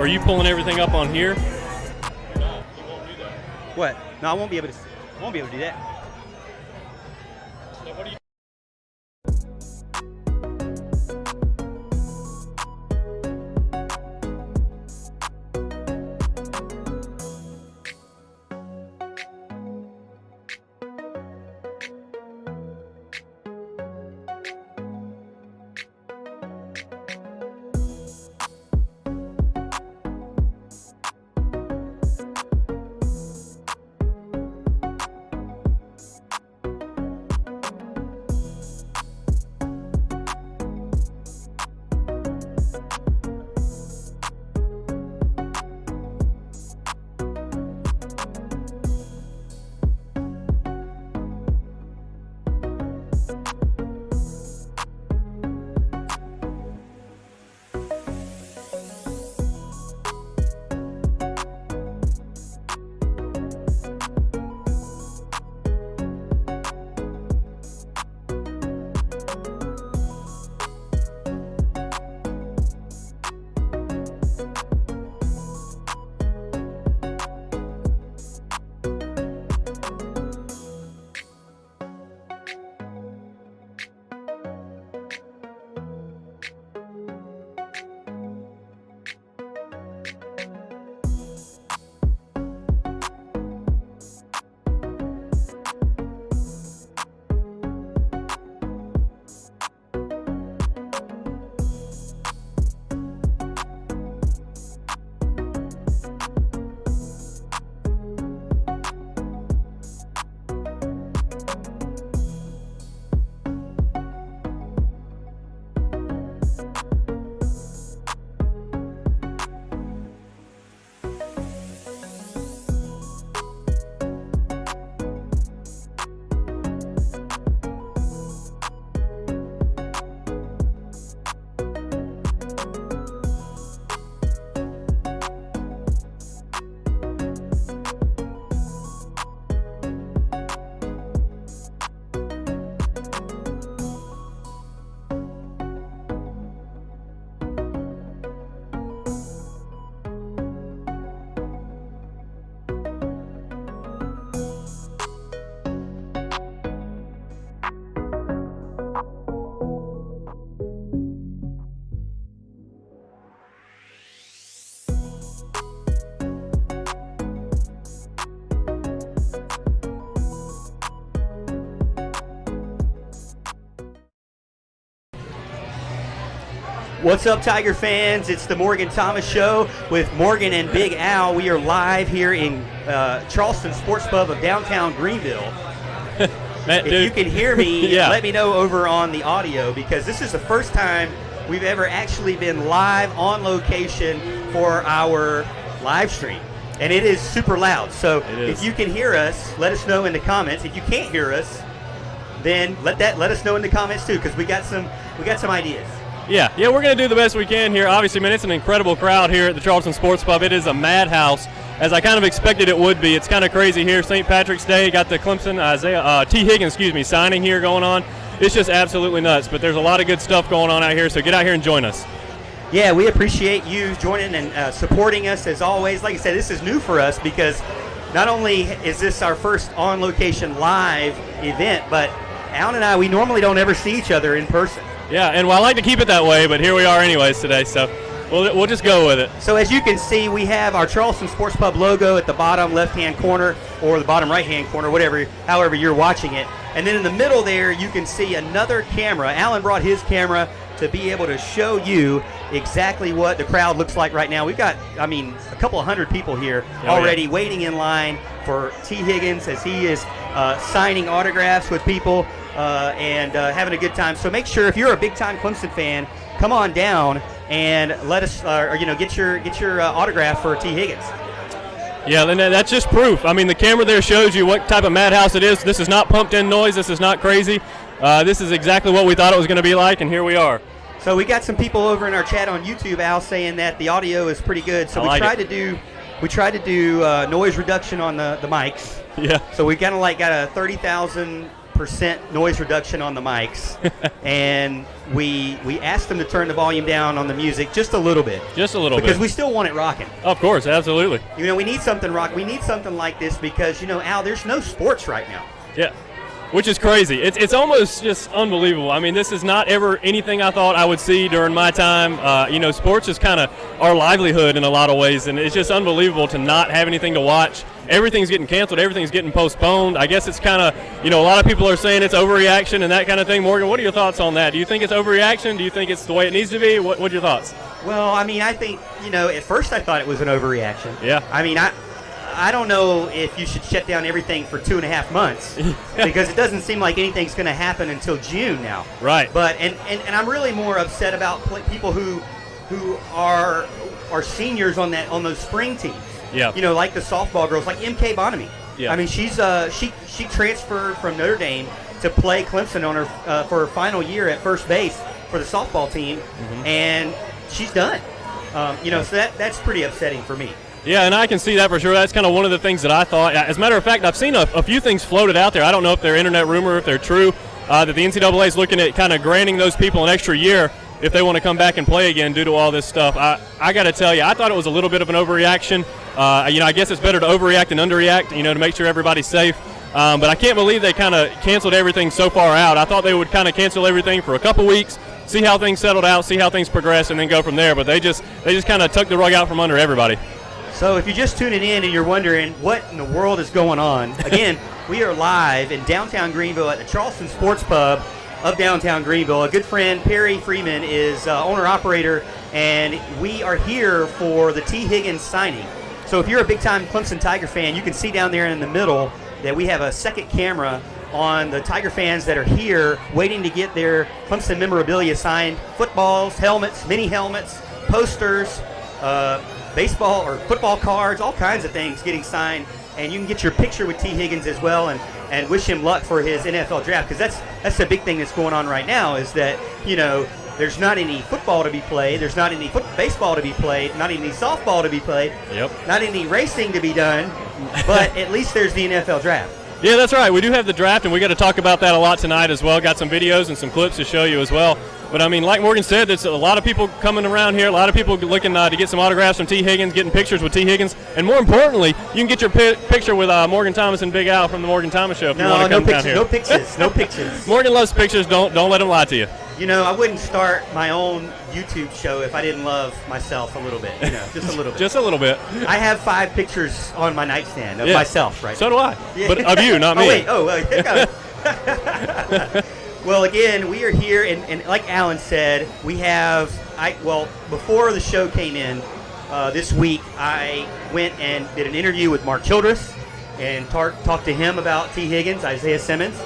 So are you pulling everything up on here? No, you won't do that. What? No, I won't be able to do that. So what do you What's up, Tiger fans? It's the Morgan Thomas Show with Morgan and Big Al. We are live here in Charleston Sports Pub of Downtown Greenville. Man, if you can hear me, yeah. Let me know over on the audio, because this is the first time we've ever actually been live on location for our live stream. And it is super loud. So if you can hear us, let us know in the comments. If you can't hear us, then let us know in the comments too, because we got some ideas. Yeah, we're going to do the best we can here. Obviously, man, it's an incredible crowd here at the Charleston Sports Pub. It is a madhouse, as I kind of expected it would be. It's kind of crazy here. St. Patrick's Day, got the Clemson, Tee Higgins, signing here going on. It's just absolutely nuts, but there's a lot of good stuff going on out here, so get out here and join us. Yeah, we appreciate you joining and supporting us as always. Like I said, this is new for us because not only is this our first on-location live event, but Alan and I, we normally don't ever see each other in person. Yeah, and I like to keep it that way, but here we are anyways today, so we'll just go with it. So as you can see, we have our Charleston Sports Pub logo at the bottom left-hand corner or the bottom right-hand corner, however you're watching it. And then in the middle there, you can see another camera. Alan brought his camera to be able to show you exactly what the crowd looks like right now. We've got, a couple of hundred people here already waiting in line for Tee Higgins as he is signing autographs with people and having a good time. So make sure, if you're a big-time Clemson fan, come on down and let us, get your autograph for Tee Higgins. Yeah, then that's just proof. I mean, the camera there shows you what type of madhouse it is. This is not pumped-in noise. This is not crazy. This is exactly what we thought it was going to be like, and here we are. So we got some people over in our chat on YouTube, Al, saying that the audio is pretty good. So we tried to do noise reduction on the mics. Yeah. So we kind of got a 30,000 100% noise reduction on the mics, and we asked them to turn the volume down on the music just a little bit. Just a little bit. Because we still want it rocking. Of course, absolutely. You know, we need something rock. We need something like this because, you know, Al, there's no sports right now. Yeah. Which is crazy. It's almost just unbelievable. I mean, this is not ever anything I thought I would see during my time. You know, sports is kind of our livelihood in a lot of ways, and it's just unbelievable to not have anything to watch. Everything's getting canceled. Everything's getting postponed. I guess it's kind of, you know, a lot of people are saying it's overreaction and that kind of thing. Morgan, what are your thoughts on that? Do you think it's overreaction? Do you think it's the way it needs to be? What are your thoughts? Well, I mean, I think, you know, at first I thought it was an overreaction. Yeah. I mean, I don't know if you should shut down everything for 2.5 months because it doesn't seem like anything's going to happen until June now. Right. But and I'm really more upset about people who are seniors on those spring teams. Yeah. You know, like the softball girls, like M.K. Bonamy. Yeah. I mean, she transferred from Notre Dame to play Clemson on her for her final year at first base for the softball team, and she's done. You know, so that's pretty upsetting for me. Yeah, and I can see that for sure. That's kind of one of the things that I thought. As a matter of fact, I've seen a few things floated out there. I don't know if they're internet rumor, if they're true, that the NCAA is looking at kind of granting those people an extra year if they want to come back and play again due to all this stuff. I got to tell you, I thought it was a little bit of an overreaction. You know, I guess it's better to overreact and underreact, you know, to make sure everybody's safe. But I can't believe they kind of canceled everything so far out. I thought they would kind of cancel everything for a couple weeks, see how things settled out, see how things progress, and then go from there. But they just kind of took the rug out from under everybody. So if you're just tuning in and you're wondering what in the world is going on, again, we are live in Downtown Greenville at the Charleston Sports Pub of Downtown Greenville. A good friend, Perry Freeman, is owner-operator, and we are here for the Tee Higgins signing. So if you're a big-time Clemson Tiger fan, you can see down there in the middle that we have a second camera on the Tiger fans that are here waiting to get their Clemson memorabilia signed. Footballs, helmets, mini helmets, posters, baseball or football cards, all kinds of things getting signed, and you can get your picture with Tee Higgins as well and wish him luck for his NFL draft, because that's the big thing that's going on right now is that, you know, there's not any football to be played, there's not any baseball to be played, not any softball to be played, not any racing to be done, but at least there's the NFL draft. Yeah, that's right. We do have the draft, and we got to talk about that a lot tonight as well. Got some videos and some clips to show you as well. But, I mean, like Morgan said, there's a lot of people coming around here, a lot of people looking to get some autographs from Tee Higgins, getting pictures with Tee Higgins. And more importantly, you can get your picture with Morgan Thomas and Big Al from the Morgan Thomas Show if you want to come down here. No pictures, no pictures. Morgan loves pictures. Don't let him lie to you. You know, I wouldn't start my own YouTube show if I didn't love myself a little bit, you know, just a little bit. Just a little bit. I have 5 pictures on my nightstand of myself right now. So do I. Yeah. But of you, not me. Oh, wait. Well, again, we are here, and like Alan said, we have, before the show came in this week, I went and did an interview with Mark Childress and talked to him about Tee Higgins, Isaiah Simmons.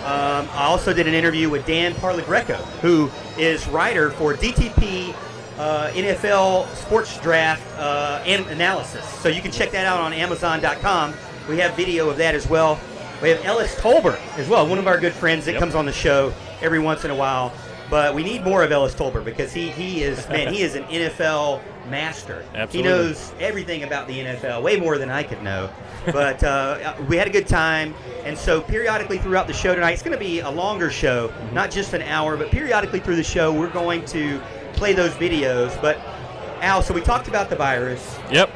I also did an interview with Dan Parlagreco, who is writer for DTP NFL Sports Draft and Analysis. So you can check that out on Amazon.com. We have video of that as well. We have Ellis Tolbert as well, one of our good friends that comes on the show every once in a while. But we need more of Ellis Tolbert because he is an NFL master. Absolutely. He knows everything about the NFL, way more than I could know. But we had a good time, and so periodically throughout the show tonight, it's going to be a longer show, not just an hour, but periodically through the show, we're going to play those videos. But Al, so we talked about the virus. Yep.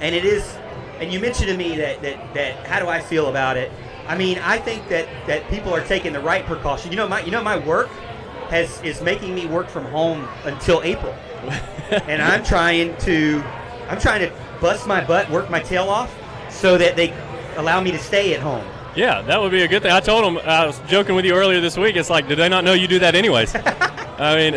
And it is, and you mentioned to me that how do I feel about it? I mean, I think that people are taking the right precaution. You know, my work is making me work from home until April, and I'm trying to bust my butt, work my tail off, so that they allow me to stay at home. Yeah, that would be a good thing. I told them, I was joking with you earlier this week, it's like, did they not know you do that anyways? I mean,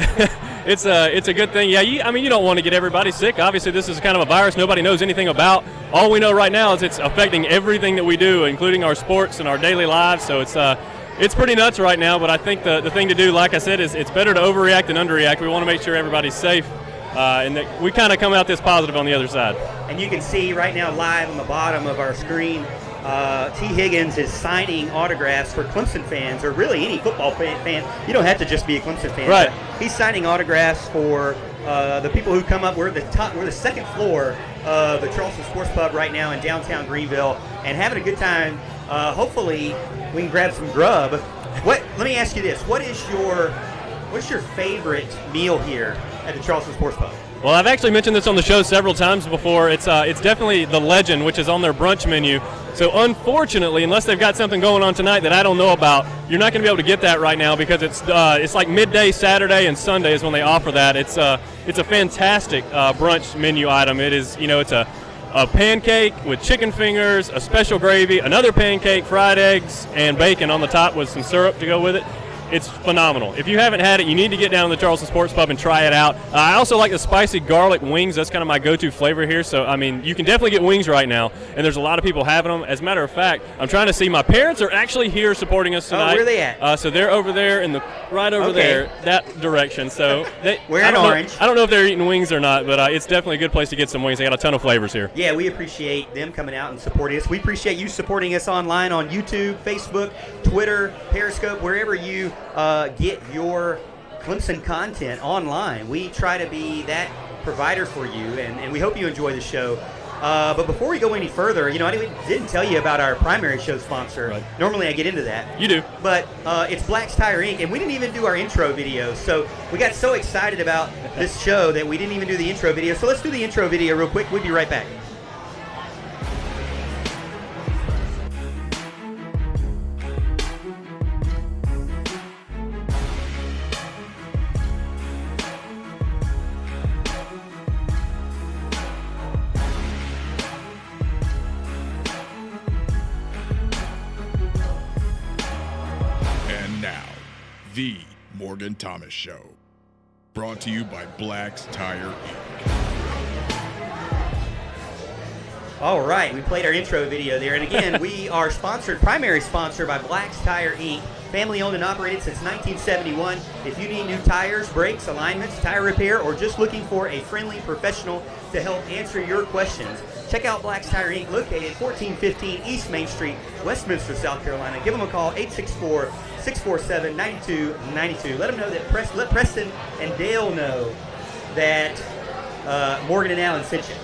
it's a good thing. Yeah, you don't want to get everybody sick. Obviously, this is kind of a virus nobody knows anything about. All we know right now is it's affecting everything that we do, including our sports and our daily lives. So it's pretty nuts right now, but I think the thing to do, like I said, is it's better to overreact than underreact. We want to make sure everybody's safe, and that we kind of come out this positive on the other side. And you can see right now live on the bottom of our screen, Tee Higgins is signing autographs for Clemson fans, or really any football fan. You don't have to just be a Clemson fan. Right. But he's signing autographs for the people who come up. We're the second floor of the Charleston Sports Pub right now in downtown Greenville, and having a good time hopefully we can grab some grub. Let me ask you this: what's your favorite meal here at the Charleston Sports Pub? Well, I've actually mentioned this on the show several times before. It's definitely the Legend, which is on their brunch menu. So unfortunately, unless they've got something going on tonight that I don't know about, you're not going to be able to get that right now because it's like midday Saturday and Sunday is when they offer that. It's a fantastic brunch menu item. It is, it's a pancake with chicken fingers, a special gravy, another pancake, fried eggs, and bacon on the top with some syrup to go with it. It's phenomenal. If you haven't had it, you need to get down to the Charleston Sports Pub and try it out. I also like the spicy garlic wings. That's kind of my go-to flavor here. So, I mean, you can definitely get wings right now, and there's a lot of people having them. As a matter of fact, I'm trying to see. My parents are actually here supporting us tonight. Oh, where are they at? So they're over there right over there, that direction. So wearing orange. I don't know if they're eating wings or not, but it's definitely a good place to get some wings. They got a ton of flavors here. Yeah, we appreciate them coming out and supporting us. We appreciate you supporting us online on YouTube, Facebook, Twitter, Periscope, wherever you get your Clemson content online. We try to be that provider for you, and we hope you enjoy the show. But before we go any further, I didn't tell you about our primary show sponsor. Right. Normally I get into that. You do. But it's Black's Tire Inc., and we didn't even do our intro video. So we got so excited about this show that we didn't even do the intro video. So let's do the intro video real quick. We'll be right back. The Morgan Thomas Show. Brought to you by Black's Tire Inc. All right, we played our intro video there. And again, we are primary sponsor by Black's Tire Inc., family owned and operated since 1971. If you need new tires, brakes, alignments, tire repair, or just looking for a friendly professional to help answer your questions, check out Black's Tire Inc., located 1415 East Main Street, Westminster, South Carolina. Give them a call, 864-647-9292. Let them know that let Preston and Dale know that Morgan and Allen sent you.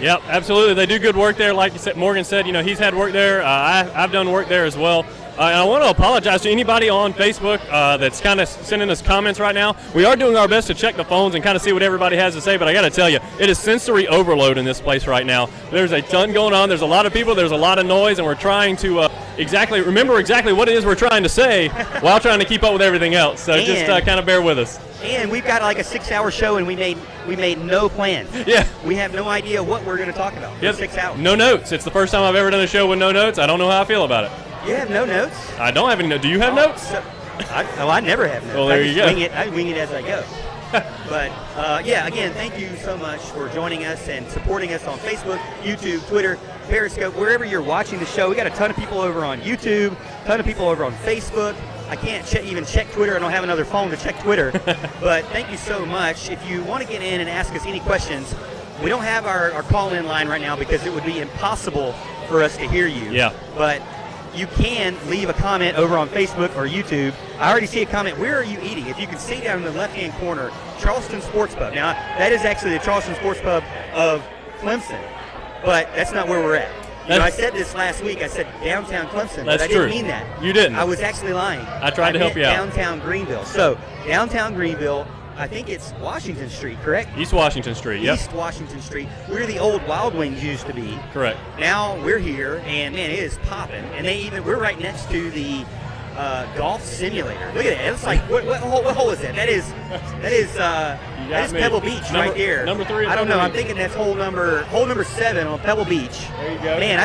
Yep, absolutely. They do good work there. Like you said, Morgan said, he's had work there. I've done work there as well. And I want to apologize to anybody on Facebook that's kind of sending us comments right now. We are doing our best to check the phones and kind of see what everybody has to say, but I got to tell you, it is sensory overload in this place right now. There's a ton going on. There's a lot of people. There's a lot of noise, and we're trying to remember exactly what it is we're trying to say while trying to keep up with everything else. So just kind of bear with us. And we've got like a 6-hour show, and we made no plans. Yeah. We have no idea what we're going to talk about for 6 hours. No notes. It's the first time I've ever done a show with no notes. I don't know how I feel about it. You have no notes? I don't have any notes. Do you have notes? So, I never have notes. Well, there you go. I wing it as I go. But, again, thank you so much for joining us and supporting us on Facebook, YouTube, Twitter, Periscope, wherever you're watching the show. We got a ton of people over on YouTube, a ton of people over on Facebook. I can't even check Twitter. I don't have another phone to check Twitter. But thank you so much. If you want to get in and ask us any questions, we don't have our call-in line right now because it would be impossible for us to hear you. Yeah. But you can leave a comment over on Facebook or YouTube. I already see a comment. Where are you eating? If you can see down in the left-hand corner, Charleston Sports Pub. Now, that is actually the Charleston Sports Pub of Clemson, but that's not where we're at. I said this last week. I said downtown Clemson, but I didn't mean that. You didn't. I was actually lying. I tried to help you out. Downtown Greenville. So, downtown Greenville, I think it's Washington Street, correct? East Washington Street, yep. East Washington Street. Where the old Wild Wings used to be. Correct. Now we're here, and man, it is popping. And we're right next to the golf simulator. Look at it. It's like what hole is that? That is Pebble Beach right there. Number 3. I don't know. I'm thinking that's hole number 7 on Pebble Beach. There you go. Man,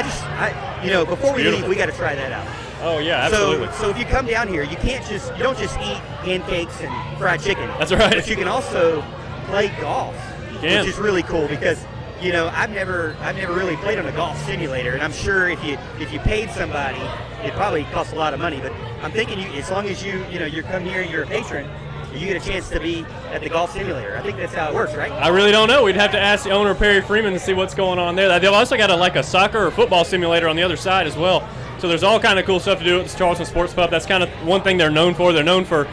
before we leave, we got to try that out. Oh yeah, absolutely. So if you come down here, you don't just eat pancakes and fried chicken. That's right. But you can also play golf, which is really cool because I've never really played on a golf simulator, and I'm sure if you paid somebody, it probably costs a lot of money. But I'm thinking as long as you come here, you're a patron, you get a chance to be at the golf simulator. I think that's how it works, right? I really don't know. We'd have to ask the owner, Perry Freeman, to see what's going on there. They've also got a soccer or football simulator on the other side as well. So there's all kind of cool stuff to do at the Charleston Sports Pub. That's kind of one thing they're known for. They're known for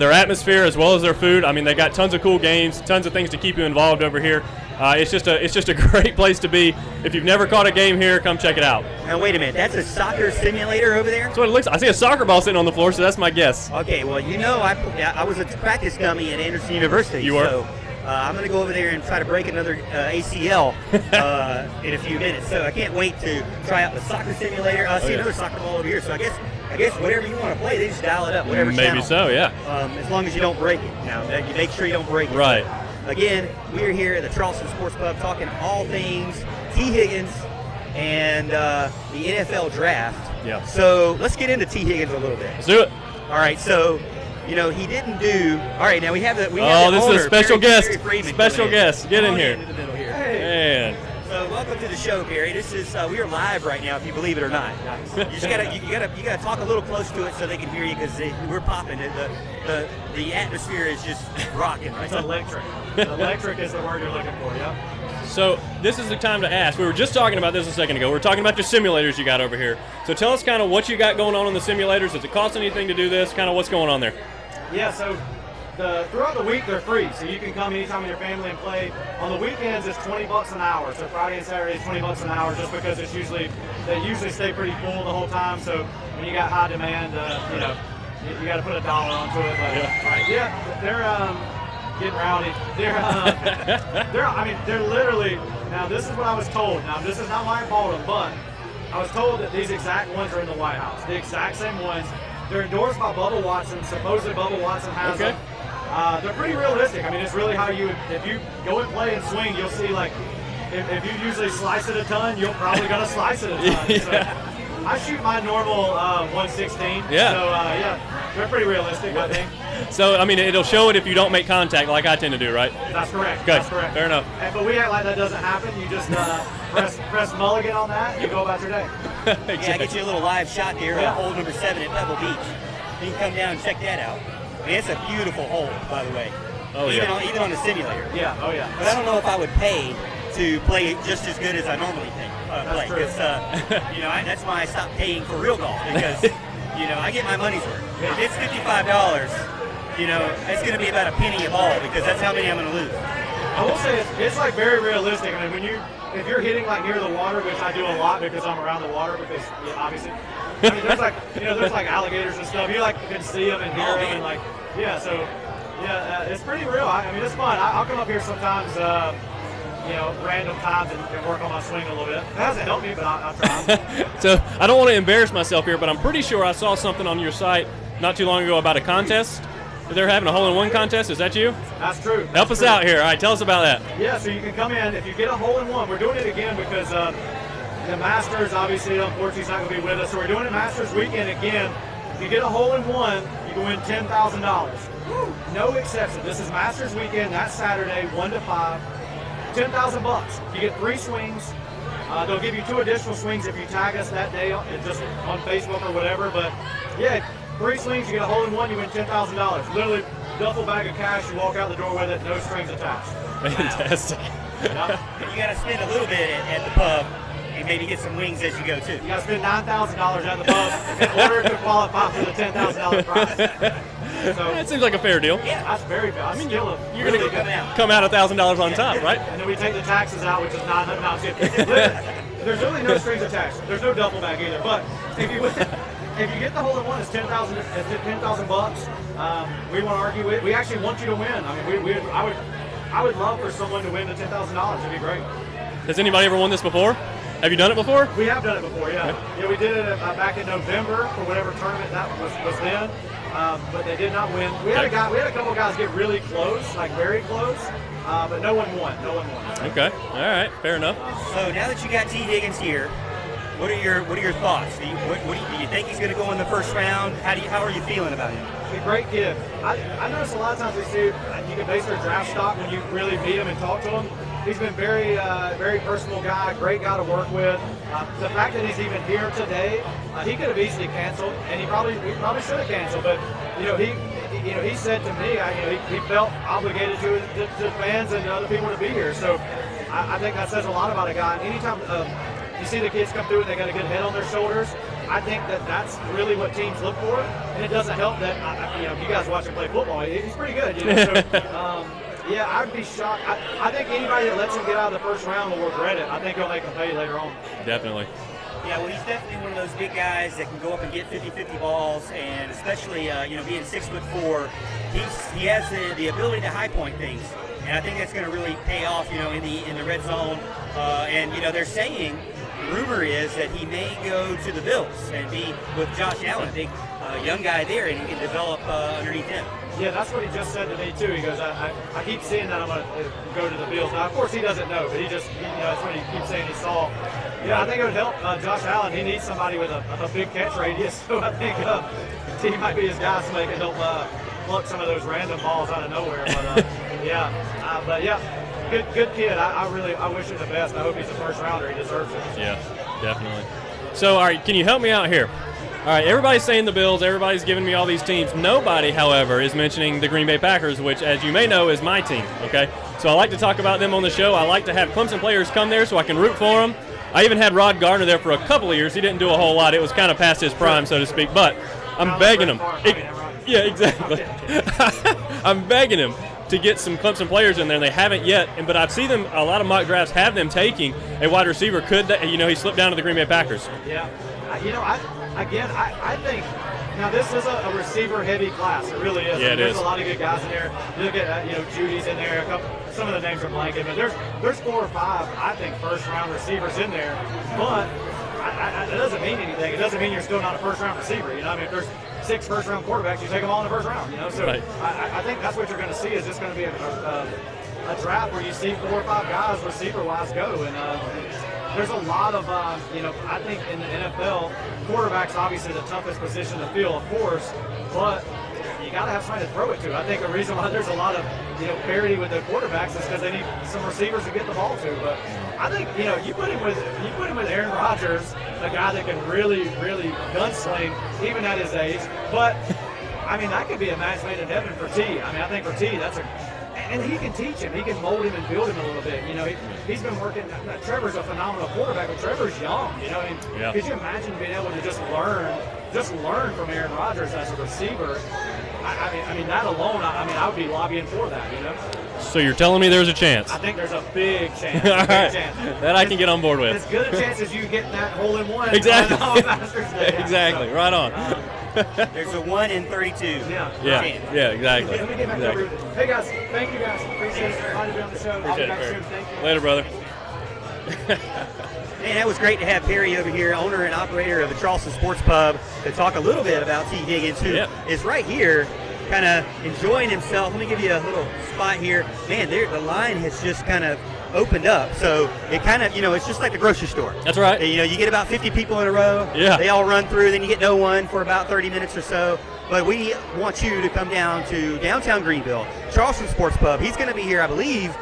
their atmosphere as well as their food. I mean, they got tons of cool games, tons of things to keep you involved over here. It's just a great place to be. If you've never caught a game here, come check it out. Now wait a minute, that's a soccer simulator over there? That's what it looks like. I see a soccer ball sitting on the floor, so that's my guess. Okay, well, I was a practice dummy at Anderson University. You were? So I'm going to go over there and try to break another ACL in a few minutes. So I can't wait to try out the soccer simulator. I see another soccer ball over here. So I guess whatever you want to play, they just dial it up, whatever Maybe channel. so, yeah. As long as you don't break it. Now, you make sure you don't break it. Right. So, again, we're here at the Charleston Sports Pub talking all things Tee Higgins and the NFL draft. Yeah. So let's get into Tee Higgins a little bit. Let's do it. All right, so he didn't do. All right, now we have the. This is a special guest. Barry Special guest. Get in here. Into the middle here. Man. So welcome to the show, Barry. This is we are live right now, if you believe it or not. You just gotta talk a little close to it so they can hear you because we're popping. The atmosphere is just rocking. Right? It's electric. Electric is the word you're looking for. Yep. So this is the time to ask. We were just talking about this a second ago. We were talking about your simulators you got over here. So tell us kind of what you got going on in the simulators. Does it cost anything to do this? Kind of what's going on there? Yeah. So throughout the week they're free, so you can come anytime with your family and play. On the weekends it's $20 an hour. So Friday and Saturday is $20 an hour, just because they usually stay pretty full the whole time. So when you got high demand, you got to put $1 onto it. But they're getting rowdy. They're literally. Now this is what I was told. Now this is not why I bought them, but I was told that these exact ones are in the White House. The exact same ones. They're endorsed by Bubba Watson. Supposedly Bubba Watson has them. They're pretty realistic. I mean, it's really how if you go and play and swing, you'll see like if you usually slice it a ton, you're probably gonna slice it a ton. Yeah. So, I shoot my normal 116. Yeah. So they're pretty realistic, I think. So I mean, it'll show it if you don't make contact, like I tend to do, right? That's correct. Good. That's correct. Fair enough. But we act like that doesn't happen. You just press mulligan on that, and you go about your day. Exactly. Yeah, I get you a little live shot there of hole number 7 at Pebble Beach. You can come down and check that out. I mean, it's a beautiful hole, by the way. Oh, even on the simulator. Yeah. Oh yeah. But I don't know if I would pay to play just as good as I normally play. Because that's why I stopped paying for real golf, because I get my money's worth. If it's $55, it's going to be about a penny a ball, because that's how many I'm going to lose. I will say it's like very realistic. I mean, if you're hitting like near the water, which I do a lot because I'm around the water, because obviously, I mean, there's like alligators and stuff. You can see them and hear them, and so it's pretty real. I mean, it's fun. I'll come up here sometimes. Random times and work on my swing a little bit. It hasn't helped me, but I'll try. So I don't want to embarrass myself here, but I'm pretty sure I saw something on your site not too long ago about a contest. They're having a hole-in-one contest. Is that you? That's true. Help us out here. All right, tell us about that. Yeah, so you can come in. If you get a hole-in-one, we're doing it again because the Masters, obviously, unfortunately, is not going to be with us. So we're doing it Masters weekend again. If you get a hole-in-one, you can win $10,000. No exception. This is Masters weekend. That's Saturday, 1 to 5. $10,000. You get 3 swings. They'll give you 2 additional swings if you tag us that day, just on Facebook or whatever. But yeah, 3 swings, you get a hole-in-one, you win $10,000. Literally, duffel bag of cash. You walk out the door with it, no strings attached. Fantastic. But you got to spend a little bit at the pub and maybe get some wings as you go too. You got to spend $9,000 at the pub in order to qualify for the $10,000 prize. So, that seems like a fair deal. Yeah, that's very fair. I mean, you're really going to come out $1,000 on top, right? And then we take the taxes out, which is $900. There's really no strings attached. There's no duffel bag either. But if you get the hole-in-one, it's $10,000. We won't argue it. We actually want you to win. I mean, I would love for someone to win the $10,000. It'd be great. Has anybody ever won this before? Have you done it before? We have done it before, yeah. Okay. Yeah, we did it back in November for whatever tournament that was then. But they did not win. We had a couple of guys get really close, like very close, but no one won. Okay, all right, fair enough. So now that you got Tee Higgins here, what are your thoughts? Do you think he's going to go in the first round? How are you feeling about him? He's a great kid. I notice a lot of times we see you can base their draft stock when you really meet him and talk to him. He's been very personal guy, great guy to work with. The fact that he's even here today, he could have easily canceled, and he probably should have canceled. But he said to me, he felt obligated to fans and other people to be here. So I think that says a lot about a guy. Anytime you see the kids come through and they got a good head on their shoulders, I think that's really what teams look for. And it doesn't help that you guys watch him play football. He's pretty good. So, Yeah, I'd be shocked. I think anybody that lets him get out of the first round will regret it. I think he'll make him pay later on. Definitely. Yeah, well, he's definitely one of those big guys that can go up and get 50-50 balls, and especially, being 6'4", he has the ability to high point things, and I think that's going to really pay off, in the red zone. And they're saying, the rumor is that he may go to the Bills and be with Josh Allen, a big young guy there, and he can develop underneath him. Yeah, that's what he just said to me too. He goes, I keep seeing that I'm going to go to the Bills. Now, of course, he doesn't know, but that's what he keeps saying he saw. I think it would help Josh Allen. He needs somebody with a big catch radius, so I think T might be his guy, so they can help pluck some of those random balls out of nowhere. But good kid. I wish him the best. I hope he's a first rounder. He deserves it. Yeah, definitely. So, all right, can you help me out here? All right, everybody's saying the Bills. Everybody's giving me all these teams. Nobody, however, is mentioning the Green Bay Packers, which, as you may know, is my team, okay? So I like to talk about them on the show. I like to have Clemson players come there so I can root for them. I even had Rod Gardner there for a couple of years. He didn't do a whole lot. It was kind of past his prime, so to speak. But I'm begging him. Yeah, exactly. I'm begging him to get some Clemson players in there, and they haven't yet. But I've seen them, a lot of mock drafts have them taking a wide receiver. He slipped down to the Green Bay Packers. Yeah. I think now this is a receiver-heavy class. It really is. Yeah, There's a lot of good guys in there. You look at Judy's in there. Some of the names are blanking, but there's 4 or 5 I think first-round receivers in there. But it doesn't mean anything. It doesn't mean you're still not a first-round receiver. If there's 6 first-round quarterbacks, you take them all in the first round. So right. I think that's what you're going to see is just going to be a draft where you see 4 or 5 guys receiver-wise go and. There's a lot of, I think in the NFL, quarterback's obviously the toughest position to fill, of course, but you got to have somebody to throw it to. I think the reason why there's a lot of, parity with the quarterbacks is because they need some receivers to get the ball to. But I think, you put him with Aaron Rodgers, a guy that can really, really gunsling, even at his age. But, that could be a match made in heaven for T. I think for T, and he can teach him. He can mold him and build him a little bit. He's been working. Trevor's a phenomenal quarterback, but Trevor's young. Yeah. Could you imagine being able to just learn from Aaron Rodgers as a receiver? That alone. I would be lobbying for that. So you're telling me there's a chance? I think there's a big chance. All right. That I can get on board with. As good a chance as you getting that hole in one. Exactly. On Masters Day. Exactly. So, right on. There's a 1 in 32. Yeah, exactly. Let me get back to everything. Hey guys, thank you guys. Appreciate it. Glad to be on the show. I'll be back soon. Thank you. Later, brother. Man, that was great to have Perry over here, owner and operator of the Charleston Sports Pub, to talk a little bit about Tee Higgins, who is right here kind of enjoying himself. Let me give you a little spot here. Man, the line has just kind of opened up, so it kind of, it's just like the grocery store. That's right. You get about 50 people in a row. Yeah. They all run through, then you get no one for about 30 minutes or so. But we want you to come down to Downtown Greenville, Charleston Sports Pub. He's going to be here, I believe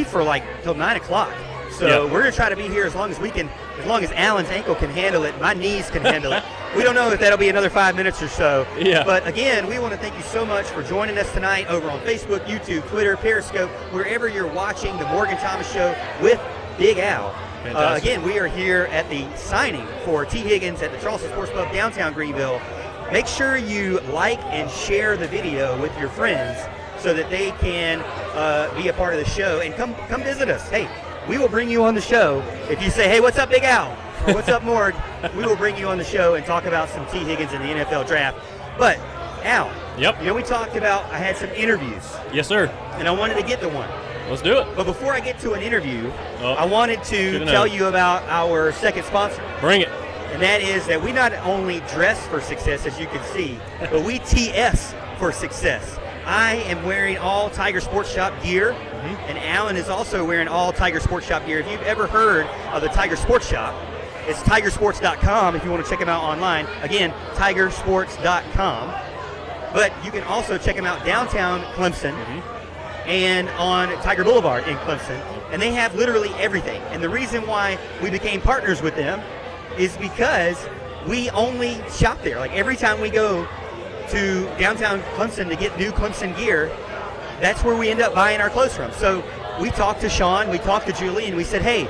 for till 9 o'clock. So we're going to try to be here as long as we can, as long as Alan's ankle can handle it, my knees can handle it. We don't know if that'll be another 5 minutes or so. Yeah. But again, we want to thank you so much for joining us tonight over on Facebook, YouTube, Twitter, Periscope, wherever you're watching the Morgan Thomas Show with Big Al. Again, we are here at the signing for Tee Higgins at the Charleston Sports Pub, Downtown Greenville. Make sure you like and share the video with your friends so that they can be a part of the show and come visit us. Hey, we will bring you on the show. If you say, hey, what's up, Big Al? Or what's up, Morg? We will bring you on the show and talk about some Tee Higgins in the NFL draft. But, Al, we talked about, I had some interviews. Yes, sir. And I wanted to get to one. Let's do it. But before I get to an interview, I wanted to tell you about our second sponsor. Bring it. And that is that we not only dress for success, as you can see, but we TS for success. I am wearing all Tiger Sports Shop gear, and Alan is also wearing all Tiger Sports Shop gear. If you've ever heard of the Tiger Sports Shop, it's tigersports.com if you want to check them out online. Again, tigersports.com. But you can also check them out downtown Clemson and on Tiger Boulevard in Clemson. And they have literally everything. And the reason why we became partners with them is because we only shop there. Like every time we go to downtown Clemson to get new Clemson gear, that's where we end up buying our clothes from. So we talked to Sean, we talked to Julie, and we said, hey,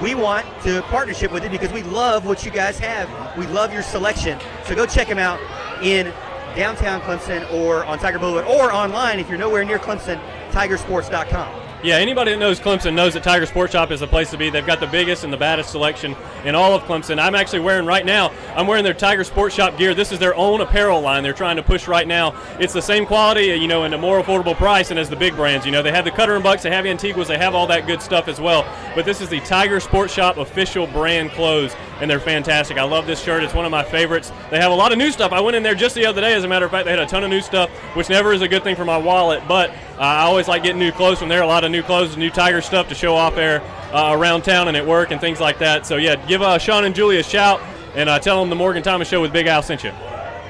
we want to partnership with it because we love what you guys have. We love your selection. So go check them out in downtown Clemson or on Tiger Boulevard or online if you're nowhere near Clemson, tigersports.com. Yeah, anybody that knows Clemson knows that Tiger Sports Shop is the place to be. They've got the biggest and the baddest selection in all of Clemson. I'm actually wearing right now, I'm wearing their Tiger Sports Shop gear. This is their own apparel line they're trying to push right now. It's the same quality, you know, and a more affordable price and as the big brands. You know, they have the Cutter and Bucks, they have Antiguas, they have all that good stuff as well. But this is the Tiger Sports Shop official brand clothes, and they're fantastic. I love this shirt. It's one of my favorites. They have a lot of new stuff. I went in there just the other day, as a matter of fact. They had a ton of new stuff, which never is a good thing for my wallet, but I always like getting new clothes from there. A lot of new clothes, new Tiger stuff to show off there around town and at work and things like that. So, yeah, give Sean and Julie a shout and tell them the Morgan Thomas Show with Big Al sent you.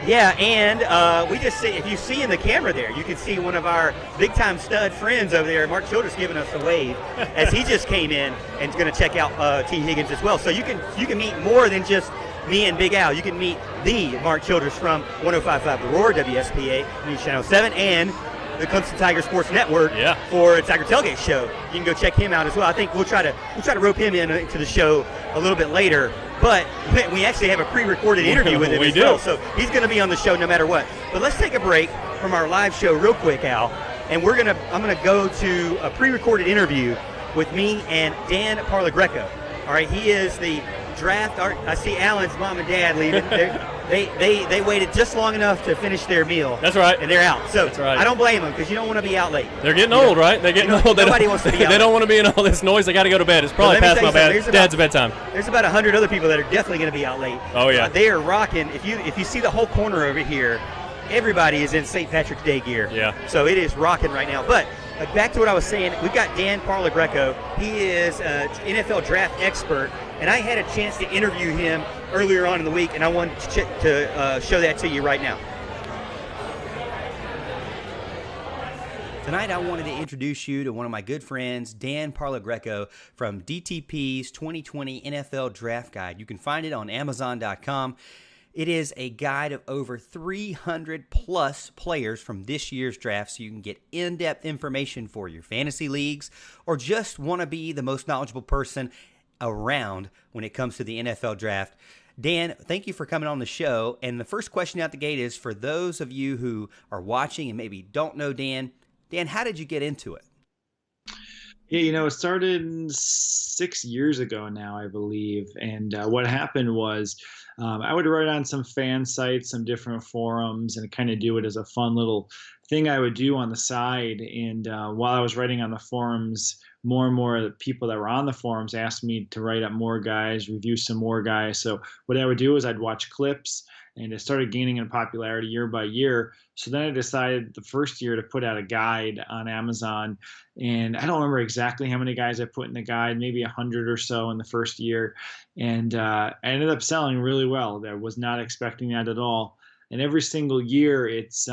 Yeah, and we just see, if you see in the camera there, you can see one of our big-time stud friends over there, Mark Childress, giving us a wave as he just came in and is going to check out Tee Higgins as well. So you can meet more than just me and Big Al. You can meet the Mark Childress from 105.5 The Roar, WSPA, News Channel 7, and the Clemson Tiger Sports Network for a Tiger Tailgate Show. You can go check him out as well. I think we'll try to rope him into the show a little bit later. But we actually have a pre-recorded interview with him well, so he's going to be on the show no matter what. But let's take a break from our live show real quick, Al, and I'm going to go to a pre-recorded interview with me and Dan Parlagreco. All right, he is the draft. I see Alan's mom and dad leaving. They waited just long enough to finish their meal. That's right. And they're out. So that's right. I don't blame them because you don't want to be out late. They're getting old, right? They're getting old. Nobody wants to be out They don't want to be in all this noise. They got to go to bed. It's probably past my dad's bedtime. There's about 100 other people that are definitely going to be out late. Oh, yeah. They are rocking. If you see the whole corner over here, everybody is in St. Patrick's Day gear. Yeah. So it is rocking right now. But back to what I was saying, we've got Dan Parlagreco. He is an NFL draft expert, and I had a chance to interview him earlier on in the week, and I wanted to show that to you right now. Tonight I wanted to introduce you to one of my good friends, Dan Parlagreco from DTP's 2020 NFL Draft Guide. You can find it on Amazon.com. It is a guide of over 300 plus players from this year's draft, so you can get in-depth information for your fantasy leagues or just want to be the most knowledgeable person around when it comes to the NFL draft. Dan, thank you for coming on the show. And the first question out the gate is for those of you who are watching and maybe don't know Dan, how did you get into it? Yeah, it started 6 years ago now, I believe. And what happened was I would write on some fan sites, some different forums, and kind of do it as a fun little thing I would do on the side. And while I was writing on the forums, more and more of the people that were on the forums asked me to write up more guys, review some more guys. So what I would do is I'd watch clips, and it started gaining in popularity year by year. So then I decided the first year to put out a guide on Amazon. And I don't remember exactly how many guys I put in the guide, maybe 100 or so in the first year. And I ended up selling really well. I was not expecting that at all. And every single year, it's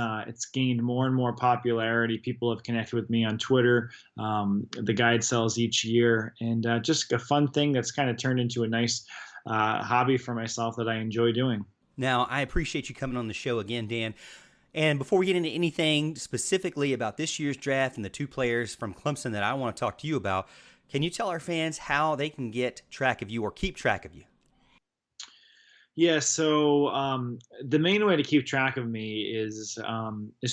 gained more and more popularity. People have connected with me on Twitter. The guide sells each year. And just a fun thing that's kind of turned into a nice hobby for myself that I enjoy doing. Now, I appreciate you coming on the show again, Dan. And before we get into anything specifically about this year's draft and the two players from Clemson that I want to talk to you about, can you tell our fans how they can get track of you or keep track of you? Yeah, so the main way to keep track of me is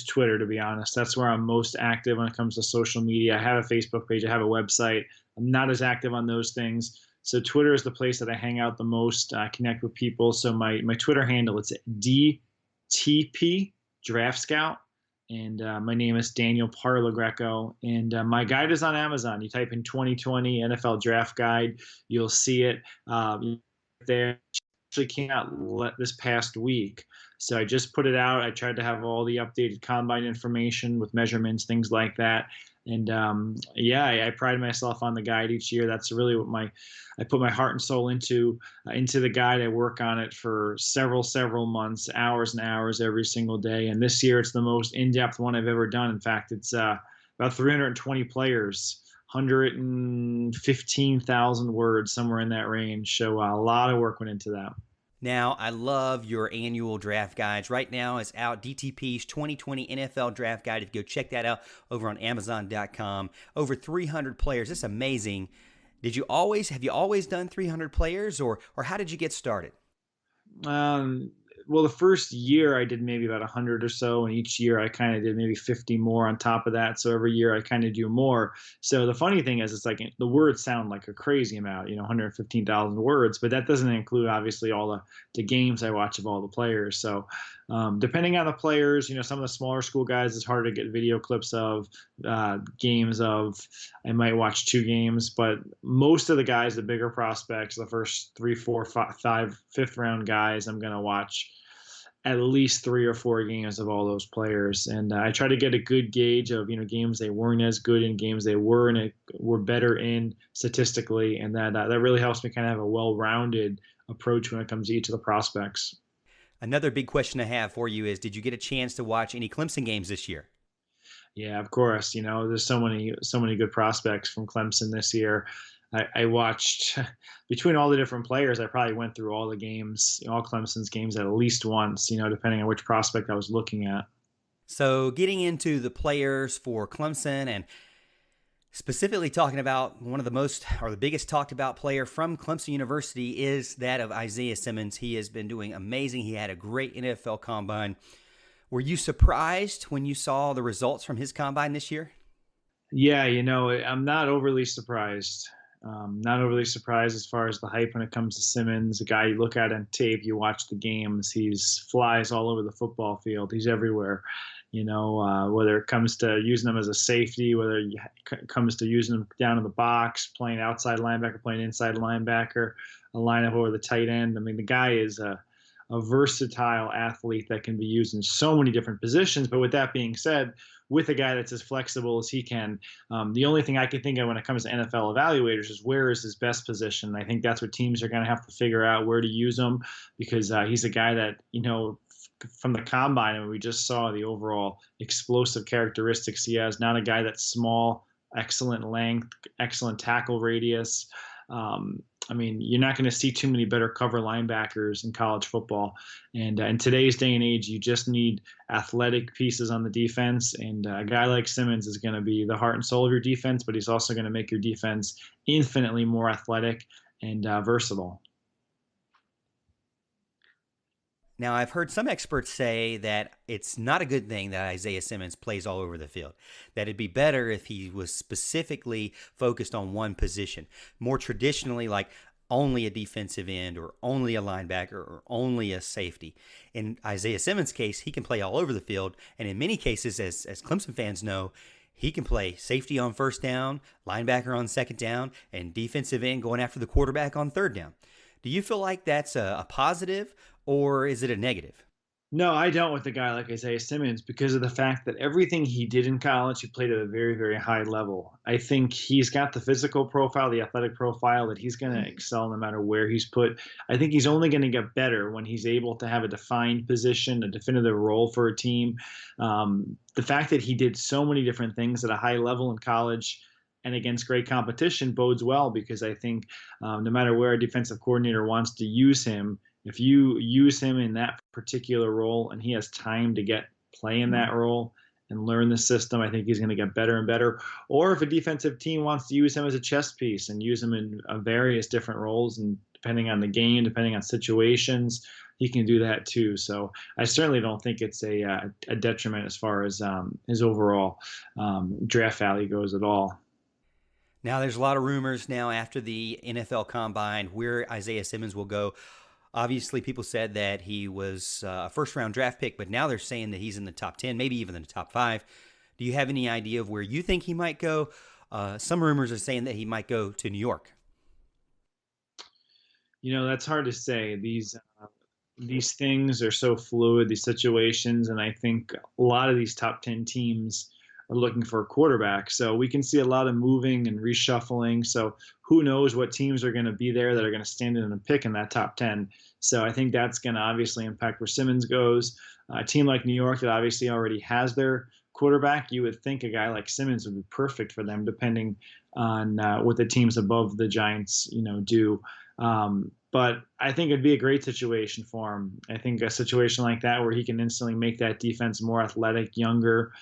Twitter, to be honest. That's where I'm most active when it comes to social media. I have a Facebook page. I have a website. I'm not as active on those things. So Twitter is the place that I hang out the most, connect with people. So my Twitter handle, it's DTP Draft Scout. And my name is Daniel Parlagreco. And my guide is on Amazon. You type in 2020 NFL Draft Guide. You'll see it there. Actually came out this past week. So I just put it out. I tried to have all the updated combine information with measurements, things like that. And I pride myself on the guide each year. That's really what I put my heart and soul into the guide. I work on it for several months, hours and hours every single day. And this year it's the most in-depth one I've ever done. In fact, it's about 320 players, 115,000 words, somewhere in that range. So a lot of work went into that. Now, I love your annual draft guides. Right now, it's out, DTP's 2020 NFL Draft Guide. If you go check that out over on Amazon.com. Over 300 players. It's amazing. Have you always done 300 players, or how did you get started? well, the first year I did maybe about 100 or so, and each year I kind of did maybe 50 more on top of that. So every year I kind of do more. So the funny thing is, it's like the words sound like a crazy amount, 115,000 words, but that doesn't include obviously all the games I watch of all the players. So depending on the players, some of the smaller school guys, it's harder to get video clips of games of. I might watch 2 games, but most of the guys, the bigger prospects, the first 3, 4, 5, 5th round guys, I'm going to watch at least 3 or 4 games of all those players, and I try to get a good gauge of games they weren't as good in, games they were better in statistically, and that really helps me kind of have a well-rounded approach when it comes to each of the prospects. Another big question I have for you is, did you get a chance to watch any Clemson games this year? Yeah, of course. There's so many good prospects from Clemson this year. I watched between all the different players. I probably went through all the games, all Clemson's games at least once, depending on which prospect I was looking at. So getting into the players for Clemson and specifically talking about one of the most or the biggest talked about player from Clemson University is that of Isaiah Simmons. He has been doing amazing. He had a great NFL combine. Were you surprised when you saw the results from his combine this year? Yeah, I'm not overly surprised. Not overly surprised as far as the hype when it comes to Simmons. A guy you look at on tape, you watch the games, he's flies all over the football field. He's everywhere. Whether it comes to using him as a safety, whether it comes to using him down in the box, playing outside linebacker, playing inside linebacker, a lineup over the tight end. I mean, the guy is a versatile athlete that can be used in so many different positions. But with that being said, with a guy that's as flexible as he can, the only thing I can think of when it comes to NFL evaluators is where is his best position. I think that's what teams are going to have to figure out, where to use him, because he's a guy that, from the combine, and we just saw the overall explosive characteristics he has. Not a guy that's small, excellent length, excellent tackle radius. You're not going to see too many better cover linebackers in college football. And in today's day and age, you just need athletic pieces on the defense. And a guy like Simmons is going to be the heart and soul of your defense, but he's also going to make your defense infinitely more athletic and versatile. Now, I've heard some experts say that it's not a good thing that Isaiah Simmons plays all over the field, that it'd be better if he was specifically focused on one position, more traditionally like only a defensive end or only a linebacker or only a safety. In Isaiah Simmons' case, he can play all over the field, and in many cases, as Clemson fans know, he can play safety on first down, linebacker on second down, and defensive end going after the quarterback on third down. Do you feel like that's a positive, or is it a negative? No, I don't with a guy like Isaiah Simmons because of the fact that everything he did in college, he played at a very, very high level. I think he's got the physical profile, the athletic profile that he's going to excel no matter where he's put. I think he's only going to get better when he's able to have a defined position, a definitive role for a team. The fact that he did so many different things at a high level in college and against great competition bodes well, because I think no matter where a defensive coordinator wants to use him, if you use him in that particular role and he has time to get play in that role and learn the system, I think he's going to get better and better. Or if a defensive team wants to use him as a chess piece and use him in various different roles, and depending on the game, depending on situations, he can do that too. So I certainly don't think it's a detriment as far as his overall draft value goes at all. Now, there's a lot of rumors now after the NFL Combine where Isaiah Simmons will go. Obviously, people said that he was a first-round draft pick, but now they're saying that he's in the top 10, maybe even in the top 5. Do you have any idea of where you think he might go? Some rumors are saying that he might go to New York. That's hard to say. These things are so fluid, these situations, and I think a lot of these top 10 teams are looking for a quarterback. So we can see a lot of moving and reshuffling. So who knows what teams are going to be there that are going to stand in and pick in that top 10. So I think that's going to obviously impact where Simmons goes. A team like New York that obviously already has their quarterback, you would think a guy like Simmons would be perfect for them, depending on what the teams above the Giants, do. But I think it'd be a great situation for him. I think a situation like that where he can instantly make that defense more athletic, younger,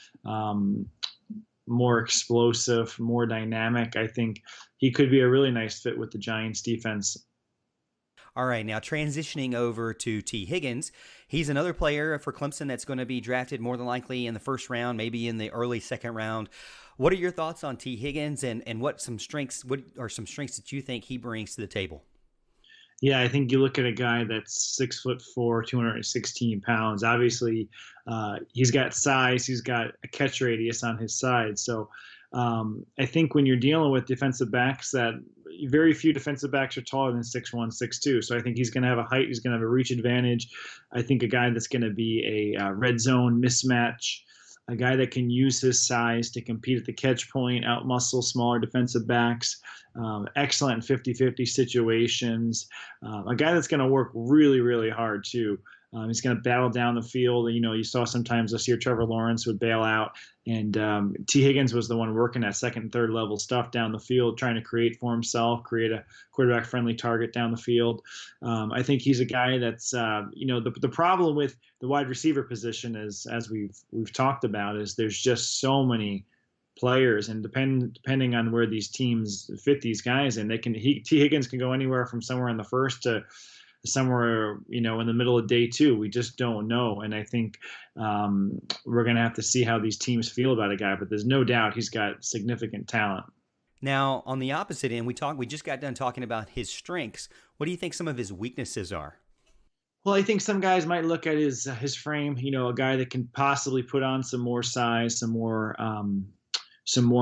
more explosive, more dynamic. I think he could be a really nice fit with the Giants defense. All right, now transitioning over to Tee Higgins. He's another player for Clemson that's going to be drafted more than likely in the first round, maybe in the early second round. What are your thoughts on Tee Higgins, and what are some strengths that you think he brings to the table? Yeah, I think you look at a guy that's 6'4", 216 pounds. Obviously, he's got size. He's got a catch radius on his side. So I think when you're dealing with defensive backs, that very few defensive backs are taller than 6'1", 6'2". So I think he's going to have a height. He's going to have a reach advantage. I think a guy that's going to be a red zone mismatch, a guy that can use his size to compete at the catch point, out-muscle smaller defensive backs, excellent 50-50 situations, a guy that's going to work really, really hard too. He's going to battle down the field. You know, you saw sometimes this year Trevor Lawrence would bail out, and Tee Higgins was the one working that second and third level stuff down the field, trying to create for himself, create a quarterback-friendly target down the field. I think he's a guy that's, the problem with the wide receiver position is, as we've talked about, is there's just so many players, and depending on where these teams fit these guys in, Tee Higgins can go anywhere from somewhere in the first to somewhere, in the middle of day two. We just don't know. And I think we're going to have to see how these teams feel about a guy, but there's no doubt he's got significant talent. Now, on the opposite end, we just got done talking about his strengths. What do you think some of his weaknesses are? Well, I think some guys might look at his frame, a guy that can possibly put on some more size, some more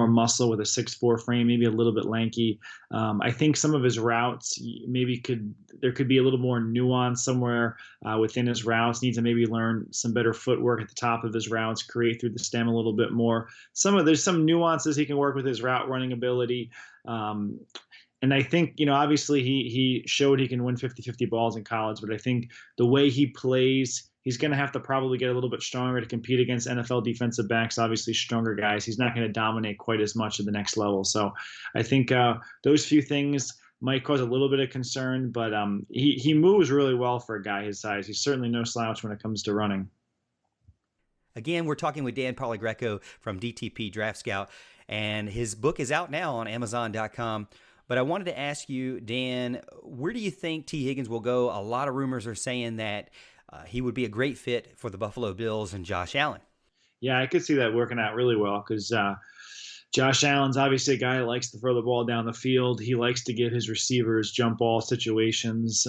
muscle with a 6'4" frame, maybe a little bit lanky. I think some of his routes there could be a little more nuance somewhere within his routes. Needs to maybe learn some better footwork at the top of his routes, create through the stem a little bit more. There's some nuances he can work with his route running ability. And I think, obviously he showed he can win 50-50 balls in college, but I think the way he plays, he's going to have to probably get a little bit stronger to compete against NFL defensive backs, obviously stronger guys. He's not going to dominate quite as much at the next level. So I think those few things might cause a little bit of concern, but he moves really well for a guy his size. He's certainly no slouch when it comes to running. Again, we're talking with Dan Poligreco from DTP Draft Scout, and his book is out now on Amazon.com. But I wanted to ask you, Dan, where do you think Tee Higgins will go? A lot of rumors are saying that he would be a great fit for the Buffalo Bills and Josh Allen. Yeah, I could see that working out really well because Josh Allen's obviously a guy that likes to throw the ball down the field. He likes to give his receivers jump ball situations.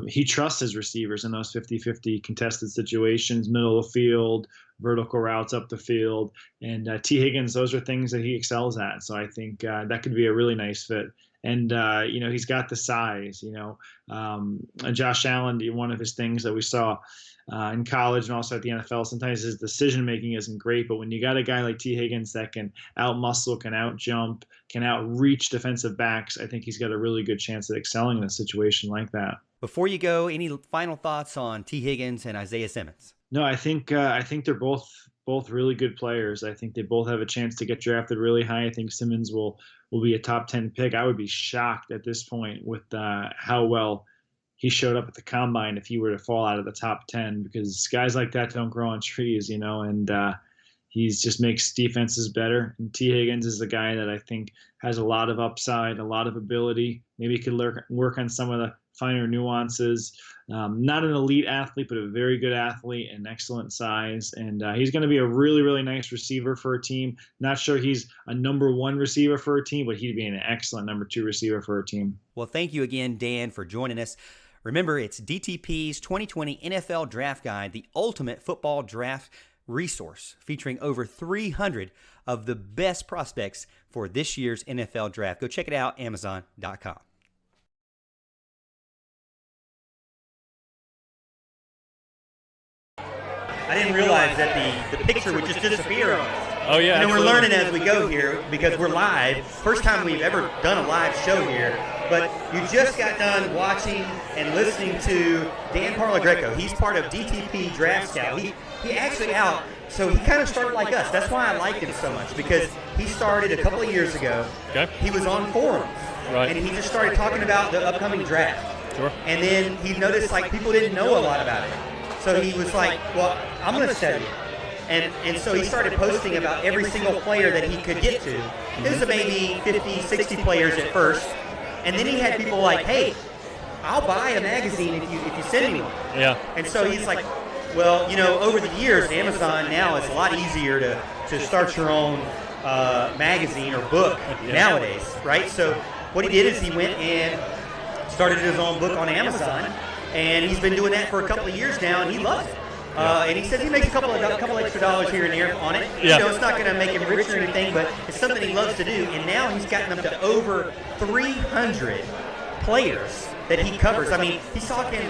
He trusts his receivers in those 50-50 contested situations, middle of the field, vertical routes up the field. And Tee Higgins, those are things that he excels at. So I think that could be a really nice fit. And, he's got the size, Josh Allen, one of his things that we saw in college and also at the NFL, sometimes his decision-making isn't great, but when you got a guy like Tee Higgins that can out-muscle, can out-jump, can out-reach defensive backs, I think he's got a really good chance at excelling in a situation like that. Before you go, any final thoughts on Tee Higgins and Isaiah Simmons? No, I think they're both really good players. I think they both have a chance to get drafted really high. I think Simmons will be a top 10 pick. I would be shocked at this point with how well he showed up at the combine if he were to fall out of the top 10, because guys like that don't grow on trees, and he just makes defenses better. And Tee Higgins is the guy that I think has a lot of upside, a lot of ability. Maybe he could work on some of the finer nuances. Not an elite athlete, but a very good athlete and excellent size. And he's going to be a really, really nice receiver for a team. Not sure he's a number one receiver for a team, but he'd be an excellent number two receiver for a team. Well, thank you again, Dan, for joining us. Remember, it's DTP's 2020 NFL Draft Guide, the ultimate football draft resource featuring over 300 of the best prospects for this year's NFL Draft. Go check it out, Amazon.com. I didn't realize that the picture would just disappear on us. Oh, yeah. We're learning as we go here because we're live. First time we've ever done a live show here. But you just got done watching and listening to Dan Poligreco. He's part of DTP Draft Scout. He actually out, so he kind of started like us. That's why I liked him so much, because he started a couple of years ago. Okay. He was on forums. Right. And he just started talking about the upcoming draft. Sure. And then he noticed people didn't know a lot about it. So he was like, well, I'm going to study it. And so he started posting about every single player that he could get to. It was maybe 50, 60 players at first. And then he had people like, hey, I'll buy a magazine if you send me one. Yeah. And so he's like, well, you know, over the years, Amazon now it's a lot easier to start your own magazine or book nowadays, right? So what he did is he went and started his own book on Amazon, and he's been doing that for a couple of years now, and he loves it. And he says he makes a couple extra dollars here and there on it. Yeah. You know, it's not going to make him rich or anything, but it's something he loves to do. And now he's gotten up to over 300 players that he covers. I mean, he's talking,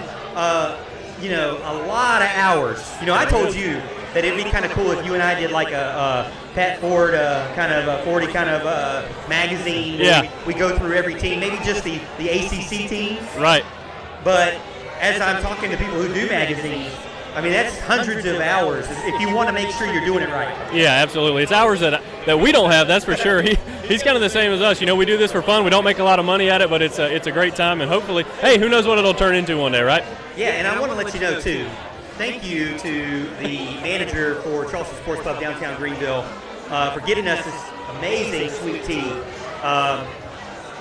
you know, a lot of hours. You know, I told you that it'd be kind of cool if you and I did like a Pat Ford kind of a 40 kind of magazine. Yeah. We go through every team, maybe just the ACC teams. Right. But as I'm talking to people who do magazines, I mean, that's hundreds of hours if you want to make sure you're doing it right. Yeah, absolutely. It's hours that we don't have, that's for sure. He's kind of the same as us. You know, we do this for fun. We don't make a lot of money at it, but it's a great time, and hopefully, hey, who knows what it'll turn into one day, right? Yeah, and I want to let you know, too, thank you to the manager for Charleston Sports Pub, Downtown Greenville, for getting us this amazing sweet tea.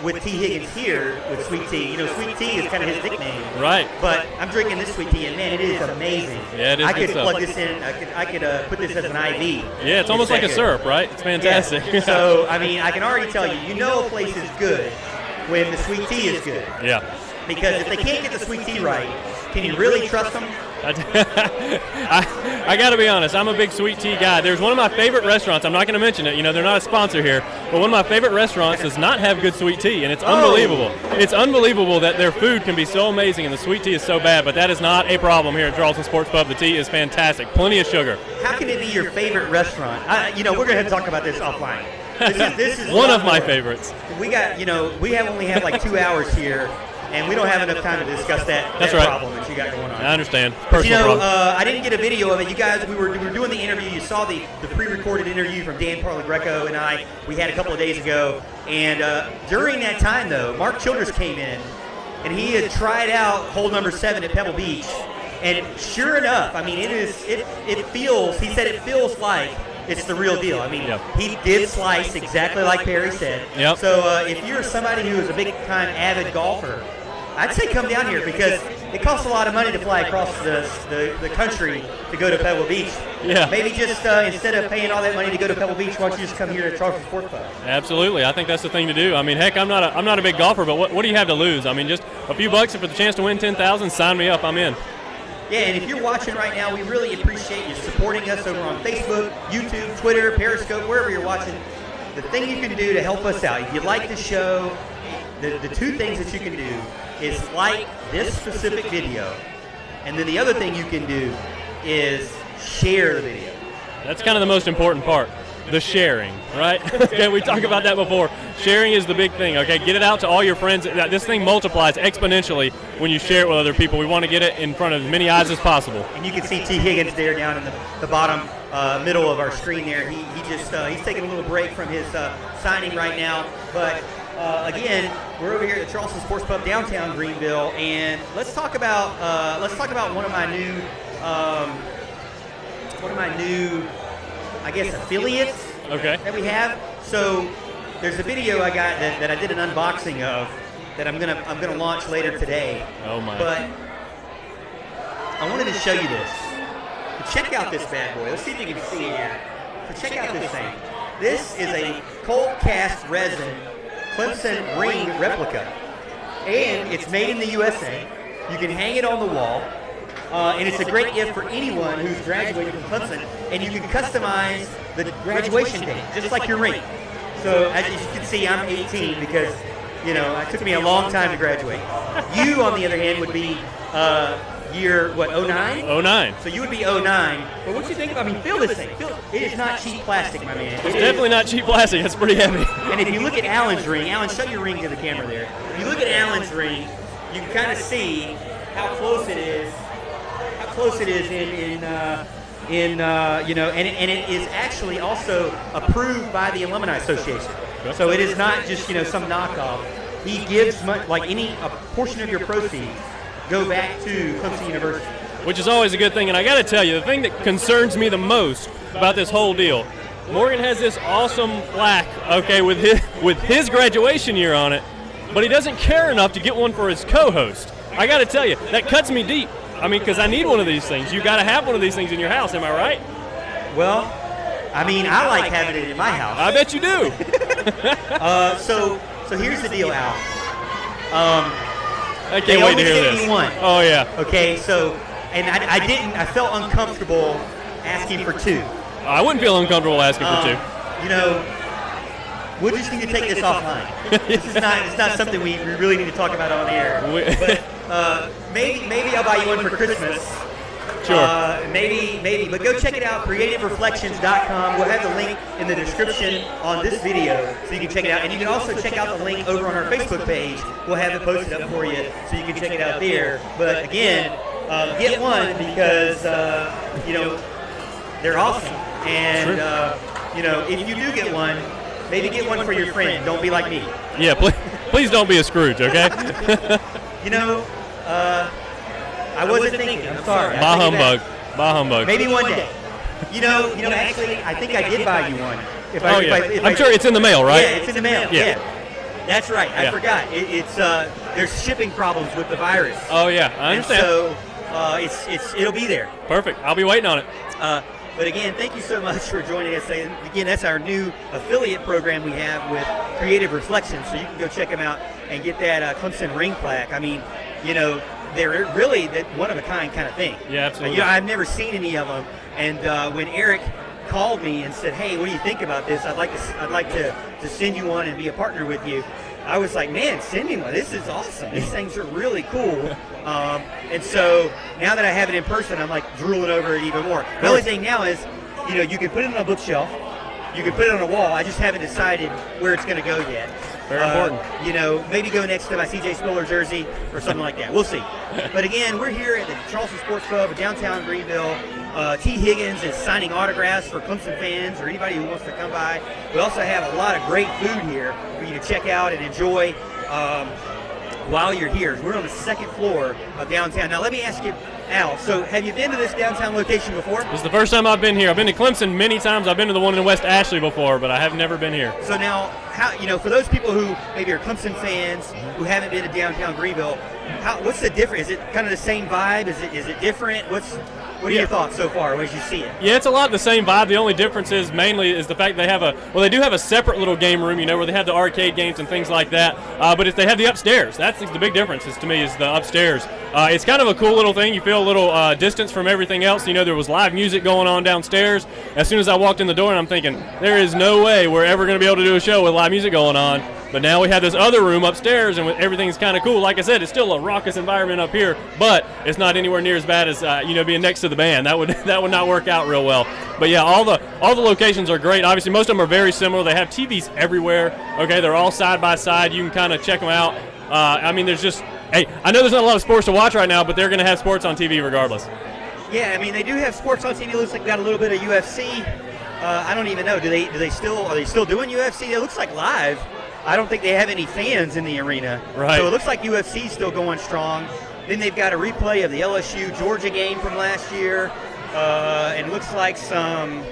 With Tee Higgins here with Sweet Tea. You know, Sweet Tea is kind of his nickname. Right. But I'm drinking this Sweet Tea, and man, it is amazing. Yeah, it is. I could plug this in. I could put this as an IV. Yeah, it's almost like a syrup, right? It's fantastic. Yeah. So, I mean, I can already tell you, you know a place is good when the Sweet Tea is good. Yeah. Because if they can't get the Sweet Tea right, can you really trust them? I got to be honest, I'm a big sweet tea guy. There's one of my favorite restaurants. I'm not going to mention it. You know, they're not a sponsor here. But one of my favorite restaurants does not have good sweet tea, and it's unbelievable. It's unbelievable that their food can be so amazing and the sweet tea is so bad, but that is not a problem here at Charleston Sports Pub. The tea is fantastic. Plenty of sugar. How can it be your favorite restaurant? You know, we're going to talk about this offline. This is one of my favorites. We got, you know, we only have like 2 hours here. And we don't have enough time to discuss that problem that you got going on. I understand. But, you know, problem. I didn't get a video of it. You guys, we were doing the interview. You saw the pre-recorded interview from Dan Parley-Greco and I. We had a couple of days ago. And during that time, though, Mark Childress came in, and he had tried out hole number 7 at Pebble Beach. And sure enough, I mean, it feels, he said it feels like it's the real deal. I mean, he did slice exactly like Perry said. Yep. So if you're somebody who is a big-time avid golfer, I'd say come down here because it costs a lot of money to fly across the country to go to Pebble Beach. Yeah. Maybe just instead of paying all that money to go to Pebble Beach, why don't you just come here to Charleston Sports Pub? Absolutely. I think that's the thing to do. I mean, heck, I'm not a big golfer, but what do you have to lose? I mean, just a few bucks for the chance to win $10,000, sign me up. I'm in. Yeah, and if you're watching right now, we really appreciate you supporting us over on Facebook, YouTube, Twitter, Periscope, wherever you're watching. The thing you can do to help us out, if you like the show, the two things that you can do is like this specific video, and then the other thing you can do is share the video. That's kind of the most important part, the sharing, right? Okay, we talked about that before. Sharing is the big thing, okay? Get it out to all your friends. This thing multiplies exponentially when you share it with other people. We want to get it in front of as many eyes as possible. And you can see Tee Higgins there down in the bottom middle of our screen there. He's taking a little break from his signing right now, but again, we're over here at the Charleston Sports Pub, Downtown Greenville, and let's talk about one of my new, I guess, affiliates. Okay. That we have. So there's a video I got that I did an unboxing of that I'm gonna launch later today. Oh my! But I wanted to show you this. Check out this bad boy. Let's see if you can see it here. So check out this thing. This is a cold cast resin Clemson ring replica, and it's made in the USA. You can hang it on the wall, and it's a great gift for anyone who's graduating from Clemson. And you can customize the graduation date, just like your ring. So as you can see, I'm 18 because, you know, it took me a long time to graduate. You, on the other hand, would be year, what, 09? 09. So you would be 09. But what you think about, I mean, feel this thing. It is not cheap plastic, my man. It's definitely not cheap plastic. It's pretty heavy. And if you look at Alan's ring, Alan, show your ring to the camera there. If you look at Alan's ring, you can kind of see how close it is. How close it is you know, and it is actually also approved by the Alumni Association. So it is not just, you know, some knockoff. He gives like a portion of your proceeds go back to Clemson University. Which is always a good thing. And I got to tell you, the thing that concerns me the most about this whole deal, Morgan has this awesome plaque, okay, with his graduation year on it, but he doesn't care enough to get one for his co-host. I got to tell you, that cuts me deep. I mean, because I need one of these things. You got to have one of these things in your house. Am I right? Well, I mean, I like having it in my house. I bet you do. So here's the deal, Al. I can't wait to hear this. Me one. Oh yeah. Okay, so and I felt uncomfortable asking for two. I wouldn't feel uncomfortable asking for two. You know, we'll just need to take this offline. It's not something we really need to talk about on the air. But maybe I'll buy you one for Christmas. Sure. Maybe. But go check it out, creativereflections.com. We'll have the link in the description on this video so you can check it out. And you can also check out the link over on our Facebook page. We'll have it posted up for you so you can check it out there. But again, get one because, they're awesome. And, if you do get one, maybe get one for your friend. Don't be like me. Yeah, please don't be a Scrooge, okay? I wasn't thinking. I'm sorry. Bah humbug. Bah humbug. Maybe one day. Actually, I think I did buy you one. I'm sure it's in the mail, right? Yeah, it's in the mail. Yeah. That's right. I forgot. There's shipping problems with the virus. Oh yeah, I understand. And so it'll be there. Perfect. I'll be waiting on it. But again, thank you so much for joining us. Again, that's our new affiliate program we have with Creative Reflections. So you can go check them out and get that Clemson ring plaque. I mean, they're really that one-of-a-kind kind of thing. Yeah, absolutely. I've never seen any of them. And when Eric called me and said, "Hey, what do you think about this? I'd like to send you one and be a partner with you," I was like, "Man, send me one. This is awesome. These things are really cool." And so now that I have it in person, I'm like drooling over it even more. The only thing now is, you can put it on a bookshelf. You can put it on a wall. I just haven't decided where it's going to go yet. Very important. Maybe go next to my CJ Spiller jersey or something like that. We'll see. But again, we're here at the Charleston Sports Pub in downtown Greenville. Tee Higgins is signing autographs for Clemson fans or anybody who wants to come by. We also have a lot of great food here for you to check out and enjoy while you're here. We're on the second floor of downtown. Now, let me ask you, Al, so have you been to this downtown location before? This is the first time I've been here. I've been to Clemson many times. I've been to the one in West Ashley before, but I have never been here. So now, for those people who maybe are Clemson fans who haven't been to downtown Greenville, what's the difference? Is it kind of the same vibe? Is it different? What are your thoughts so far as you see it? Yeah, it's a lot the same vibe. The only difference is mainly the fact they do have a separate little game room, where they have the arcade games and things like that. But if they have the upstairs, that's the big difference to me is the upstairs. It's kind of a cool little thing. You feel a little distance from everything else. There was live music going on downstairs. As soon as I walked in the door, and I'm thinking, there is no way we're ever going to be able to do a show with live music going on. But now we have this other room upstairs, and everyth's kind of cool. Like I said, it's still a raucous environment up here, but it's not anywhere near as bad as being next to the band. That would not work out real well. But yeah, all the locations are great. Obviously, most of them are very similar. They have TVs everywhere. Okay, they're all side by side. You can kind of check them out. There's just I know there's not a lot of sports to watch right now, but they're going to have sports on TV regardless. Yeah, they do have sports on TV. It looks like they got a little bit of UFC. I don't even know. Are they still doing UFC? It looks like live. I don't think they have any fans in the arena. Right. So it looks like UFC's still going strong. Then they've got a replay of the LSU-Georgia game from last year. And it looks like some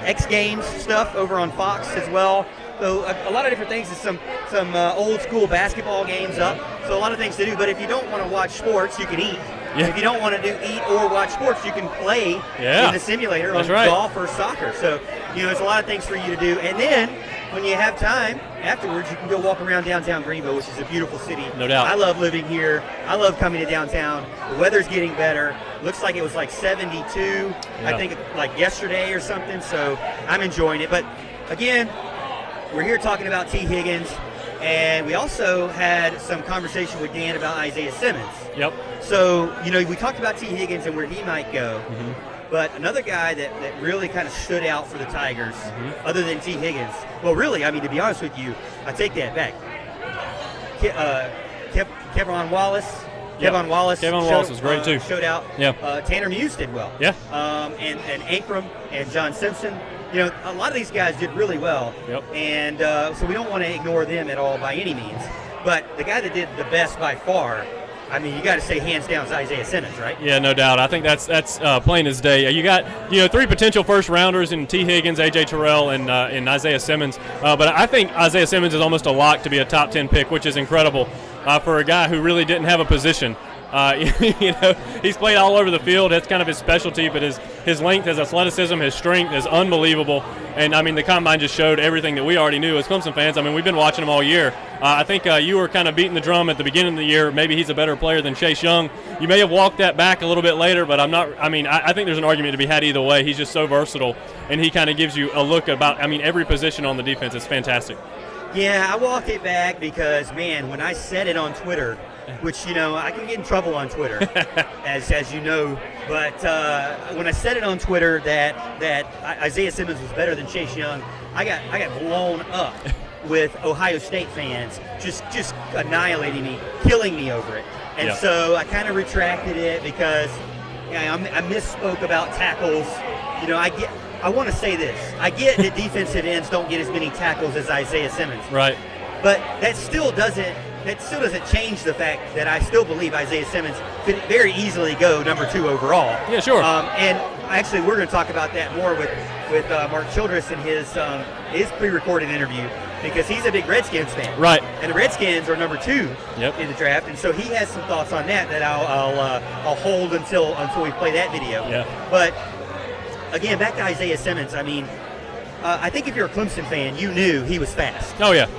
X Games stuff over on Fox as well. So a lot of different things. There's some old school basketball games up. So a lot of things to do. But if you don't want to watch sports, you can eat. Yeah. If you don't want to eat or watch sports, you can play in the simulator on golf or soccer. So there's a lot of things for you to do. And then when you have time afterwards, you can go walk around downtown Greenville, which is a beautiful city. No doubt. I love living here. I love coming to downtown. The weather's getting better. Looks like it was like 72, I think, like yesterday or something. So I'm enjoying it. But again, we're here talking about Tee Higgins, and we also had some conversation with Dan about Isaiah Simmons. Yep. So, we talked about Tee Higgins and where he might go. Mm-hmm. But another guy that really kind of stood out for the Tigers, other than Tee Higgins, well, really, to be honest with you, I take that back. Kevon Wallace. Kevon Wallace was great too. Showed out. Yeah. Tanner Muse did well. Yeah. And Ankrum and John Simpson. A lot of these guys did really well. Yep. And so we don't want to ignore them at all by any means. But the guy that did the best by far, you got to say hands down is Isaiah Simmons, right? Yeah, no doubt. I think that's plain as day. You got three potential first rounders in Tee Higgins, AJ Terrell, and Isaiah Simmons. But I think Isaiah Simmons is almost a lock to be a top 10 pick, which is incredible. for a guy who really didn't have a position. He's played all over the field. That's kind of his specialty, but his length, his athleticism, his strength is unbelievable. And, I mean, the Combine just showed everything that we already knew as Clemson fans. I mean, we've been watching him all year. I think you were kind of beating the drum at the beginning of the year. Maybe he's a better player than Chase Young. You may have walked that back a little bit later, but I think there's an argument to be had either way. He's just so versatile, and he kind of gives you a look about, every position on the defense is fantastic. Yeah, I walked it back because, man, when I said it on Twitter, which, I can get in trouble on Twitter, as you know, but when I said it on Twitter that Isaiah Simmons was better than Chase Young, I got blown up with Ohio State fans just annihilating me, killing me over it. And so I kind of retracted it because I misspoke about tackles. I want to say this. I get that defensive ends don't get as many tackles as Isaiah Simmons. Right. But that still doesn't change the fact that I still believe Isaiah Simmons could very easily go number 2 overall. Yeah, sure. And actually, we're going to talk about that more with Mark Childress in his pre-recorded interview, because he's a big Redskins fan. Right. And the Redskins are number 2 in the draft, and so he has some thoughts on that I'll hold until we play that video. Yeah. But again, back to Isaiah Simmons. I think if you're a Clemson fan, you knew he was fast. Oh yeah.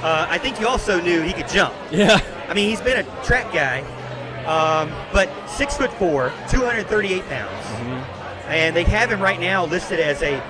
I think you also knew he could jump. Yeah. He's been a track guy, but 6'4", 238 pounds, and they have him right now listed as a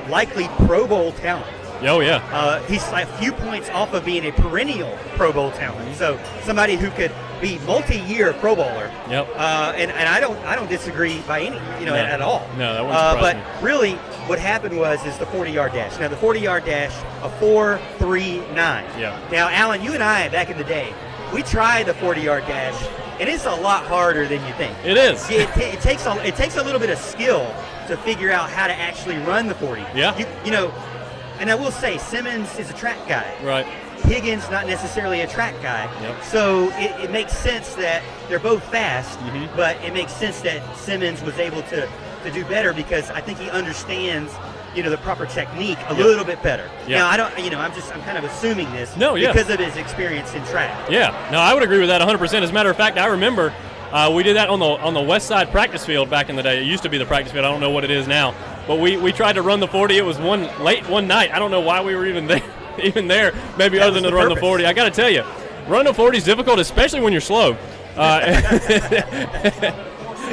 likely Pro Bowl talent. Oh yeah. He's a few points off of being a perennial Pro Bowl talent. So somebody who could be multi-year Pro Bowler. Yep. And I don't disagree by any at all. No, that wouldn't surprise me. But really, what happened was the 40-yard dash. Now the 40-yard dash, a 4.39. Yeah. Now, Alan, you and I back in the day, we tried the 40-yard dash, and it's a lot harder than you think. It is. It takes a little bit of skill to figure out how to actually run the 40. Yeah. And I will say, Simmons is a track guy. Right. Higgins, not necessarily a track guy. Yep. So it makes sense that they're both fast, but it makes sense that Simmons was able to do better because I think he understands, the proper technique a little bit better. Yeah. Now, I'm kind of assuming this because of his experience in track. Yeah. No, I would agree with that 100%. As a matter of fact, I remember we did that on the west side practice field back in the day. It used to be the practice field. I don't know what it is now. But we tried to run the 40. It was late one night. I don't know why we were even there, maybe that other than to run the 40. I got to tell you, run the 40 is difficult, especially when you're slow.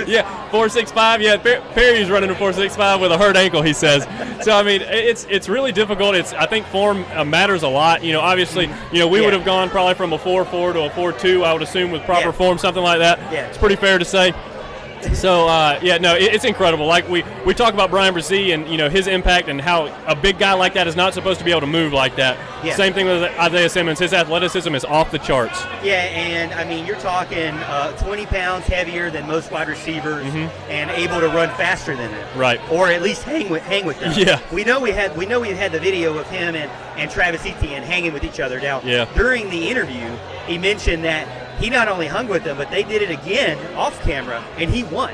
Yeah, 4.65. Yeah, Perry's running a 4.65 with a hurt ankle, he says. So it's really difficult. I think form matters a lot. Obviously, we would have gone probably from a 4.4 to a 4.2. I would assume with proper form, something like that. Yeah. It's pretty fair to say. So, it's incredible. Like we talk about Brian Brzee and, his impact and how a big guy like that is not supposed to be able to move like that. Yeah. Same thing with Isaiah Simmons. His athleticism is off the charts. Yeah, and you're talking 20 pounds heavier than most wide receivers and able to run faster than them. Right. Or at least hang with them. Yeah. We know we had the video of him and Travis Etienne hanging with each other. Now, during the interview, he mentioned that he not only hung with them, but they did it again off camera, and he won.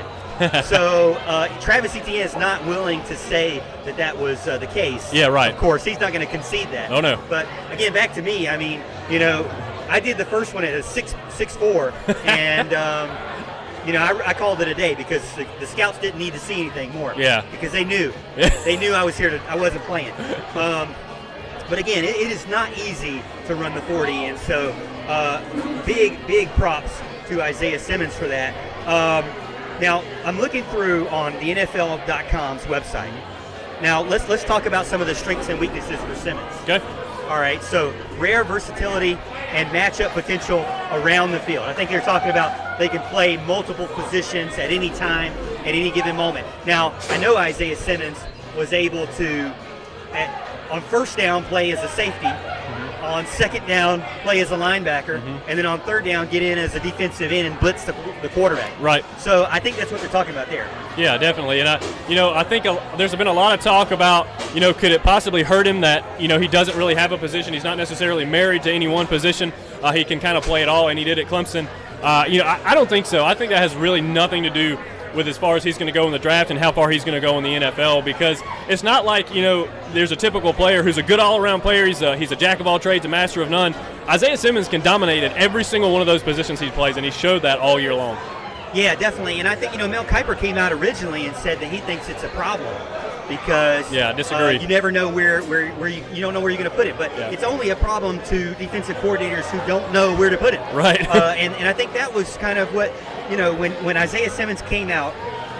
So Travis Etienne is not willing to say that was the case. Yeah, right. Of course, he's not going to concede that. Oh, no. But, again, back to me, I did the first one at a 6'4", and, I called it a day because the scouts didn't need to see anything more. Yeah. Because they knew. They knew I was here. I wasn't playing. But again, it is not easy to run the 40, and so big props to Isaiah Simmons for that. Now, I'm looking through on the NFL.com's website. Now, let's talk about some of the strengths and weaknesses for Simmons. Okay. All right, so rare versatility and matchup potential around the field. I think you're talking about they can play multiple positions at any time, at any given moment. Now, I know Isaiah Simmons was able to, on first down, play as a safety, on second down, play as a linebacker, and then on third down, get in as a defensive end and blitz the quarterback. Right. So I think that's what they're talking about there. Yeah, definitely. And I think there's been a lot of talk about, could it possibly hurt him that, he doesn't really have a position. He's not necessarily married to any one position. He can kind of play it all, and he did at Clemson. I don't think so. I think that has really nothing to do with as far as he's going to go in the draft and how far he's going to go in the NFL, because it's not like, there's a typical player who's a good all-around player. He's a jack of all trades, a master of none. Isaiah Simmons can dominate at every single one of those positions he plays, and he showed that all year long. Yeah, definitely. And I think, Mel Kiper came out originally and said that he thinks it's a problem because I disagree. You never know where you don't know where you're going to put it. But it's only a problem to defensive coordinators who don't know where to put it. Right. And I think that was kind of what, when Isaiah Simmons came out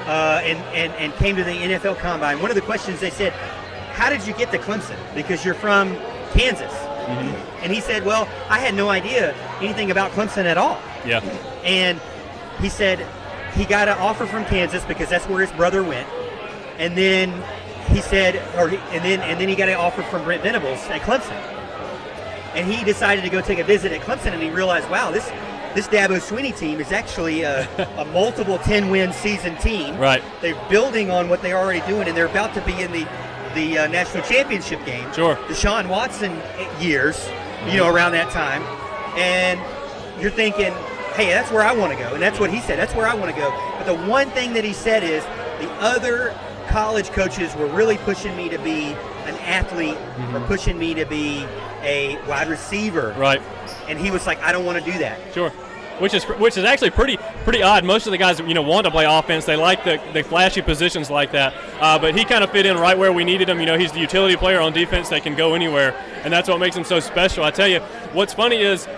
and came to the NFL Combine, one of the questions they said, how did you get to Clemson? Because you're from Kansas. Mm-hmm. And he said, well, I had no idea anything about Clemson at all. Yeah. And he said he got an offer from Kansas because that's where his brother went. And then he said, and then he got an offer from Brent Venables at Clemson. And he decided to go take a visit at Clemson, and he realized, wow, this Dabo Swinney team is actually a multiple 10-win season team. Right. They're building on what they're already doing, and they're about to be in the national championship game. Sure. Deshaun Watson years, around that time. And you're thinking, hey, that's where I want to go. And that's what he said. That's where I want to go. But the one thing that he said is the other college coaches were really pushing me to be an athlete or pushing me to be a wide receiver. Right. And he was like, I don't want to do that. Sure. Which is actually pretty odd. Most of the guys want to play offense. They like the flashy positions like that. But he kind of fit in right where we needed him. He's the utility player on defense that can go anywhere, and that's what makes him so special. I tell you, what's funny is,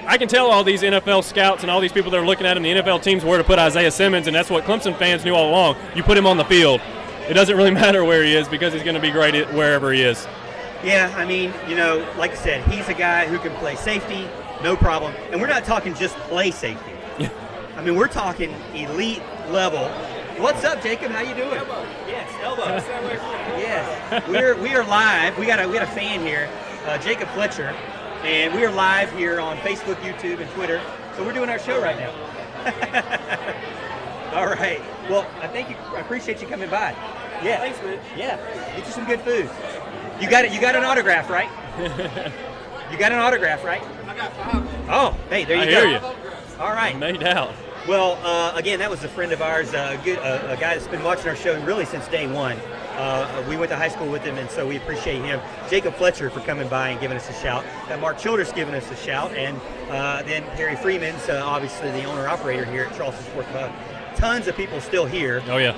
I can tell all these NFL scouts and all these people that are looking at him, the NFL teams, where to put Isaiah Simmons, and that's what Clemson fans knew all along. You put him on the field. It doesn't really matter where he is because he's going to be great at wherever he is. Yeah, I mean, like I said, he's a guy who can play safety, no problem. And we're not talking just play safety. Yeah. I mean, we're talking elite level. What's up, Jacob? How you doing? Elbow. Yes, elbow. Yes, we are live. We got a fan here, Jacob Fletcher, and we are live here on Facebook, YouTube, and Twitter. So we're doing our show right now. All right. Well, I appreciate you coming by. Yeah. Thanks, man. Yeah. Get you some good food. You got it. You got an autograph, right? You got an autograph, right? I got 5. Oh, hey, there you I go. hear you. All right. No doubt. Well, again, that was a friend of ours, a guy that's been watching our show really since day one. We went to high school with him, and so we appreciate him. Jacob Fletcher for coming by and giving us a shout. Mark Childress giving us a shout, and then Harry Freeman's obviously the owner-operator here at Charleston Sports Pub. Tons of people still here. Oh, yeah.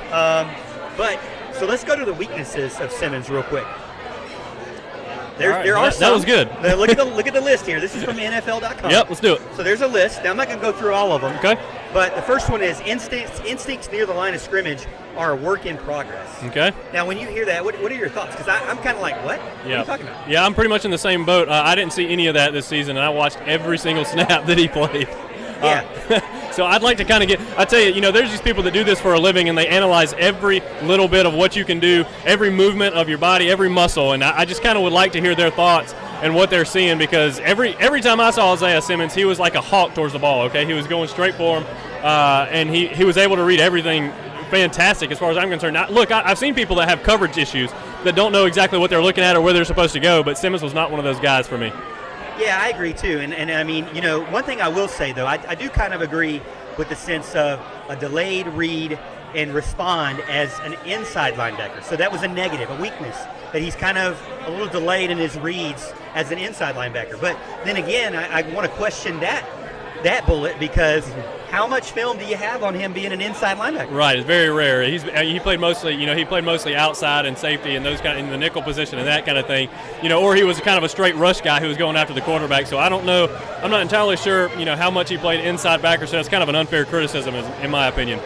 So let's go to the weaknesses of Simmons real quick. There are some. That was good. Now, look at the list here. This is from NFL.com. Yep, let's do it. So there's a list. Now, I'm not going to go through all of them. Okay. But the first one is instincts near the line of scrimmage are a work in progress. Okay. Now, when you hear that, what are your thoughts? Because I'm kind of like, what? Yeah. What are you talking about? Yeah, I'm pretty much in the same boat. I didn't see any of that this season, and I watched every single snap that he played. Yeah. So I'd like to kind of I tell you, there's these people that do this for a living, and they analyze every little bit of what you can do, every movement of your body, every muscle, and I just kind of would like to hear their thoughts and what they're seeing, because every time I saw Isaiah Simmons, he was like a hawk towards the ball, okay? He was going straight for him, and he was able to read everything fantastic as far as I'm concerned. Now, look, I've seen people that have coverage issues that don't know exactly what they're looking at or where they're supposed to go, but Simmons was not one of those guys for me. Yeah, I agree too. And I mean, one thing I will say, though, I do kind of agree with the sense of a delayed read and respond as an inside linebacker. So that was a negative, a weakness, that he's kind of a little delayed in his reads as an inside linebacker. But then again, I want to question that bullet, because how much film do you have on him being an inside linebacker? Right, it's very rare. He played mostly outside and safety and those kind of, in the nickel position and that kind of thing, or he was kind of a straight rush guy who was going after the quarterback. So I don't know. I'm not entirely sure, how much he played inside backer. So it's kind of an unfair criticism, in my opinion.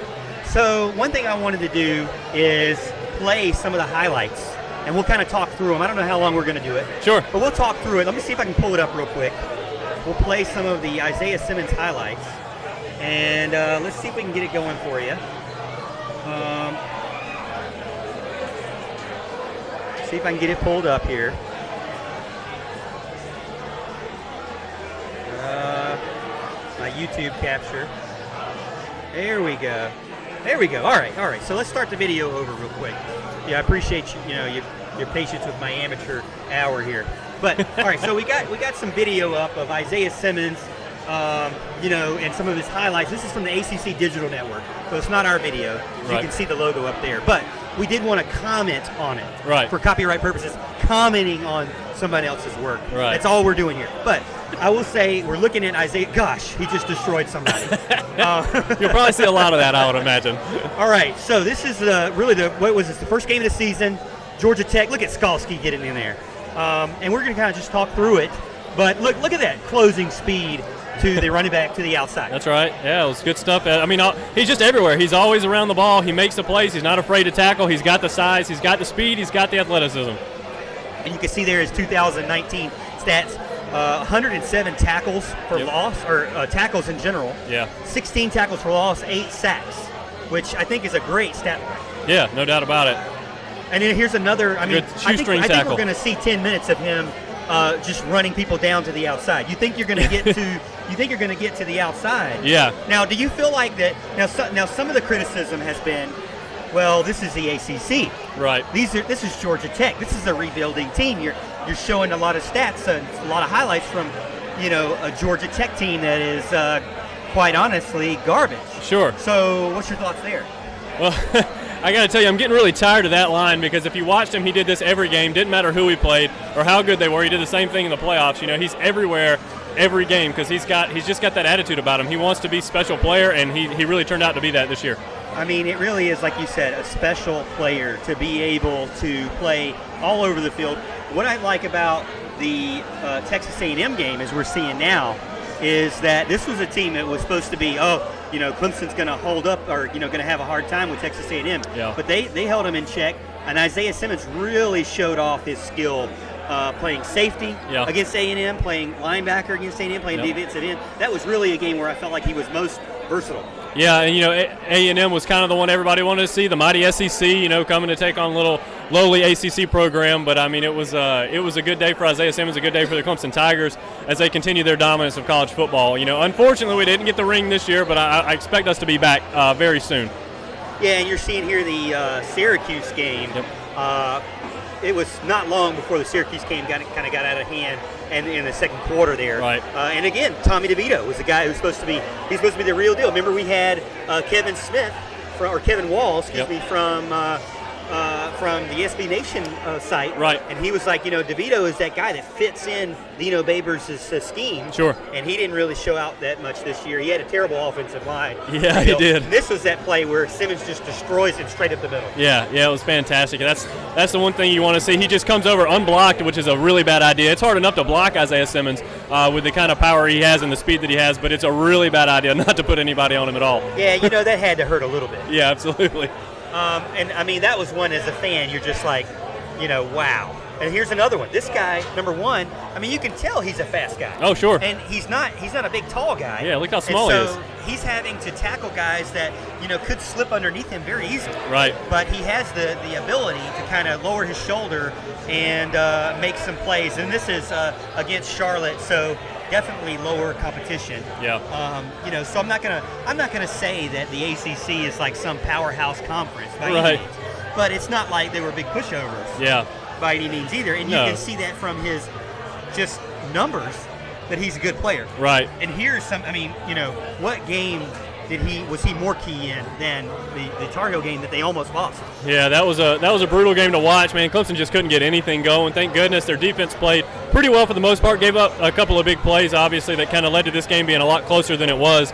So one thing I wanted to do is play some of the highlights, and we'll kind of talk through them. I don't know how long we're going to do it. Sure. But we'll talk through it. Let me see if I can pull it up real quick. We'll play some of the Isaiah Simmons highlights, and let's see if we can get it going for you. See if I can get it pulled up here. My YouTube capture. There we go. There we go. All right. So let's start the video over real quick. Yeah, I appreciate your patience with my amateur hour here. But all right, so we got some video up of Isaiah Simmons and some of his highlights. This is from the ACC Digital Network, so it's not our video. So Right. You can see the logo up there. But we did want to comment on it Right. for copyright purposes, commenting on somebody else's work. Right. That's all we're doing here. But I will say we're looking at Isaiah. Gosh, he just destroyed somebody. You'll probably see a lot of that, I would imagine. All right, so this is the first game of the season. Georgia Tech. Look at Skalski getting in there, and we're going to kind of just talk through it. But look at that closing speed to the running back to the outside. That's right. Yeah, it was good stuff. I mean, he's just everywhere. He's always around the ball. He makes the plays. He's not afraid to tackle. He's got the size. He's got the speed. He's got the athleticism. And you can see there his 2019 stats. 107 tackles for loss, or tackles in general. Yeah. 16 tackles for loss, 8 sacks, which I think is a great stat line. Yeah, no doubt about it. And then here's another. I mean, Good shoestring I think tackle. we're going to see 10 minutes of him just running people down to the outside. You think you're going to get to? You think you're going to get to the outside? Yeah. Now, do you feel like that? Now, some of the criticism has been, well, this is the ACC. Right. This is Georgia Tech. This is a rebuilding team. You're showing a lot of stats, a lot of highlights from, a Georgia Tech team that is, quite honestly, garbage. Sure. So, what's your thoughts there? Well, I got to tell you, I'm getting really tired of that line because if you watched him, he did this every game. Didn't matter who he played or how good they were. He did the same thing in the playoffs. He's everywhere, every game because he's just got that attitude about him. He wants to be a special player, and he really turned out to be that this year. I mean, it really is, like you said, a special player to be able to play all over the field. What I like about the Texas A&M game, as we're seeing now, is that this was a team that was supposed to be, Clemson's going to hold up or, going to have a hard time with Texas A&M. Yeah. But they held him in check, and Isaiah Simmons really showed off his skill playing safety against A&M, playing linebacker against A&M, playing defensive end. That was really a game where I felt like he was most versatile. Yeah, and A&M was kind of the one everybody wanted to see, the mighty SEC, coming to take on a little lowly ACC program. But I mean, it was a good day for Isaiah Simmons, a good day for the Clemson Tigers as they continue their dominance of college football. Unfortunately, we didn't get the ring this year, but I expect us to be back very soon. Yeah, and you're seeing here the Syracuse game. Yep. It was not long before the Syracuse game kind of got out of hand, and in the second quarter there. Right. And again, Tommy DeVito was the guy who's supposed to be the real deal. Remember, we had Kevin Wall, from the SB Nation site. Right. And he was like, DeVito is that guy that fits in Dino Babers' scheme. Sure. And he didn't really show out that much this year. He had a terrible offensive line. Yeah, he did. And this was that play where Simmons just destroys him straight up the middle. Yeah, it was fantastic. That's the one thing you want to see. He just comes over unblocked, which is a really bad idea. It's hard enough to block Isaiah Simmons with the kind of power he has and the speed that he has, but it's a really bad idea not to put anybody on him at all. Yeah, that had to hurt a little bit. Yeah, absolutely. And I mean, that was one as a fan, you're just like, wow. And here's another one. This guy, number one, I mean, you can tell he's a fast guy. Oh, sure. And he's not a big, tall guy. Yeah, look how small he is. So he's having to tackle guys that, could slip underneath him very easily. Right. But he has the ability to kind of lower his shoulder and make some plays. And this is against Charlotte, so definitely lower competition. Yeah. So I'm not gonna say that the ACC is like some powerhouse conference by any Right. means, but it's not like they were big pushovers. Yeah. By any means either, and you No. can see that from his just numbers that he's a good player. Right. And here's some. I mean, what game was he more key in than the Tar Heel game that they almost lost? Yeah, that was a brutal game to watch, man. Clemson just couldn't get anything going. Thank goodness their defense played pretty well for the most part. Gave up a couple of big plays, obviously, that kind of led to this game being a lot closer than it was.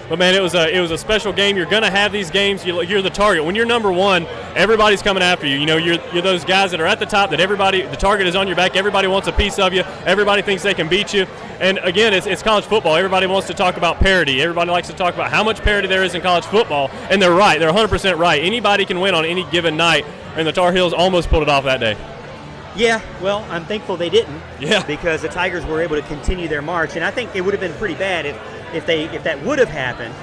But man, it was a special game. You're gonna have these games. You're the target. When you're number one, everybody's coming after you. You're those guys that are at the top. That the target is on your back. Everybody wants a piece of you. Everybody thinks they can beat you. And again, it's college football. Everybody wants to talk about parity. Everybody likes to talk about how much parity there is in college football. And they're right. They're 100% right. Anybody can win on any given night. And the Tar Heels almost pulled it off that day. Yeah, well, I'm thankful they didn't. Yeah. Because the Tigers were able to continue their march, and I think it would have been pretty bad if that would have happened.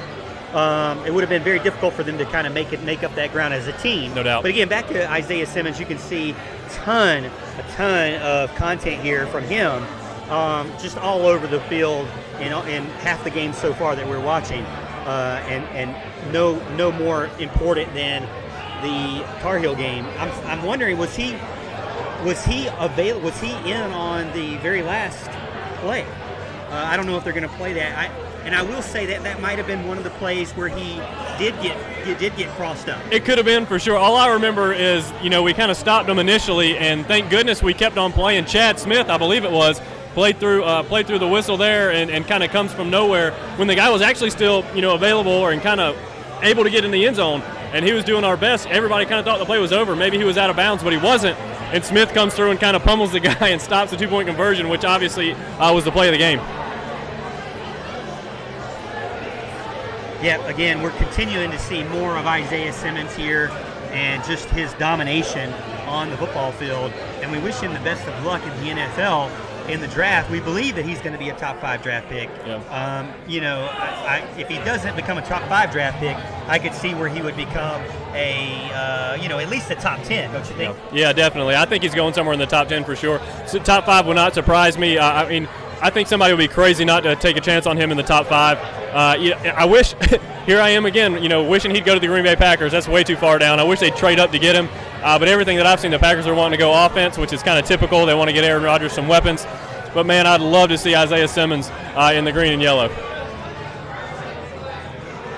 It would have been very difficult for them to kind of make up that ground as a team. No doubt. But again, back to Isaiah Simmons, you can see a ton of content here from him, just all over the field in half the games so far that we're watching, and no more important than the Tar Heel game. I'm wondering, was he in on the very last play? I don't know if they're going to play that. And I will say that might have been one of the plays where he did get crossed up. It could have been for sure. All I remember is, we kind of stopped him initially, and thank goodness we kept on playing. Chad Smith, I believe it was, played through the whistle there and kind of comes from nowhere when the guy was actually still, available and kind of able to get in the end zone, and he was doing our best. Everybody kind of thought the play was over. Maybe he was out of bounds, but he wasn't. And Smith comes through and kind of pummels the guy and stops the 2-point conversion, which obviously was the play of the game. Yeah, again, we're continuing to see more of Isaiah Simmons here and just his domination on the football field. And we wish him the best of luck in the NFL in the draft. We believe that he's going to be a top 5 draft pick. Yeah. If he doesn't become a top 5 draft pick, I could see where he would become at least a top 10, don't you think? Yeah, definitely. I think he's going somewhere in the top 10 for sure. So top 5 would not surprise me. I think somebody would be crazy not to take a chance on him in the top 5. I wish, here I am again, wishing he'd go to the Green Bay Packers. That's way too far down. I wish they'd trade up to get him. But everything that I've seen, the Packers are wanting to go offense, which is kind of typical. They want to get Aaron Rodgers some weapons. But, man, I'd love to see Isaiah Simmons in the green and yellow.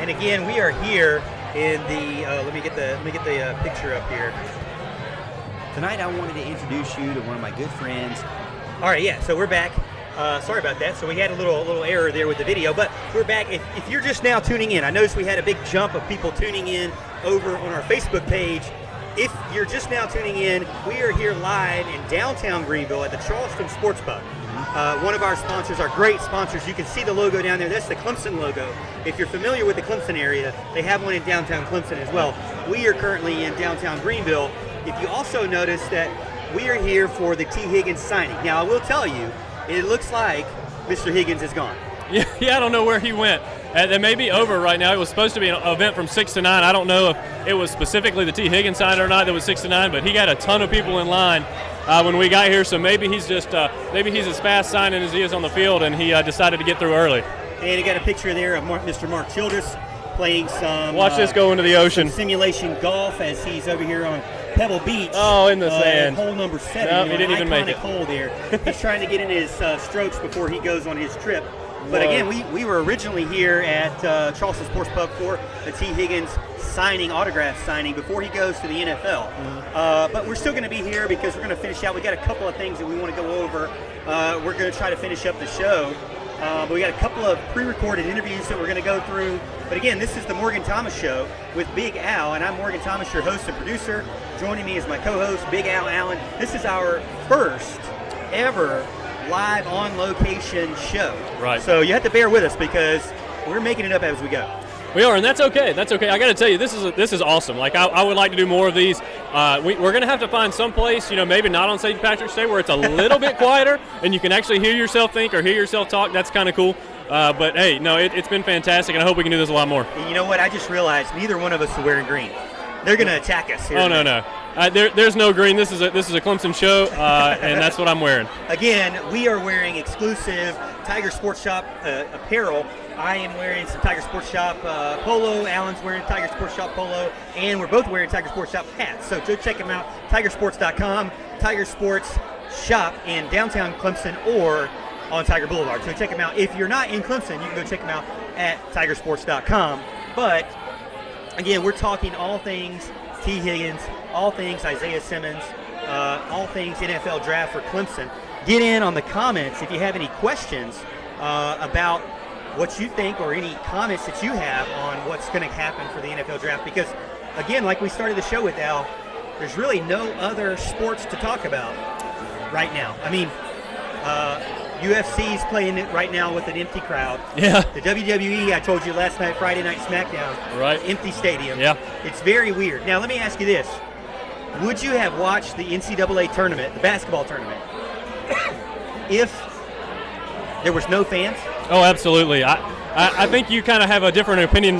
And, again, we are here in the let me get the picture up here. Tonight I wanted to introduce you to one of my good friends. All right, yeah, so we're back. Sorry about that. So we had a little error there with the video, but we're back. If you're just now tuning in, I noticed we had a big jump of people tuning in over on our Facebook page. If you're just now tuning in, we are here live in downtown Greenville at the Charleston Sports Pub. One of our sponsors, our great sponsors, you can see the logo down there. That's the Clemson logo. If you're familiar with the Clemson area, they have one in downtown Clemson as well. We are currently in downtown Greenville. If you also notice that we are here for the Tee Higgins signing. Now, I will tell you, it looks like Mr. Higgins is gone. Yeah, I don't know where he went. That may be over right now. It was supposed to be an event from 6 to 9. I don't know if it was specifically the Tee Higgins sign or not that was 6 to 9, but he got a ton of people in line when we got here. So maybe he's just maybe he's as fast signing as he is on the field, and he decided to get through early. And he got a picture there of Mr. Mark Childress playing some. Watch this go into the ocean. Simulation golf as he's over here on Pebble Beach. Oh, in the sand. Hole number 7. Nope, he didn't even make it. Hole there. He's trying to get in his strokes before he goes on his trip. But again, we were originally here at Charleston Sports Pub for the Tee Higgins autograph signing before he goes to the NFL. But we're still going to be here because we're going to finish out. We got a couple of things that we want to go over. We're going to try to finish up the show. But we got a couple of pre-recorded interviews that we're going to go through. But again, this is the Morgan Thomas Show with Big Al, and I'm Morgan Thomas, your host and producer. Joining me is my co-host, Big Al Allen. This is our first ever live on location show. Right. So you have to bear with us because we're making it up as we go. We are, and that's okay. That's okay. I got to tell you, this is awesome. Like I would like to do more of these. We're going to have to find some place, maybe not on St. Patrick's Day, where it's a little bit quieter and you can actually hear yourself think or hear yourself talk. That's kind of cool. But hey, no, it's been fantastic, and I hope we can do this a lot more. And you know what? I just realized neither one of us are wearing green. They're going to attack us here. Oh no. There's no green. This is a Clemson show, and that's what I'm wearing. Again, we are wearing exclusive Tiger Sports Shop apparel. I am wearing some Tiger Sports Shop polo. Alan's wearing Tiger Sports Shop polo, and we're both wearing Tiger Sports Shop hats. So go check them out. Tigersports.com, Tiger Sports Shop in downtown Clemson or on Tiger Boulevard. So check them out. If you're not in Clemson, you can go check them out at Tigersports.com. But again, we're talking all things Tee Higgins, all things Isaiah Simmons, all things NFL draft for Clemson. Get in on the comments if you have any questions about what you think or any comments that you have on what's going to happen for the NFL draft. Because, again, like we started the show with, Al, there's really no other sports to talk about right now. I mean, UFC's playing it right now with an empty crowd. Yeah. The WWE, I told you last night, Friday Night SmackDown. Right. Empty stadium. Yeah. It's very weird. Now, let me ask you this. Would you have watched the NCAA tournament, the basketball tournament, if there was no fans? Oh, absolutely. I think you kind of have a different opinion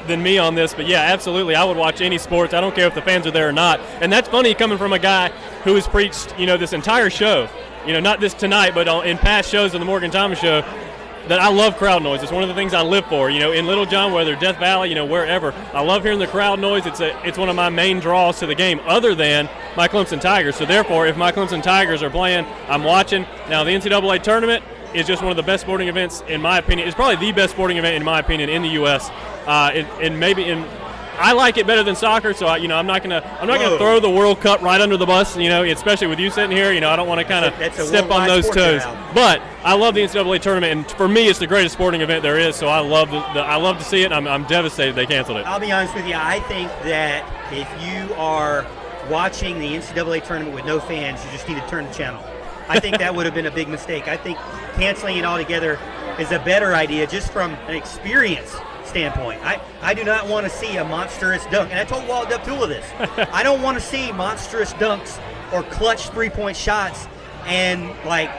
than me on this, but yeah, absolutely. I would watch any sports. I don't care if the fans are there or not. And that's funny coming from a guy who has preached, this entire show, not this tonight, but in past shows of the Morgan Thomas Show, that I love crowd noise. It's one of the things I live for. In Little John, whether Death Valley, wherever, I love hearing the crowd noise. It's one of my main draws to the game, other than my Clemson Tigers. So therefore, if my Clemson Tigers are playing, I'm watching. Now the NCAA tournament, is just one of the best sporting events, in my opinion. It's probably the best sporting event, in my opinion, in the U.S. And maybe I like it better than soccer, so I'm not gonna throw the World Cup right under the bus. Especially with you sitting here, I don't want to kind of step on those toes. But I love the NCAA tournament, and for me, it's the greatest sporting event there is. So I love to see it. And I'm devastated they canceled it. I'll be honest with you. I think that if you are watching the NCAA tournament with no fans, you just need to turn the channel. I think that would have been a big mistake. I think canceling it altogether is a better idea, just from an experience standpoint. I do not want to see a monstrous dunk, and I told Walt Deptula this. I don't want to see monstrous dunks or clutch three-point shots and like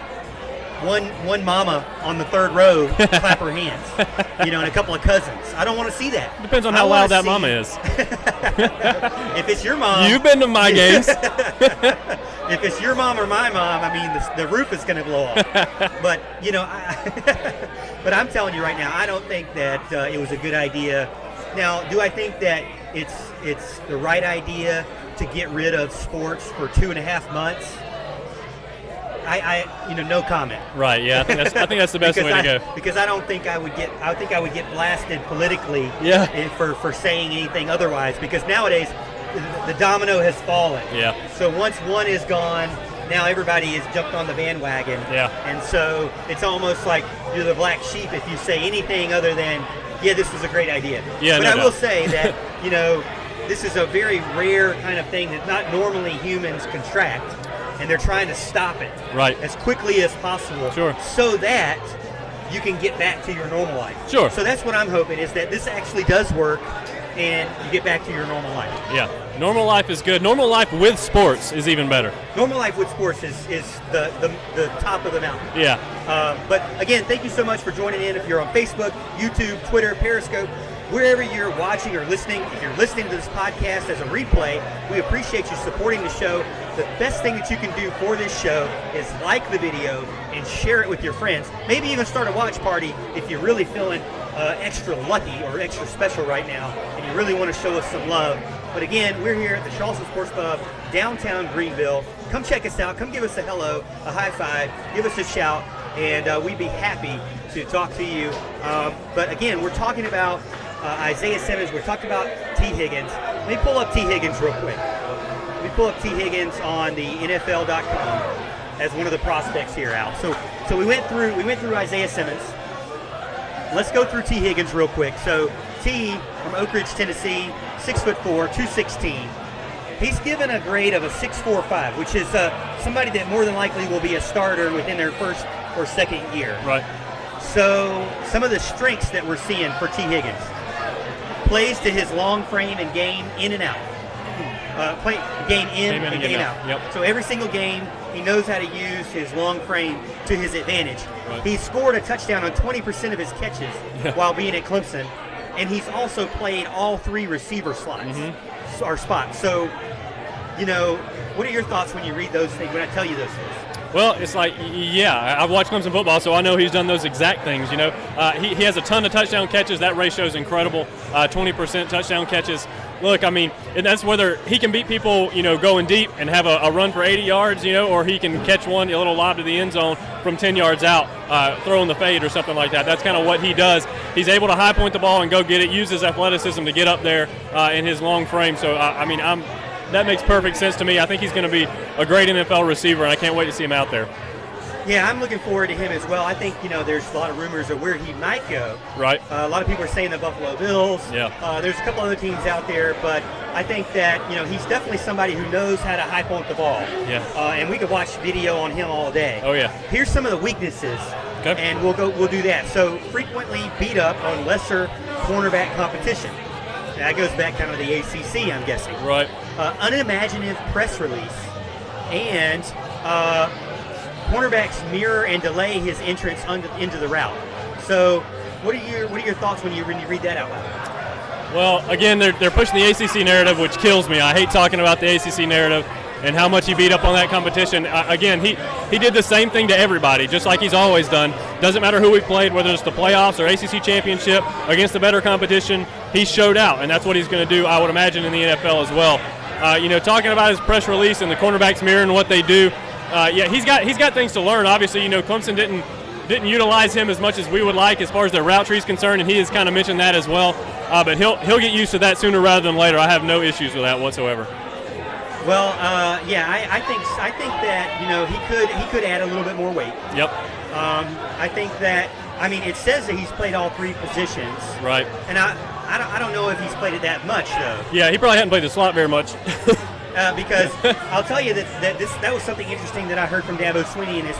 one mama on the third row clap her hands, and a couple of cousins. I don't want to see that. Depends on how loud that mama is. If it's your mom, you've been to my games. If it's your mom or my mom, the roof is going to blow off. But but I'm telling you right now, I don't think that it was a good idea. Now, do I think that it's the right idea to get rid of sports for 2.5 months? No comment. Right. Yeah. I think that's the best way to go. Because I don't think I would get blasted politically. Yeah. For saying anything otherwise. Because nowadays, the domino has fallen. Yeah. So once one is gone, now everybody has jumped on the bandwagon. Yeah. And so it's almost like you're the black sheep if you say anything other than, yeah, this was a great idea. Yeah. But I will say that this is a very rare kind of thing that not normally humans contract. And they're trying to stop it as quickly as possible, so that you can get back to your normal life. Sure. So that's what I'm hoping, is that this actually does work, and you get back to your normal life. Yeah. Normal life is good. Normal life with sports is even better. Normal life with sports is the top of the mountain. Yeah. But again, thank you so much for joining in. If you're on Facebook, YouTube, Twitter, Periscope, wherever you're watching or listening, if you're listening to this podcast as a replay, we appreciate you supporting the show. The best thing that you can do for this show is like the video and share it with your friends. Maybe even start a watch party if you're really feeling extra lucky or extra special right now and you really want to show us some love. But again, we're here at the Charleston Sports Pub, downtown Greenville. Come check us out. Come give us a hello, a high five, give us a shout, and we'd be happy to talk to you. But again, we're talking about Isaiah Simmons. We're talking about Tee Higgins. Let me pull up Tee Higgins real quick. Let me pull up Tee Higgins on the NFL.com as one of the prospects here, Al. So we went through Isaiah Simmons. Let's go through Tee Higgins real quick. So T from Oak Ridge, Tennessee, 6'4", 216. He's given a grade of a 6.45, which is somebody that more than likely will be a starter within their first or second year. Right. So some of the strengths that we're seeing for Tee Higgins: plays to his long frame and game in and out. Play game in and game out. Yep. So every single game, he knows how to use his long frame to his advantage. Right. He scored a touchdown on 20% of his catches while being at Clemson, and he's also played all three receiver slots or spots. So, what are your thoughts when you read those things, when I tell you those things? Well, it's like, yeah, I've watched Clemson football, so I know he's done those exact things. He has a ton of touchdown catches. That ratio is incredible. 20% touchdown catches. Look, and that's whether he can beat people, going deep and have a run for 80 yards, or he can catch one, a little lob to the end zone from 10 yards out, throwing the fade or something like that. That's kind of what he does. He's able to high point the ball and go get it, use his athleticism to get up there in his long frame. So, that makes perfect sense to me. I think he's going to be a great NFL receiver, and I can't wait to see him out there. Yeah, I'm looking forward to him as well. I think, there's a lot of rumors of where he might go. Right. A lot of people are saying the Buffalo Bills. Yeah. There's a couple other teams out there, but I think that, he's definitely somebody who knows how to high point the ball. Yeah. And we could watch video on him all day. Oh, yeah. Here's some of the weaknesses. Okay. And we'll do that. So, frequently beat up on lesser cornerback competition. That goes back kind of to the ACC, I'm guessing. Right. Unimaginative press release, and cornerbacks mirror and delay his entrance into the route. So, what are your thoughts when you read that out loud? Well, again, they're pushing the ACC narrative, which kills me. I hate talking about the ACC narrative and how much he beat up on that competition. Again, he did the same thing to everybody, just like he's always done. Doesn't matter who we played, whether it's the playoffs or ACC championship, against the better competition, he showed out, and that's what he's going to do, I would imagine, in the NFL as well. Talking about his press release and the cornerbacks mirroring what they do, he's got things to learn. Obviously, Clemson didn't didn't utilize him as much as we would like as far as their route tree is concerned, and he has kind of mentioned that as well. But he'll get used to that sooner rather than later. I have no issues with that whatsoever. Well, yeah, I think that he could add a little bit more weight. Yep. I think that it says that he's played all 3 positions. Right. And I don't know if he's played it that much though. Yeah, he probably hadn't played the slot very much. Because I'll tell you that was something interesting that I heard from Dabo Swinney in his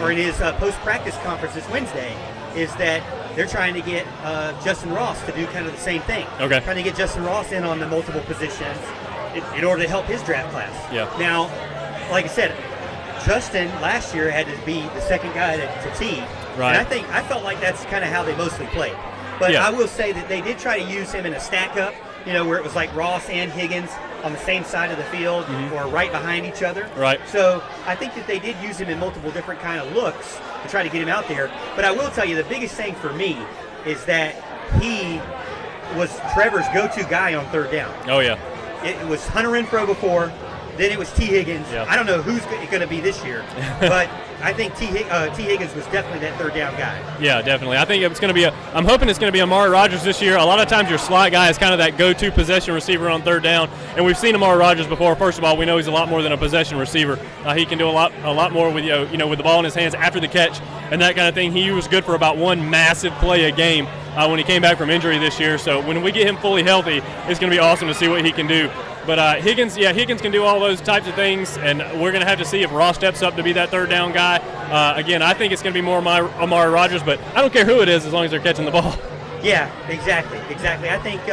in his post-practice conference this Wednesday, is that they're trying to get Justin Ross to do kind of the same thing. Okay. Trying to get Justin Ross in on the multiple positions in order to help his draft class. Yeah. Now, like I said, Justin last year had to be the second guy to tee. Right. And I felt like that's kind of how they mostly played. But Yeah. I will say that they did try to use him in a stack-up, where it was like Ross and Higgins on the same side of the field or right behind each other. Right. So I think that they did use him in multiple different kind of looks to try to get him out there. But I will tell you, the biggest thing for me is that he was Trevor's go-to guy on third down. Oh, yeah. It was Hunter Renfrow before, then it was Tee Higgins. Yeah. I don't know who's going to be this year, but I think Tee Higgins was definitely that third down guy. Yeah, definitely. I think it's going to be I'm hoping it's going to be Amari Rodgers this year. A lot of times your slot guy is kind of that go-to possession receiver on third down, and we've seen Amari Rodgers before. First of all, we know he's a lot more than a possession receiver. He can do a lot more with with the ball in his hands after the catch and that kind of thing. He was good for about one massive play a game when he came back from injury this year. So when we get him fully healthy, it's going to be awesome to see what he can do. But Higgins can do all those types of things, and we're going to have to see if Ross steps up to be that third down guy. Again, I think it's going to be more Amari Rodgers, but I don't care who it is as long as they're catching the ball. Yeah, exactly. I think,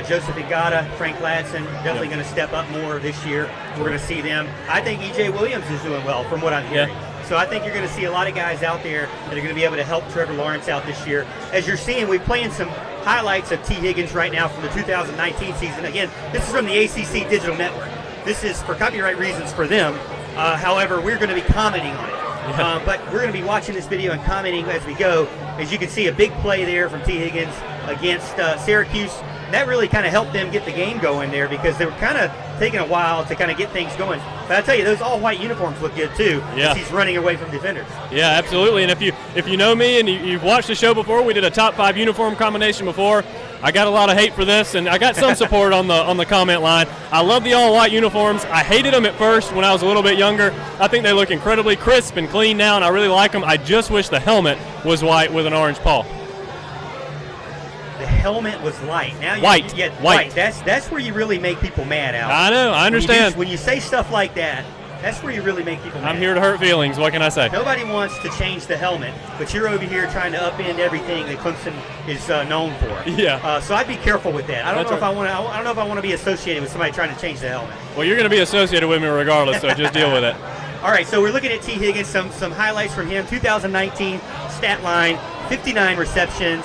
Joseph Igata, Frank Ladson, definitely going to step up more this year. We're going to see them. I think E.J. Williams is doing well from what I'm hearing. Yeah. So I think you're going to see a lot of guys out there that are going to be able to help Trevor Lawrence out this year. As you're seeing, we're playing some highlights of Tee Higgins right now from the 2019 season. Again, this is from the ACC Digital Network. This is for copyright reasons for them. However, we're going to be commenting on it. Yeah. But we're going to be watching this video and commenting as we go. As you can see, a big play there from Tee Higgins against Syracuse. That really kind of helped them get the game going there because they were kind of taking a while to kind of get things going. But I tell you, those all-white uniforms look good too. Yeah. As he's running away from defenders. Yeah, absolutely. And if you know me and you've watched the show before, we did a top 5 uniform combination before. I got a lot of hate for this, and I got some support on the comment line. I love the all-white uniforms. I hated them at first when I was a little bit younger. I think they look incredibly crisp and clean now, and I really like them. I just wish the helmet was white with an orange paw. The helmet was light. Now White. Yeah, White. That's where you really make people mad, Al. I know. I understand. When you say stuff like that, that's where you really make people mad. I'm here to hurt feelings. What can I say? Nobody wants to change the helmet, but you're over here trying to upend everything that Clemson is known for. Yeah. So I'd be careful with that. I don't That's know if right. I don't know if I want to be associated with somebody trying to change the helmet. Well, you're going to be associated with me regardless, so just deal with it. All right, so we're looking at Tee Higgins, some highlights from him. 2019 stat line, 59 receptions,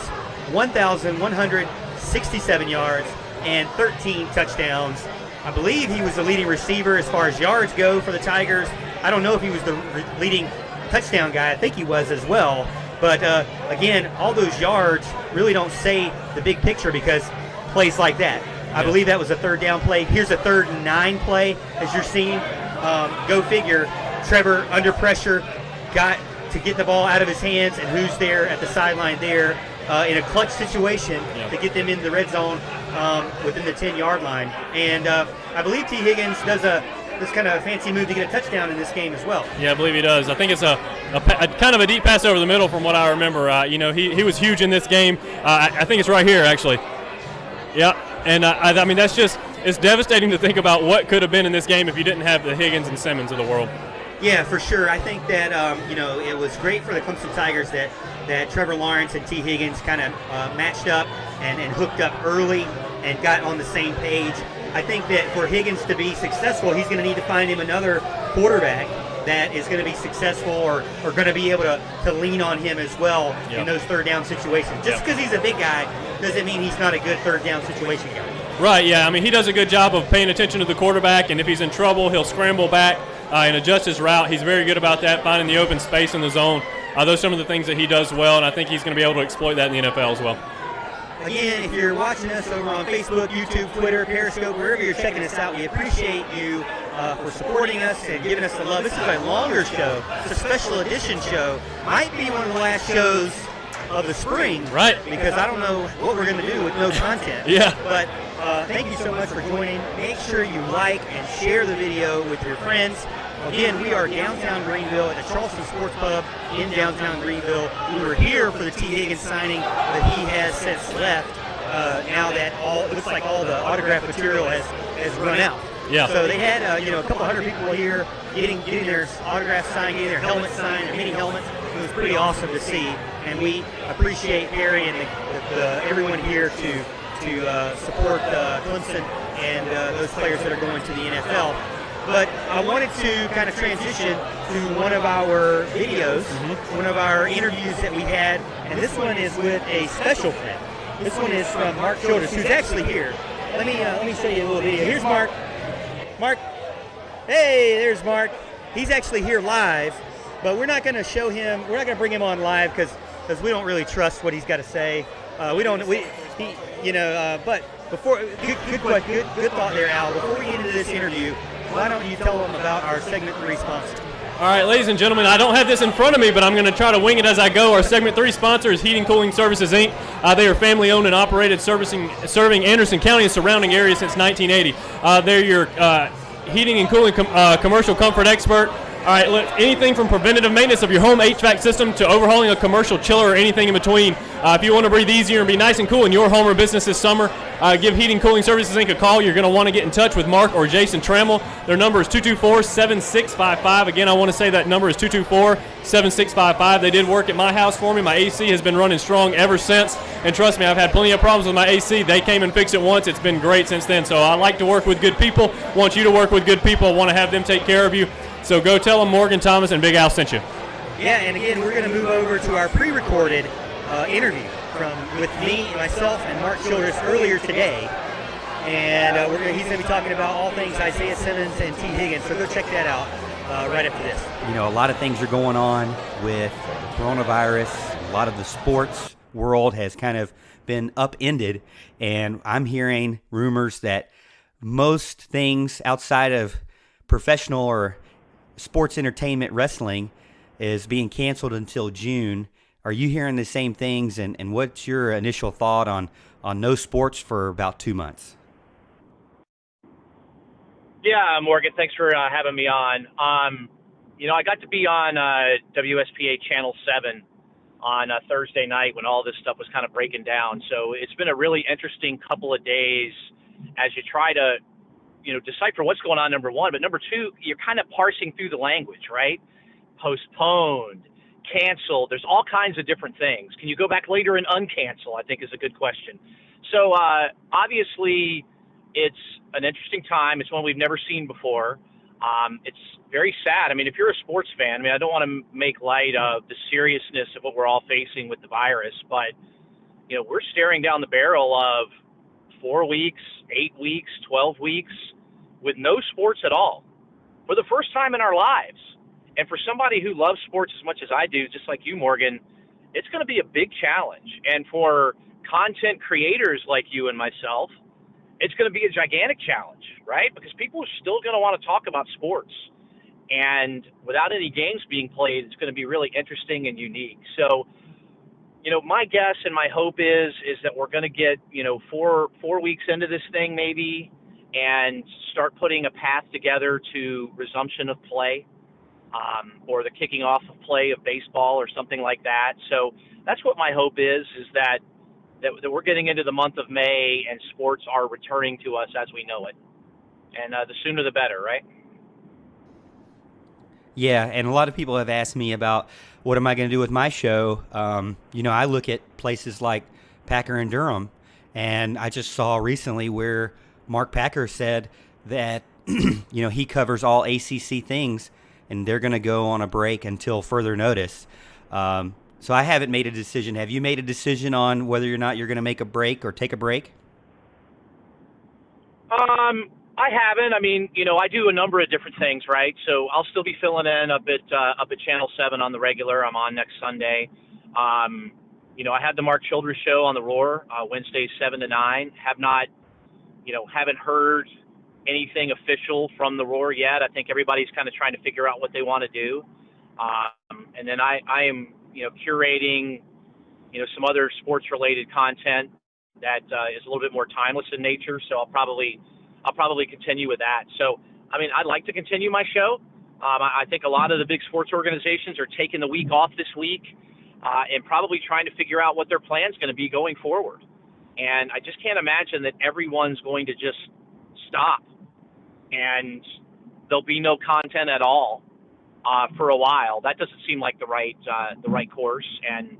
1,167 yards, and 13 touchdowns. I believe he was the leading receiver as far as yards go for the Tigers. I don't know if he was the leading touchdown guy. I think he was as well. But, again, all those yards really don't say the big picture because plays like that. I believe that was a third down play. Here's a 3rd and 9 play, as you're seeing. Go figure. Trevor, under pressure, got to get the ball out of his hands, and who's there at the sideline there in a clutch situation to get them into the red zone within the 10-yard line. And I believe Tee Higgins does this kind of fancy move to get a touchdown in this game as well. Yeah, I believe he does. I think it's a kind of a deep pass over the middle from what I remember. He was huge in this game. I think it's right here, actually. Yeah, and I mean, that's just – it's devastating to think about what could have been in this game if you didn't have the Higgins and Simmons of the world. Yeah, for sure. I think that, it was great for the Clemson Tigers that Trevor Lawrence and Tee Higgins kind of matched up and hooked up early and got on the same page. I think that for Higgins to be successful, he's going to need to find him another quarterback that is going to be successful or going to be able to lean on him as well in those third down situations. Just because he's a big guy doesn't mean he's not a good third down situation guy. Right, yeah. I mean, he does a good job of paying attention to the quarterback, and if he's in trouble, he'll scramble back and adjust his route. He's very good about that, finding the open space in the zone. Those are some of the things that he does well, and I think he's going to be able to exploit that in the NFL as well. Again, if you're watching us over on Facebook, YouTube, Twitter, Periscope, wherever you're checking us out, we appreciate you for supporting us and giving us the love. This is a longer show. It's a special edition show. Might be one of the last shows of the spring, right? Because I don't know what we're going to do with no content. Yeah. But thank you so much for joining. Make sure you like and share the video with your friends. Again, we are downtown Greenville at the Charleston Sports Pub in downtown Greenville. We were here for the Tee Higgins signing, but he has since left. Now that it looks like all the autograph material has run out. Yeah. So they had a couple hundred people here getting their autographs signed, getting their helmets signed, their mini helmets. It was pretty awesome to see, and we appreciate Gary and everyone here to support Clemson and those players that are going to the NFL. But I wanted to kind of transition to one of our videos, one of our interviews that we had, and this one is with a special friend. This one is from Mark Childress, who's actually here. Let me show you a little video. Here's Mark. Mark, hey, there's Mark. He's actually here live, but we're not going to show him. We're not going to bring him on live because we don't really trust what he's got to say. But before, good thought there, Al. Before we get into this interview, why don't you tell them about our segment 3 sponsor? All right, ladies and gentlemen, I don't have this in front of me, but I'm going to try to wing it as I go. Our Segment 3 sponsor is Heating Cooling Services, Inc. They are family-owned and operated, serving Anderson County and surrounding areas since 1980. They're your heating and cooling commercial comfort expert. All right, anything from preventative maintenance of your home HVAC system to overhauling a commercial chiller or anything in between. If you want to breathe easier and be nice and cool in your home or business this summer, give Heating Cooling Services Inc. a call. You're going to want to get in touch with Mark or Jason Trammell. Their number is 224-7655. Again, I want to say that number is 224-7655. They did work at my house for me. My AC has been running strong ever since. And trust me, I've had plenty of problems with my AC. They came and fixed it once. It's been great since then. So I like to work with good people. Want you to work with good people. I want to have them take care of you. So go tell them Morgan Thomas and Big Al sent you. Yeah, and again, we're going to move over to our pre-recorded interview with me, myself, and Mark Childress earlier today. And he's going to be talking about all things Isaiah Simmons and Tee Higgins. So go check that out right after this. You know, a lot of things are going on with coronavirus. A lot of the sports world has kind of been upended. And I'm hearing rumors that most things outside of professional or sports entertainment wrestling is being canceled until June. Are you hearing the same things, and what's your initial thought on no sports for about 2 months? Yeah, Morgan, thanks for having me on. I got to be on WSPA Channel 7 on Thursday night when all this stuff was kind of breaking down. So it's been a really interesting couple of days as you try to decipher what's going on, number one. But number two, you're kind of parsing through the language, right? Postponed, canceled. There's all kinds of different things. Can you go back later and uncancel? I think is a good question. So obviously, it's an interesting time. It's one we've never seen before. It's very sad. I mean, if you're a sports fan, I don't want to make light of the seriousness of what we're all facing with the virus, but we're staring down the barrel of 4 weeks, 8 weeks, 12 weeks with no sports at all for the first time in our lives. And for somebody who loves sports as much as I do, just like you, Morgan, it's going to be a big challenge. And for content creators like you and myself, it's going to be a gigantic challenge, right? Because people are still going to want to talk about sports. And without any games being played, it's going to be really interesting and unique. So, my guess and my hope is that we're going to get, 4 weeks into this thing maybe and start putting a path together to resumption of play or the kicking off of play of baseball or something like that. So that's what my hope is that we're getting into the month of May and sports are returning to us as we know it. And the sooner the better, right? Yeah, and a lot of people have asked me about what am I going to do with my show. I look at places like Packer and Durham, and I just saw recently where Mark Packer said that he covers all ACC things, and they're going to go on a break until further notice. So I haven't made a decision. Have you made a decision on whether or not you're going to make a break or take a break? I haven't. I do a number of different things, right? So I'll still be filling in up at Channel 7 on the regular. I'm on next Sunday. I had the Mark Childress show on the Roar Wednesdays 7 to 9. Haven't heard anything official from the Roar yet. I think everybody's kind of trying to figure out what they want to do. And then I am, curating, some other sports-related content that is a little bit more timeless in nature. So I'll probably continue with that. So, I'd like to continue my show. I think a lot of the big sports organizations are taking the week off this week and probably trying to figure out what their plan's going to be going forward. And I just can't imagine that everyone's going to just stop and there'll be no content at all for a while. That doesn't seem like the right course. And,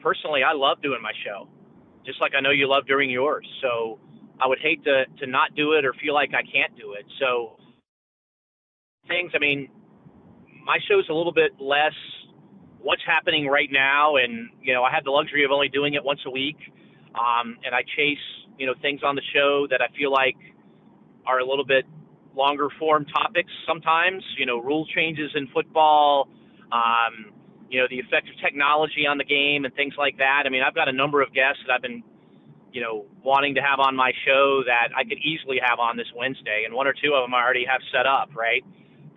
personally, I love doing my show, just like I know you love doing yours. So I would hate to not do it or feel like I can't do it. So my show's a little bit less what's happening right now. And, I have the luxury of only doing it once a week. And I chase, things on the show that I feel like are a little bit longer form topics sometimes, rule changes in football, the effect of technology on the game and things like that. I've got a number of guests that I've been, wanting to have on my show that I could easily have on this Wednesday. And one or two of them I already have set up, right?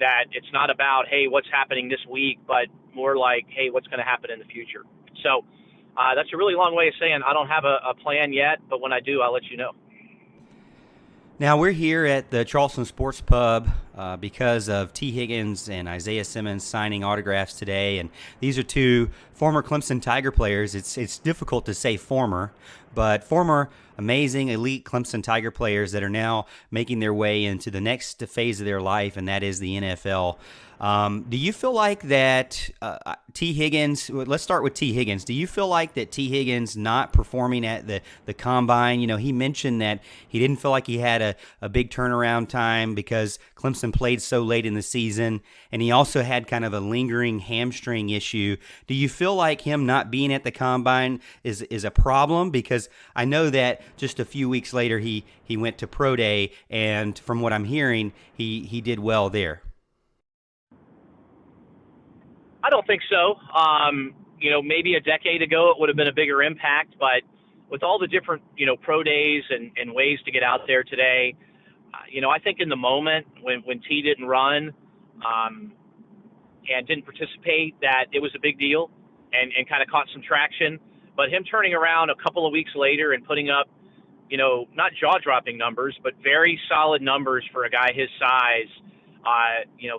That it's not about, hey, what's happening this week, but more like, hey, what's going to happen in the future. So that's a really long way of saying I don't have a plan yet, but when I do, I'll let you know. Now, we're here at the Charleston Sports Pub because of Tee Higgins and Isaiah Simmons signing autographs today. And these are two former Clemson Tiger players. It's difficult to say former, but former amazing elite Clemson Tiger players that are now making their way into the next phase of their life, and that is the NFL. Do you feel like that Tee Higgins, let's start with Tee Higgins. Do you feel like that Tee Higgins not performing at the Combine, he mentioned that he didn't feel like he had a big turnaround time because Clemson played so late in the season, and he also had kind of a lingering hamstring issue. Do you feel like him not being at the Combine is a problem? Because I know that just a few weeks later he went to Pro Day, and from what I'm hearing, he did well there. I don't think so. Maybe a decade ago it would have been a bigger impact, but with all the different, pro days and ways to get out there today, I think in the moment when T didn't run and didn't participate, that it was a big deal and kind of caught some traction. But him turning around a couple of weeks later and putting up, not jaw-dropping numbers, but very solid numbers for a guy his size,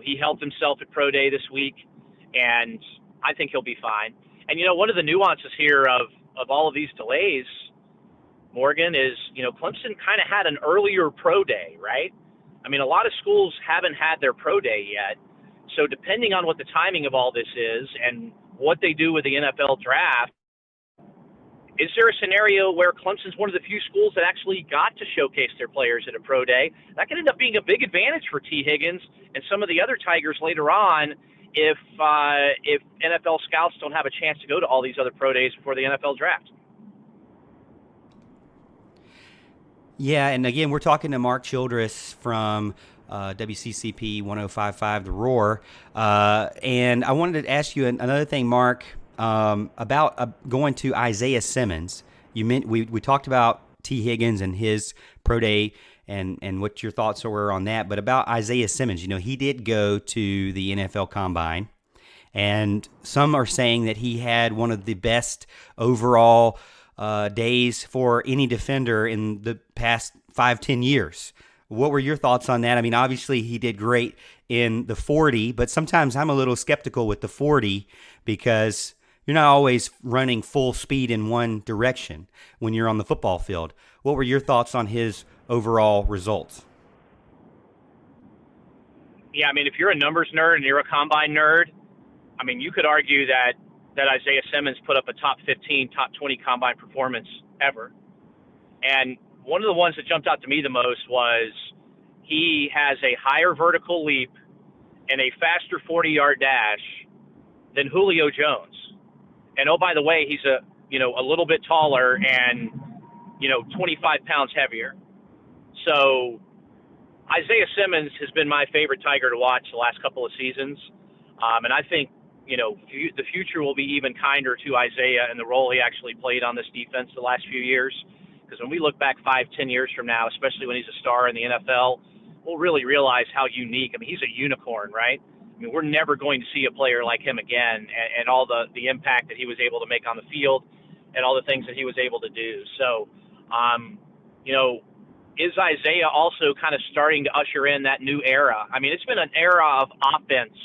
he helped himself at Pro Day this week. And I think he'll be fine. And, one of the nuances here of all of these delays, Morgan, is, Clemson kind of had an earlier Pro Day, right? A lot of schools haven't had their Pro Day yet. So depending on what the timing of all this is and what they do with the NFL draft, is there a scenario where Clemson's one of the few schools that actually got to showcase their players at a Pro Day? That could end up being a big advantage for Tee Higgins and some of the other Tigers later on, if NFL scouts don't have a chance to go to all these other pro days before the NFL draft. Yeah, and again, we're talking to Mark Childress from WCCP 105.5 The Roar. And I wanted to ask you another thing, Mark, about going to Isaiah Simmons. We talked about Tee Higgins and his pro day and what your thoughts were on that. But about Isaiah Simmons, he did go to the NFL Combine, and some are saying that he had one of the best overall days for any defender in the past 5-10 years. What were your thoughts on that? Obviously he did great in the 40, but sometimes I'm a little skeptical with the 40 because you're not always running full speed in one direction when you're on the football field. What were your thoughts on his overall results? Yeah, if you're a numbers nerd and you're a combine nerd, you could argue that Isaiah Simmons put up a top 15, top 20 combine performance ever. And one of the ones that jumped out to me the most was he has a higher vertical leap and a faster 40-yard dash than Julio Jones. And oh, by the way, he's a little bit taller and 25 pounds heavier. So Isaiah Simmons has been my favorite Tiger to watch the last couple of seasons. And I think, the future will be even kinder to Isaiah and the role he actually played on this defense the last few years. Because when we look back 5-10 years from now, especially when he's a star in the NFL, we'll really realize how unique. I mean, he's a unicorn, right? I mean, we're never going to see a player like him again, and all the impact that he was able to make on the field and all the things that he was able to do. So, you know, is Isaiah also kind of starting to usher in that new era? I mean, it's been an era of offense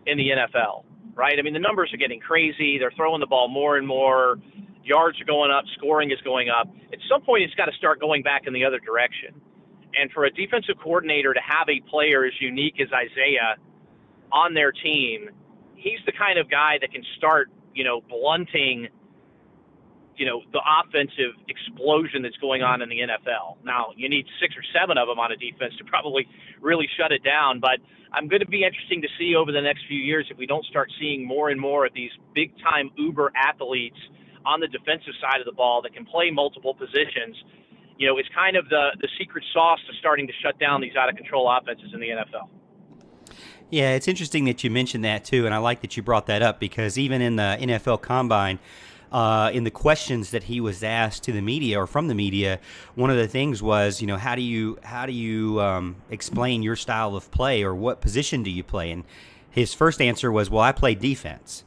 in the NFL, right? I mean, the numbers are getting crazy. They're throwing the ball more and more. Yards are going up. Scoring is going up. At some point, it's got to start going back in the other direction. And for a defensive coordinator to have a player as unique as Isaiah on their team, he's the kind of guy that can start, you know, blunting, you know, the offensive explosion that's going on in the NFL. Now, you need 6 or 7 of them on a defense to probably really shut it down, but I'm going to be interesting to see over the next few years if we don't start seeing more and more of these big-time uber athletes on the defensive side of the ball that can play multiple positions. You know, it's kind of the secret sauce to starting to shut down these out-of-control offenses in the NFL. Yeah, it's interesting that you mentioned that too, and I like that you brought that up because even in the NFL Combine, in the questions that he was asked to the media or from the media, one of the things was, you know, how do you explain your style of play, or what position do you play? And his first answer was, well, I play defense.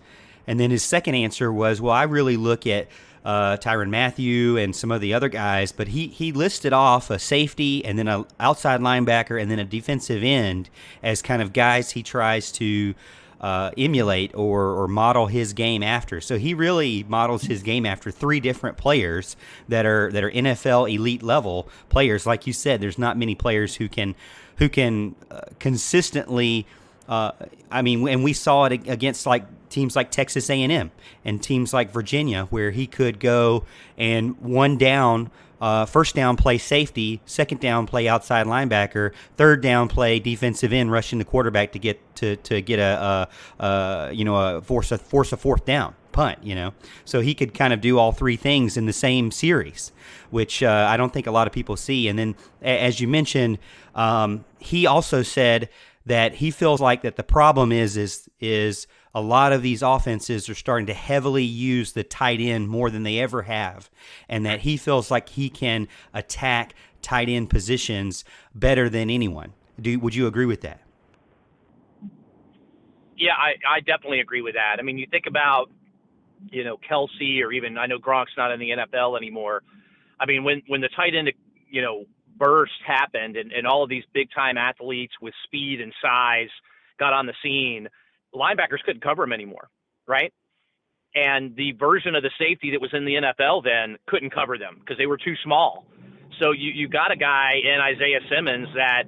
And then his second answer was, well, I really look at Tyrann Mathieu and some of the other guys, but he listed off a safety and then an outside linebacker and then a defensive end as kind of guys he tries to emulate or model his game after. So he really models his game after 3 different players that are NFL elite level players. Like you said, there's not many players who can consistently. I mean, and we saw it against like teams like Texas A&M and teams like Virginia, where he could go and first down play safety, second down play outside linebacker, third down play defensive end, rushing the quarterback to get force a fourth down punt. You know, so he could kind of do all 3 things in the same series, which I don't think a lot of people see. And then, as you mentioned, he also said that he feels like that the problem is a lot of these offenses are starting to heavily use the tight end more than they ever have, and that he feels like he can attack tight end positions better than anyone. Would you agree with that? Yeah, I definitely agree with that. I mean, you think about, you know, Kelsey, or even, I know Gronk's not in the NFL anymore. I mean, when the tight end, you know, burst happened and all of these big-time athletes with speed and size got on the scene, linebackers couldn't cover them anymore, right? And the version of the safety that was in the NFL then couldn't cover them because they were too small. So you got a guy in Isaiah Simmons that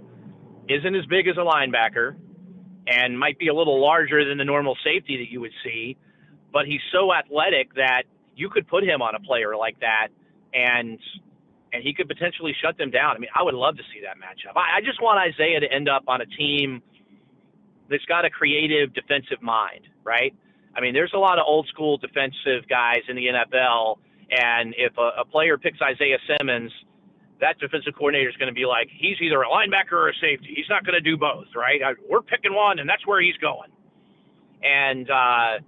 isn't as big as a linebacker and might be a little larger than the normal safety that you would see, but he's so athletic that you could put him on a player like that and he could potentially shut them down. I mean, I would love to see that matchup. I just want Isaiah to end up on a team that's got a creative defensive mind, right? I mean, there's a lot of old school defensive guys in the NFL, and if a player picks Isaiah Simmons, that defensive coordinator is going to be like, he's either a linebacker or a safety. He's not going to do both, right? We're picking one, and that's where he's going. And I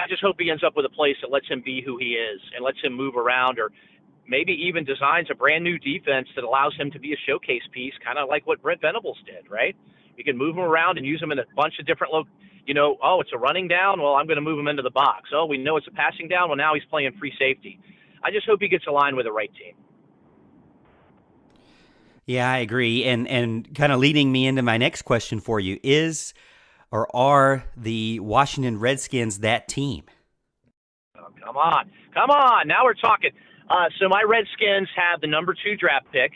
just hope he ends up with a place that lets him be who he is and lets him move around, or maybe even designs a brand new defense that allows him to be a showcase piece, kind of like what Brent Venables did, right? You can move him around and use him in a bunch of different oh, it's a running down. Well, I'm going to move him into the box. Oh, we know it's a passing down. Well, now he's playing free safety. I just hope he gets aligned with the right team. Yeah, I agree. And kind of leading me into my next question for you is, or are the Washington Redskins that team? Oh, come on. Now we're talking. So my Redskins have the number 2 draft pick.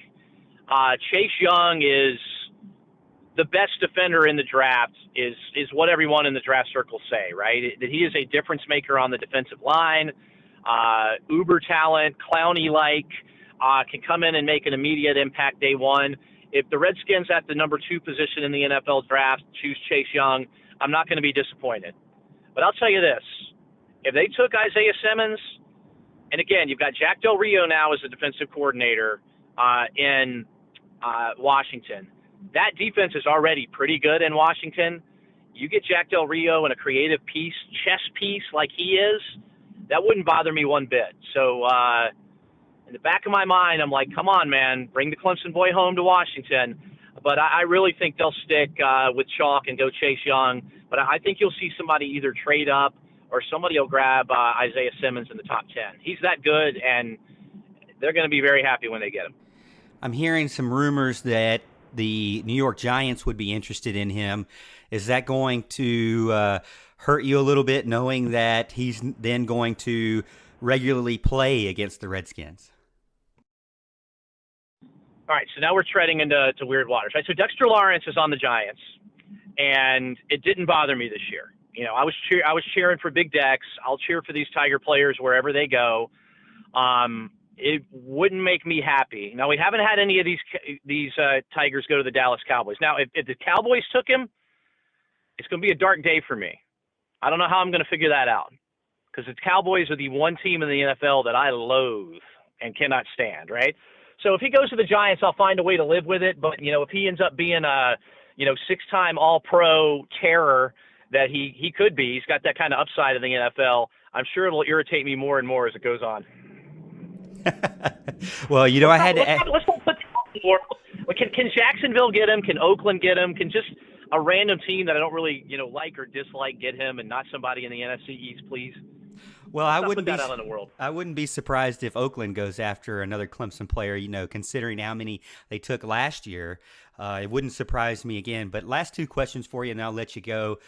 Chase Young is the best defender in the draft, is what everyone in the draft circles say, right? That he is a difference maker on the defensive line, uber talent, Clowney-like, can come in and make an immediate impact day one. If the Redskins at the number 2 position in the NFL draft choose Chase Young, I'm not going to be disappointed. But I'll tell you this. If they took Isaiah Simmons, and again, you've got Jack Del Rio now as the defensive coordinator in Washington. That defense is already pretty good in Washington. You get Jack Del Rio in a creative piece, chess piece like he is, that wouldn't bother me one bit. So In the back of my mind, I'm like, come on, man, bring the Clemson boy home to Washington. But I really think they'll stick with chalk and go Chase Young. But I think you'll see somebody either trade up or somebody will grab Isaiah Simmons in the top 10. He's that good, and they're going to be very happy when they get him. I'm hearing some rumors that the New York Giants would be interested in him. Is that going to hurt you a little bit, knowing that he's then going to regularly play against the Redskins? All right, so now we're treading into weird waters, right? So Dexter Lawrence is on the Giants, and it didn't bother me this year. You know, I was cheering for Big Dex. I'll cheer for these Tiger players wherever they go. It wouldn't make me happy. Now, we haven't had any of these Tigers go to the Dallas Cowboys. Now, if the Cowboys took him, it's going to be a dark day for me. I don't know how I'm going to figure that out, because the Cowboys are the one team in the NFL that I loathe and cannot stand, right? So if he goes to the Giants, I'll find a way to live with it. But, you know, if he ends up being a, you know, 6-time All-Pro terror that he could be, he's got that kind of upside in the NFL, I'm sure it'll irritate me more and more as it goes on. Well, you know, I had to. Let's not put can Jacksonville get him? Can Oakland get him? Can just a random team that I don't really, you know, like or dislike get him, and not somebody in the NFC East, please? Well, I Let's wouldn't put be. that out in the world. I wouldn't be surprised if Oakland goes after another Clemson player. You know, considering how many they took last year, it wouldn't surprise me again. But last two questions for you, and I'll let you go.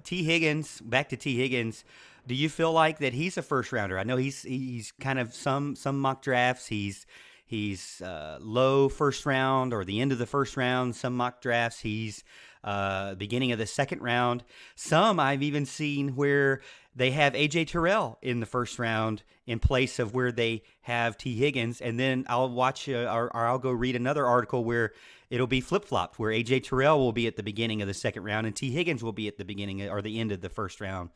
Tee Higgins. Back to Tee Higgins. Do you feel like that he's a first rounder? I know he's kind of some mock drafts. He's low first round or the end of the first round. Some mock drafts he's beginning of the second round. Some I've even seen where they have A.J. Terrell in the first round in place of where they have Tee Higgins. And then I'll watch or I'll go read another article where it'll be flip-flopped, where A.J. Terrell will be at the beginning of the second round and Tee Higgins will be at the beginning or the end of the first round.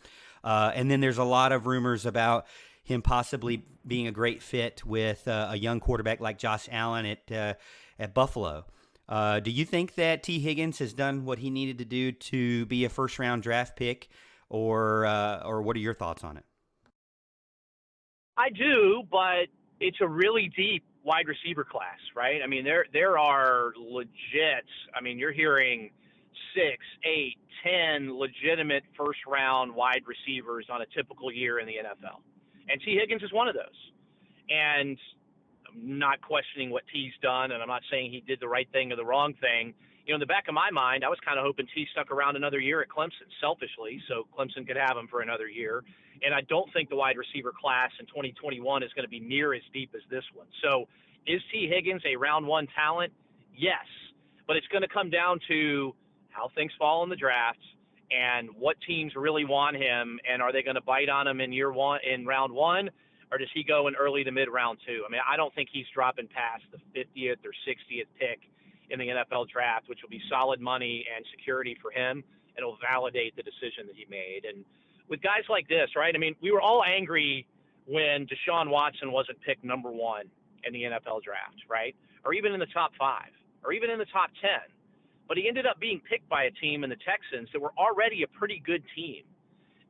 And then there's a lot of rumors about him possibly being a great fit with a young quarterback like Josh Allen at Buffalo. Do you think that Tee Higgins has done what he needed to do to be a first-round draft pick, or what are your thoughts on it? I do, but it's a really deep wide receiver class, right? I mean, there are legit. I mean, you're hearing 6, 8, 10 legitimate first-round wide receivers on a typical year in the NFL. And Tee Higgins is one of those. And I'm not questioning what T's done, and I'm not saying he did the right thing or the wrong thing. You know, in the back of my mind, I was kind of hoping T stuck around another year at Clemson, selfishly, so Clemson could have him for another year. And I don't think the wide receiver class in 2021 is going to be near as deep as this one. So is Tee Higgins a round one talent? Yes. But it's going to come down to how things fall in the draft and what teams really want him, and are they going to bite on him in round one, or does he go in early to mid round two? I mean, I don't think he's dropping past the 50th or 60th pick in the NFL draft, which will be solid money and security for him, and it'll validate the decision that he made. And with guys like this, right, I mean, we were all angry when Deshaun Watson wasn't picked number 1 in the NFL draft, right, or even in the top 5, or even in the top 10. But he ended up being picked by a team in the Texans that were already a pretty good team.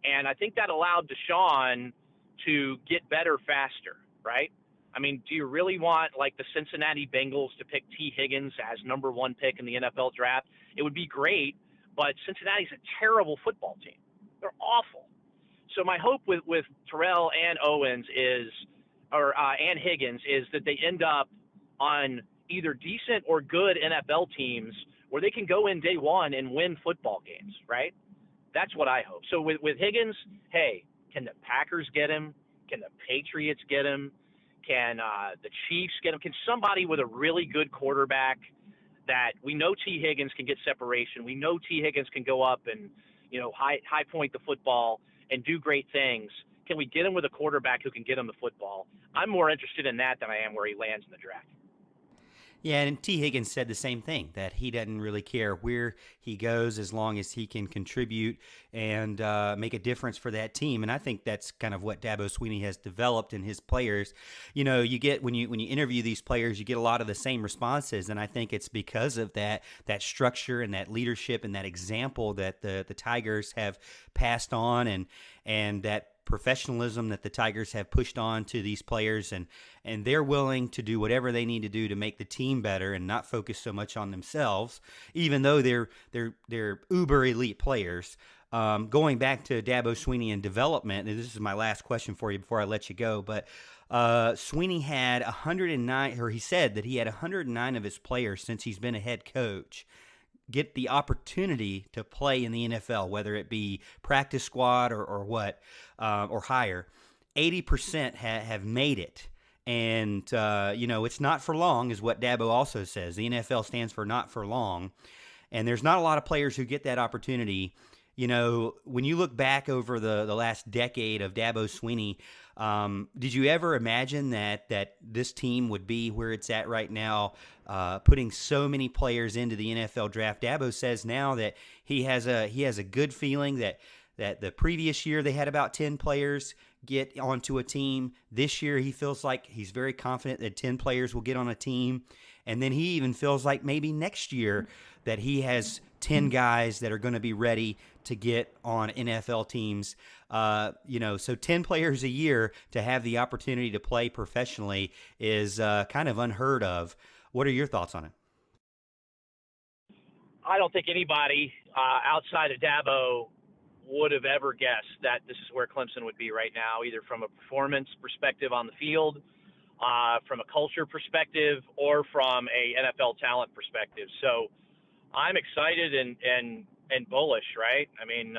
And I think that allowed Deshaun to get better faster, right? I mean, do you really want, like, the Cincinnati Bengals to pick Tee Higgins as number 1 pick in the NFL draft? It would be great, but Cincinnati's a terrible football team. They're awful. So my hope with Terrell and and Higgins is that they end up on either decent or good NFL teams where they can go in day one and win football games, right? That's what I hope. So with Higgins, hey, can the Packers get him? Can the Patriots get him? Can the Chiefs get him? Can somebody with a really good quarterback that we know Tee Higgins can get separation. We know Tee Higgins can go up and, you know, high point the football and do great things. Can we get him with a quarterback who can get him the football? I'm more interested in that than I am where he lands in the draft. Yeah, and Tee Higgins said the same thing, that he doesn't really care where he goes as long as he can contribute and make a difference for that team. And I think that's kind of what Dabo Swinney has developed in his players. You know, you get when you interview these players, you get a lot of the same responses, and I think it's because of that structure and that leadership and that example that the Tigers have passed on, and that professionalism that the Tigers have pushed on to these players, and they're willing to do whatever they need to do to make the team better and not focus so much on themselves, even though they're uber elite players. Going back to Dabo Swinney and development, and this is my last question for you before I let you go, but Swinney had 109, or he said that he had 109 of his players since he's been a head coach get the opportunity to play in the NFL, whether it be practice squad or what, or higher. 80% have made it. And, it's not for long is what Dabo also says. The NFL stands for not for long. And there's not a lot of players who get that opportunity. When you look back over the last decade of Dabo Swinney, did you ever imagine that this team would be where it's at right now, putting so many players into the NFL draft? Dabo says now that he has a good feeling that the previous year they had about 10 players get onto a team. This year he feels like he's very confident that 10 players will get on a team. And then he even feels like maybe next year that he has 10 guys that are going to be ready to get on NFL teams. So 10 players a year to have the opportunity to play professionally is kind of unheard of. What are your thoughts on it? I don't think anybody outside of Dabo would have ever guessed that this is where Clemson would be right now, either from a performance perspective on the field, from a culture perspective, or from a NFL talent perspective. So I'm excited and bullish, right? I mean,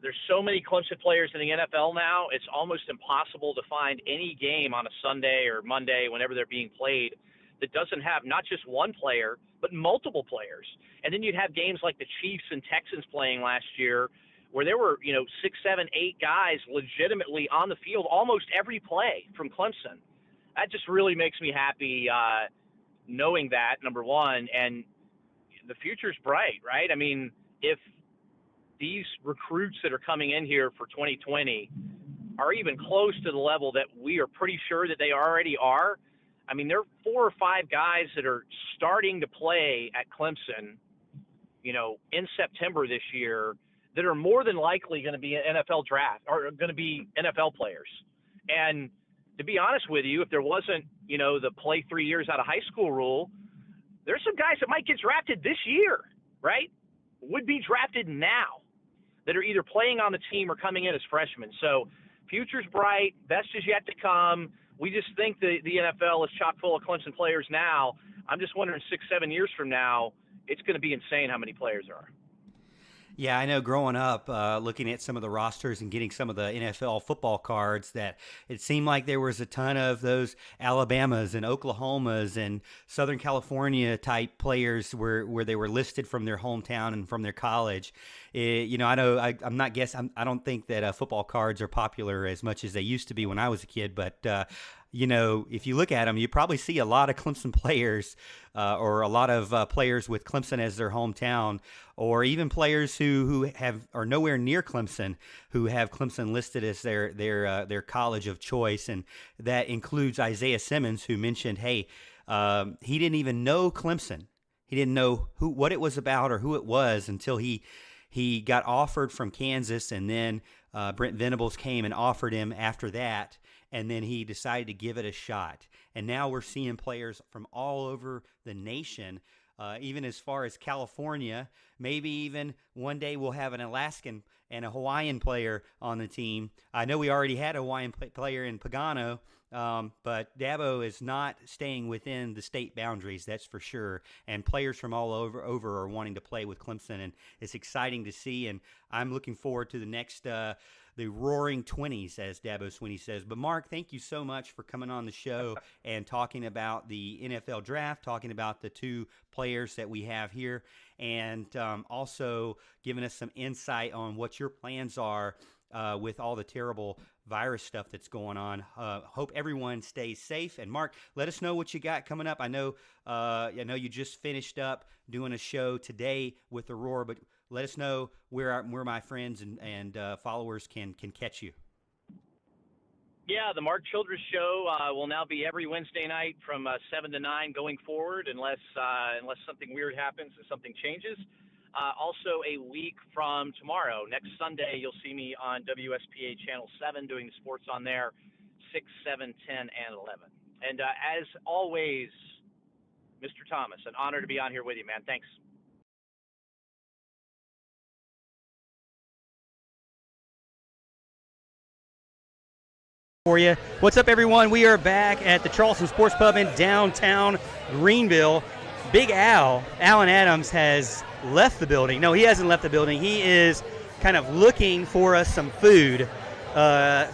there's so many Clemson players in the NFL now, it's almost impossible to find any game on a Sunday or Monday, whenever they're being played, that doesn't have not just one player, but multiple players. And then you'd have games like the Chiefs and Texans playing last year, where there were, 6, 7, 8 guys legitimately on the field almost every play from Clemson. That just really makes me happy knowing that, number one, and the future's bright, right? I mean, if these recruits that are coming in here for 2020 are even close to the level that we are pretty sure that they already are, I mean, there are 4 or 5 guys that are starting to play at Clemson, in September this year, that are more than likely going to be an NFL draft or going to be NFL players. And to be honest with you, if there wasn't, the play 3 years out of high school rule, there's some guys that might get drafted this year, right? Would be drafted now, that are either playing on the team or coming in as freshmen. So future's bright, best is yet to come. We just think the NFL is chock full of Clemson players now. I'm just wondering 6, 7 years from now, it's going to be insane how many players there are. Yeah, I know growing up, looking at some of the rosters and getting some of the NFL football cards, that it seemed like there was a ton of those Alabamas and Oklahomas and Southern California type players where they were listed from their hometown and from their college. I don't think that football cards are popular as much as they used to be when I was a kid, but if you look at them, you probably see a lot of Clemson players or a lot of players with Clemson as their hometown, or even players who are nowhere near Clemson who have Clemson listed as their college of choice. And that includes Isaiah Simmons, who mentioned, hey, he didn't even know Clemson. He didn't know what it was about or who it was until he got offered from Kansas, and then Brent Venables came and offered him after that. And then he decided to give it a shot. And now we're seeing players from all over the nation, even as far as California. Maybe even one day we'll have an Alaskan and a Hawaiian player on the team. I know we already had a Hawaiian player in Pagano, but Dabo is not staying within the state boundaries, that's for sure. And players from all over are wanting to play with Clemson, and it's exciting to see. And I'm looking forward to the next the roaring 20s, as Dabo Swinney says. But Mark, thank you so much for coming on the show and talking about the NFL draft, talking about the 2 players that we have here, and also giving us some insight on what your plans are with all the terrible virus stuff that's going on. Hope everyone stays safe. And Mark, let us know what you got coming up. I know you just finished up doing a show today with the Roar, but let us know where my friends and followers can catch you. Yeah, the Mark Childress Show will now be every Wednesday night from 7 to 9 going forward, unless something weird happens and something changes. Also, a week from tomorrow, next Sunday, you'll see me on WSPA Channel 7 doing the sports on there, 6, 7, 10, and 11. And as always, Mr. Thomas, an honor to be on here with you, man. Thanks. For you. What's up, everyone? We are back at the Charleston Sports Pub in downtown Greenville. Big Alan Adams, has left the building. No, he hasn't left the building. He is kind of looking for us some food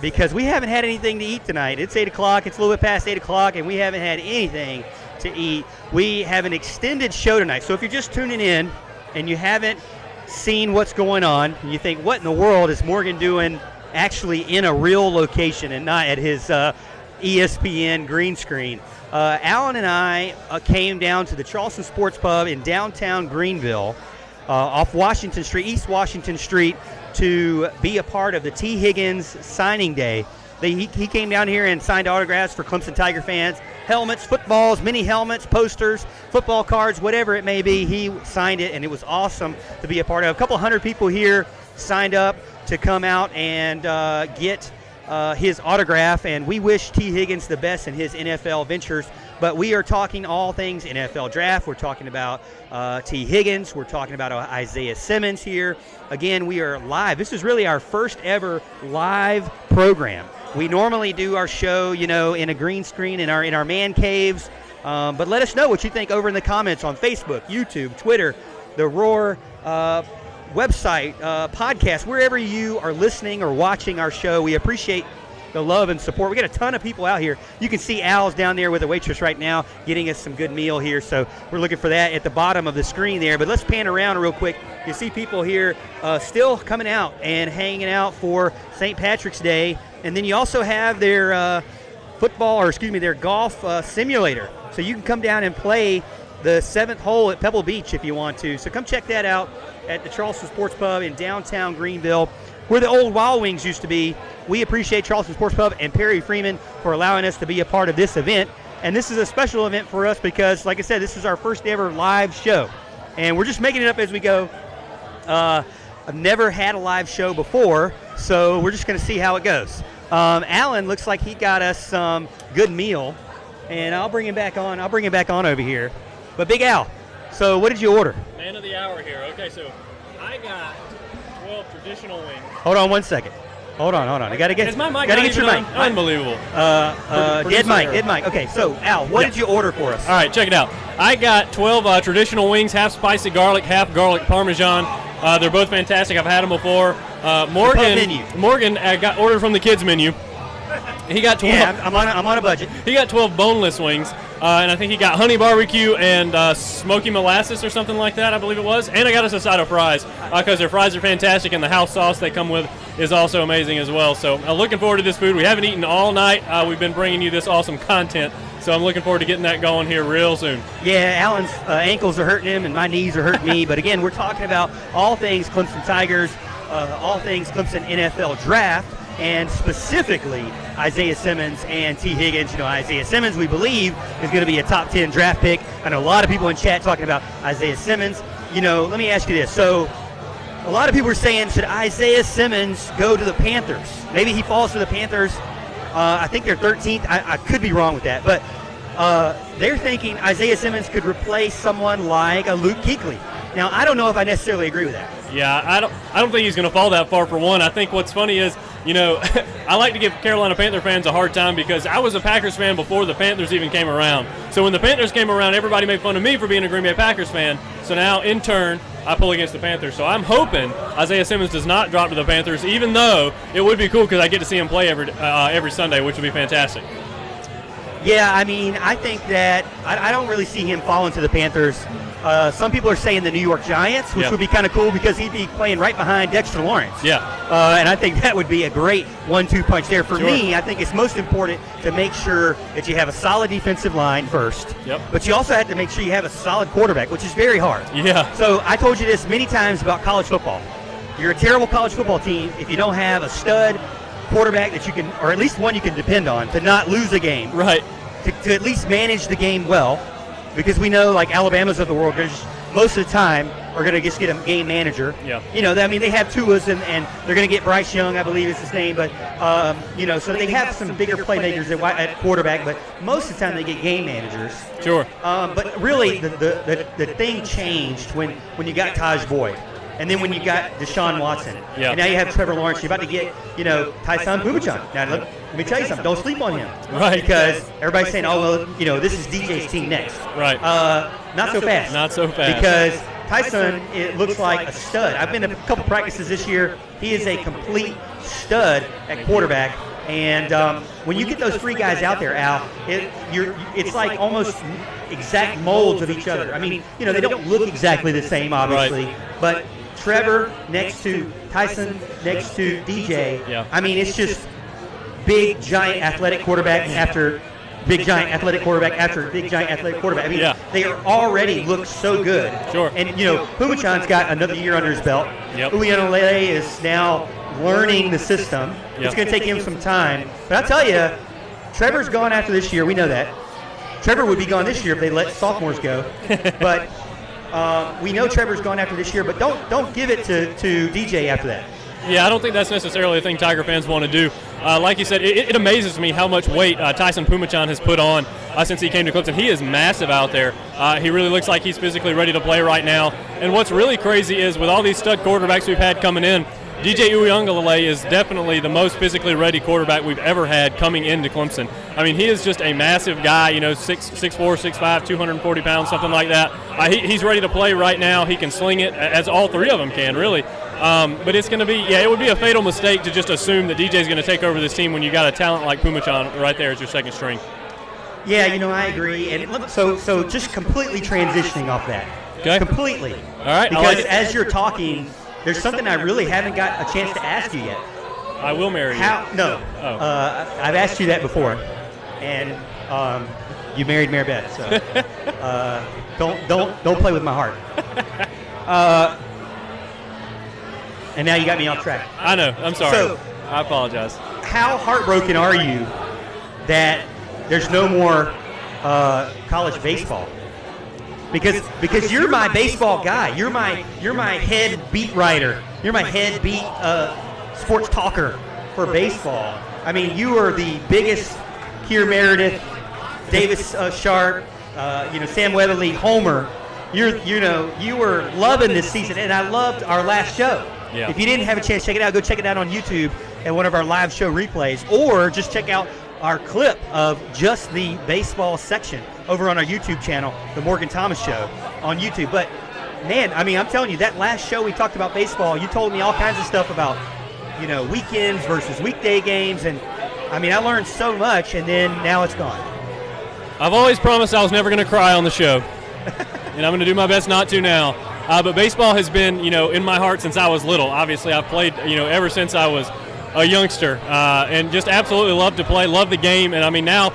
because we haven't had anything to eat tonight. It's 8 o'clock. It's a little bit past 8 o'clock, and we haven't had anything to eat. We have an extended show tonight. So if you're just tuning in and you haven't seen what's going on, and you think, what in the world is Morgan doing actually in a real location and not at his ESPN green screen? Alan and I came down to the Charleston Sports Pub in downtown Greenville off Washington Street, East Washington Street, to be a part of the Tee Higgins signing day. He came down here and signed autographs for Clemson Tiger fans, helmets, footballs, mini helmets, posters, football cards, whatever it may be. He signed it, and it was awesome to be a part of. A couple hundred people here signed up to come out and get his autograph, and we wish Tee Higgins the best in his NFL ventures. But we are talking all things NFL draft. We're talking about Tee Higgins. We're talking about Isaiah Simmons here. Again, we are live. This is really our first ever live program. We normally do our show, you know, in a green screen in our man caves. But let us know what you think over in the comments on Facebook, YouTube, Twitter, the Roar website, podcast, wherever you are listening or watching our show. We appreciate the love and support. We got a ton of people out here. You can see Al's down there with a waitress right now getting us some good meal here, so we're looking for that at the bottom of the screen there. But let's pan around real quick. You see people here still coming out and hanging out for St. Patrick's Day, and then you also have their their golf simulator, so you can come down and play the 7th hole at Pebble Beach if you want to. So come check that out at the Charleston Sports Pub in downtown Greenville, where the old Wild Wings used to be. We appreciate Charleston Sports Pub and Perry Freeman for allowing us to be a part of this event. And this is a special event for us because, like I said, this is our first ever live show. And we're just making it up as we go. I've never had a live show before, so we're just going to see how it goes. Alan looks like he got us some good meal, and I'll bring him back on. I'll bring him back on over here. But Big Al, so what did you order? Man of the hour here. Okay, so I got 12 traditional wings. Hold on one second. Hold on. I got to get. Is my mic Got to get your mic. Unbelievable. Dead mic. Okay, so Al, what did you order for us? All right, check it out. I got 12 traditional wings, half spicy garlic, half garlic parmesan. They're both fantastic. I've had them before. Morgan got ordered from the kids menu. He got 12. Yeah, I'm on a budget. He got 12 boneless wings, and I think he got honey barbecue and smoky molasses or something like that, I believe it was. And I got us a side of fries because their fries are fantastic, and the house sauce they come with is also amazing as well. So I'm looking forward to this food. We haven't eaten all night. We've been bringing you this awesome content, so I'm looking forward to getting that going here real soon. Yeah, Alan's ankles are hurting him, and my knees are hurting me. But again, we're talking about all things Clemson Tigers, all things Clemson NFL Draft, and specifically Isaiah Simmons and Tee Higgins. You know, Isaiah Simmons, we believe, is going to be a top 10 draft pick. I know a lot of people in chat talking about Isaiah Simmons. You know, let me ask you this. So a lot of people are saying, should Isaiah Simmons go to the Panthers? Maybe he falls to the Panthers. I think they're 13th. I could be wrong with that. But they're thinking Isaiah Simmons could replace someone like a Luke Kuechly. Now, I don't know if I necessarily agree with that. Yeah, I don't think he's going to fall that far for one. I think what's funny is, you know, I like to give Carolina Panther fans a hard time because I was a Packers fan before the Panthers even came around. So when the Panthers came around, everybody made fun of me for being a Green Bay Packers fan. So now, in turn, I pull against the Panthers. So I'm hoping Isaiah Simmons does not drop to the Panthers, even though it would be cool because I get to see him play every Sunday, which would be fantastic. Yeah, I mean, I think that I don't really see him falling to the Panthers. Some people are saying the New York Giants, which would be kind of cool because he'd be playing right behind Dexter Lawrence. Yeah. And I think that would be a great 1-2 punch there. For me, I think it's most important to make sure that you have a solid defensive line first. Yep. But you also have to make sure you have a solid quarterback, which is very hard. Yeah. So I told you this many times about college football. You're a terrible college football team if you don't have a stud quarterback that you can, or at least one you can depend on to not lose a game. Right. To at least manage the game well, because we know, like Alabama's of the world, most of the time are going to just get a game manager. Yeah. You know, I mean, they have Tua's and they're going to get Bryce Young, I believe is his name, but you know, so they have some bigger playmakers at quarterback, but most of the time they get game managers. Sure. But really, the thing changed when you got Taj Boyd. And then when you got Deshaun Watson, and now you have Trevor Lawrence, you're about to get, you know, Tyson Pumachan. Now, let me tell you something. Don't sleep on him. Right. Because everybody's saying, oh, well, you know, this is DJ's team next. Right. Not so fast. Not so fast. Because Tyson, it looks like a stud. I've been to a couple practices this year. He is a complete stud at quarterback. And when you get those three guys out there, Al, it's like almost exact molds of each other. I mean, you know, they don't look exactly the same, obviously, but Trevor next to Tyson next to DJ. Yeah. I mean, it's just big, giant, athletic quarterback after big, giant, athletic quarterback after big, giant, athletic quarterback. I mean, they already look so good. Sure. And, you know, Pumachan's got another year under his belt. Yep. Uiagalelei is now learning the system. Yep. It's going to take him some time. But I'll tell you, Trevor's gone after this year. We know that. Trevor would be gone this year if they let sophomores go. But we know Trevor's gone after this year. But don't give it to DJ after that. Yeah, I don't think that's necessarily a thing Tiger fans want to do. Like you said, it amazes me how much weight Tyson Pumachan has put on since he came to Clemson. He is massive out there. He really looks like he's physically ready to play right now. And what's really crazy is with all these stud quarterbacks we've had coming in, DJ Uiagalelei is definitely the most physically ready quarterback we've ever had coming into Clemson. I mean, he is just a massive guy, you know, 6'4", 6'5", 240 pounds, something like that. He's ready to play right now. He can sling it, as all three of them can, really. But it's going to be, it would be a fatal mistake to just assume that DJ is going to take over this team when you got a talent like Pumachan right there as your second string. Yeah, you know, I agree. And so just completely transitioning off that. Okay. Completely. All right. Because as you're talking, there's something I really haven't got a chance to ask you yet. I will marry you. No. Oh. I've asked you that before, and you married Mary Beth. So don't play with my heart. And now you got me off track. I know. I'm sorry. So, I apologize. How heartbroken are you that there's no more college baseball? Because you're my baseball guy. You're my head beat writer. You're my head beat sports talker for baseball. I mean, you are the biggest Keir Meredith, Davis Sharp, Sam Weatherly, Homer. You were loving this season, and I loved our last show. Yeah. If you didn't have a chance to check it out, go check it out on YouTube at one of our live show replays, or just check out our clip of just the baseball section over on our YouTube channel, The Morgan Thomas Show on YouTube. But, man, I mean, I'm telling you, that last show we talked about baseball, you told me all kinds of stuff about, weekends versus weekday games. And, I mean, I learned so much, and then now it's gone. I've always promised I was never going to cry on the show, and I'm going to do my best not to now. But baseball has been, in my heart since I was little. Obviously, I've played, ever since I was a youngster, and just absolutely love to play, love the game. And I mean, now,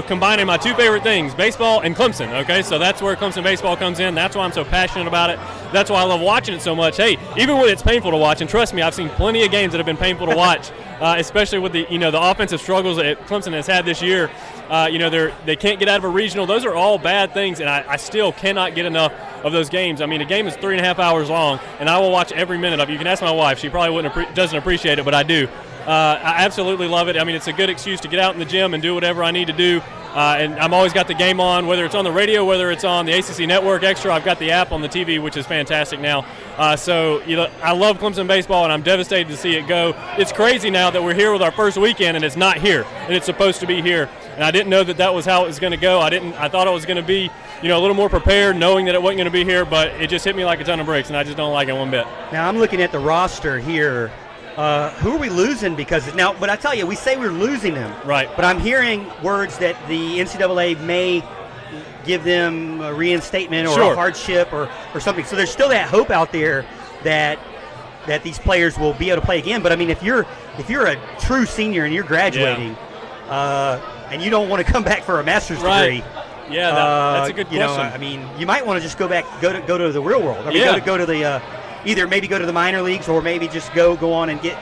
combining my two favorite things, baseball and Clemson, okay? So that's where Clemson baseball comes in. That's why I'm so passionate about it. That's why I love watching it so much. Hey, even when it's painful to watch, and trust me, I've seen plenty of games that have been painful to watch, especially with the, the offensive struggles that Clemson has had this year. They can't get out of a regional. Those are all bad things, and I still cannot get enough of those games. I mean, a game is 3.5 hours long, and I will watch every minute of it. You can ask my wife. She probably doesn't appreciate it, but I do. I absolutely love it. I mean, it's a good excuse to get out in the gym and do whatever I need to do. And I'm always got the game on, whether it's on the radio, whether it's on the ACC Network Extra. I've got the app on the TV, which is fantastic now. So I love Clemson baseball, and I'm devastated to see it go. It's crazy now that we're here with our first weekend, and it's not here, and it's supposed to be here. And I didn't know that was how it was going to go. I thought it was going to be, a little more prepared, knowing that it wasn't going to be here, but it just hit me like a ton of bricks, and I just don't like it one bit. Now I'm looking at the roster here. Who are we losing? But I tell you, we say we're losing them. Right. But I'm hearing words that the NCAA may give them a reinstatement or a hardship or something. So there's still that hope out there that these players will be able to play again. But I mean, if you're a true senior and you're graduating, and you don't want to come back for a master's degree. Yeah, that's a good question. I mean, you might want to just go to the real world. I mean, go to the either maybe go to the minor leagues or maybe just go on and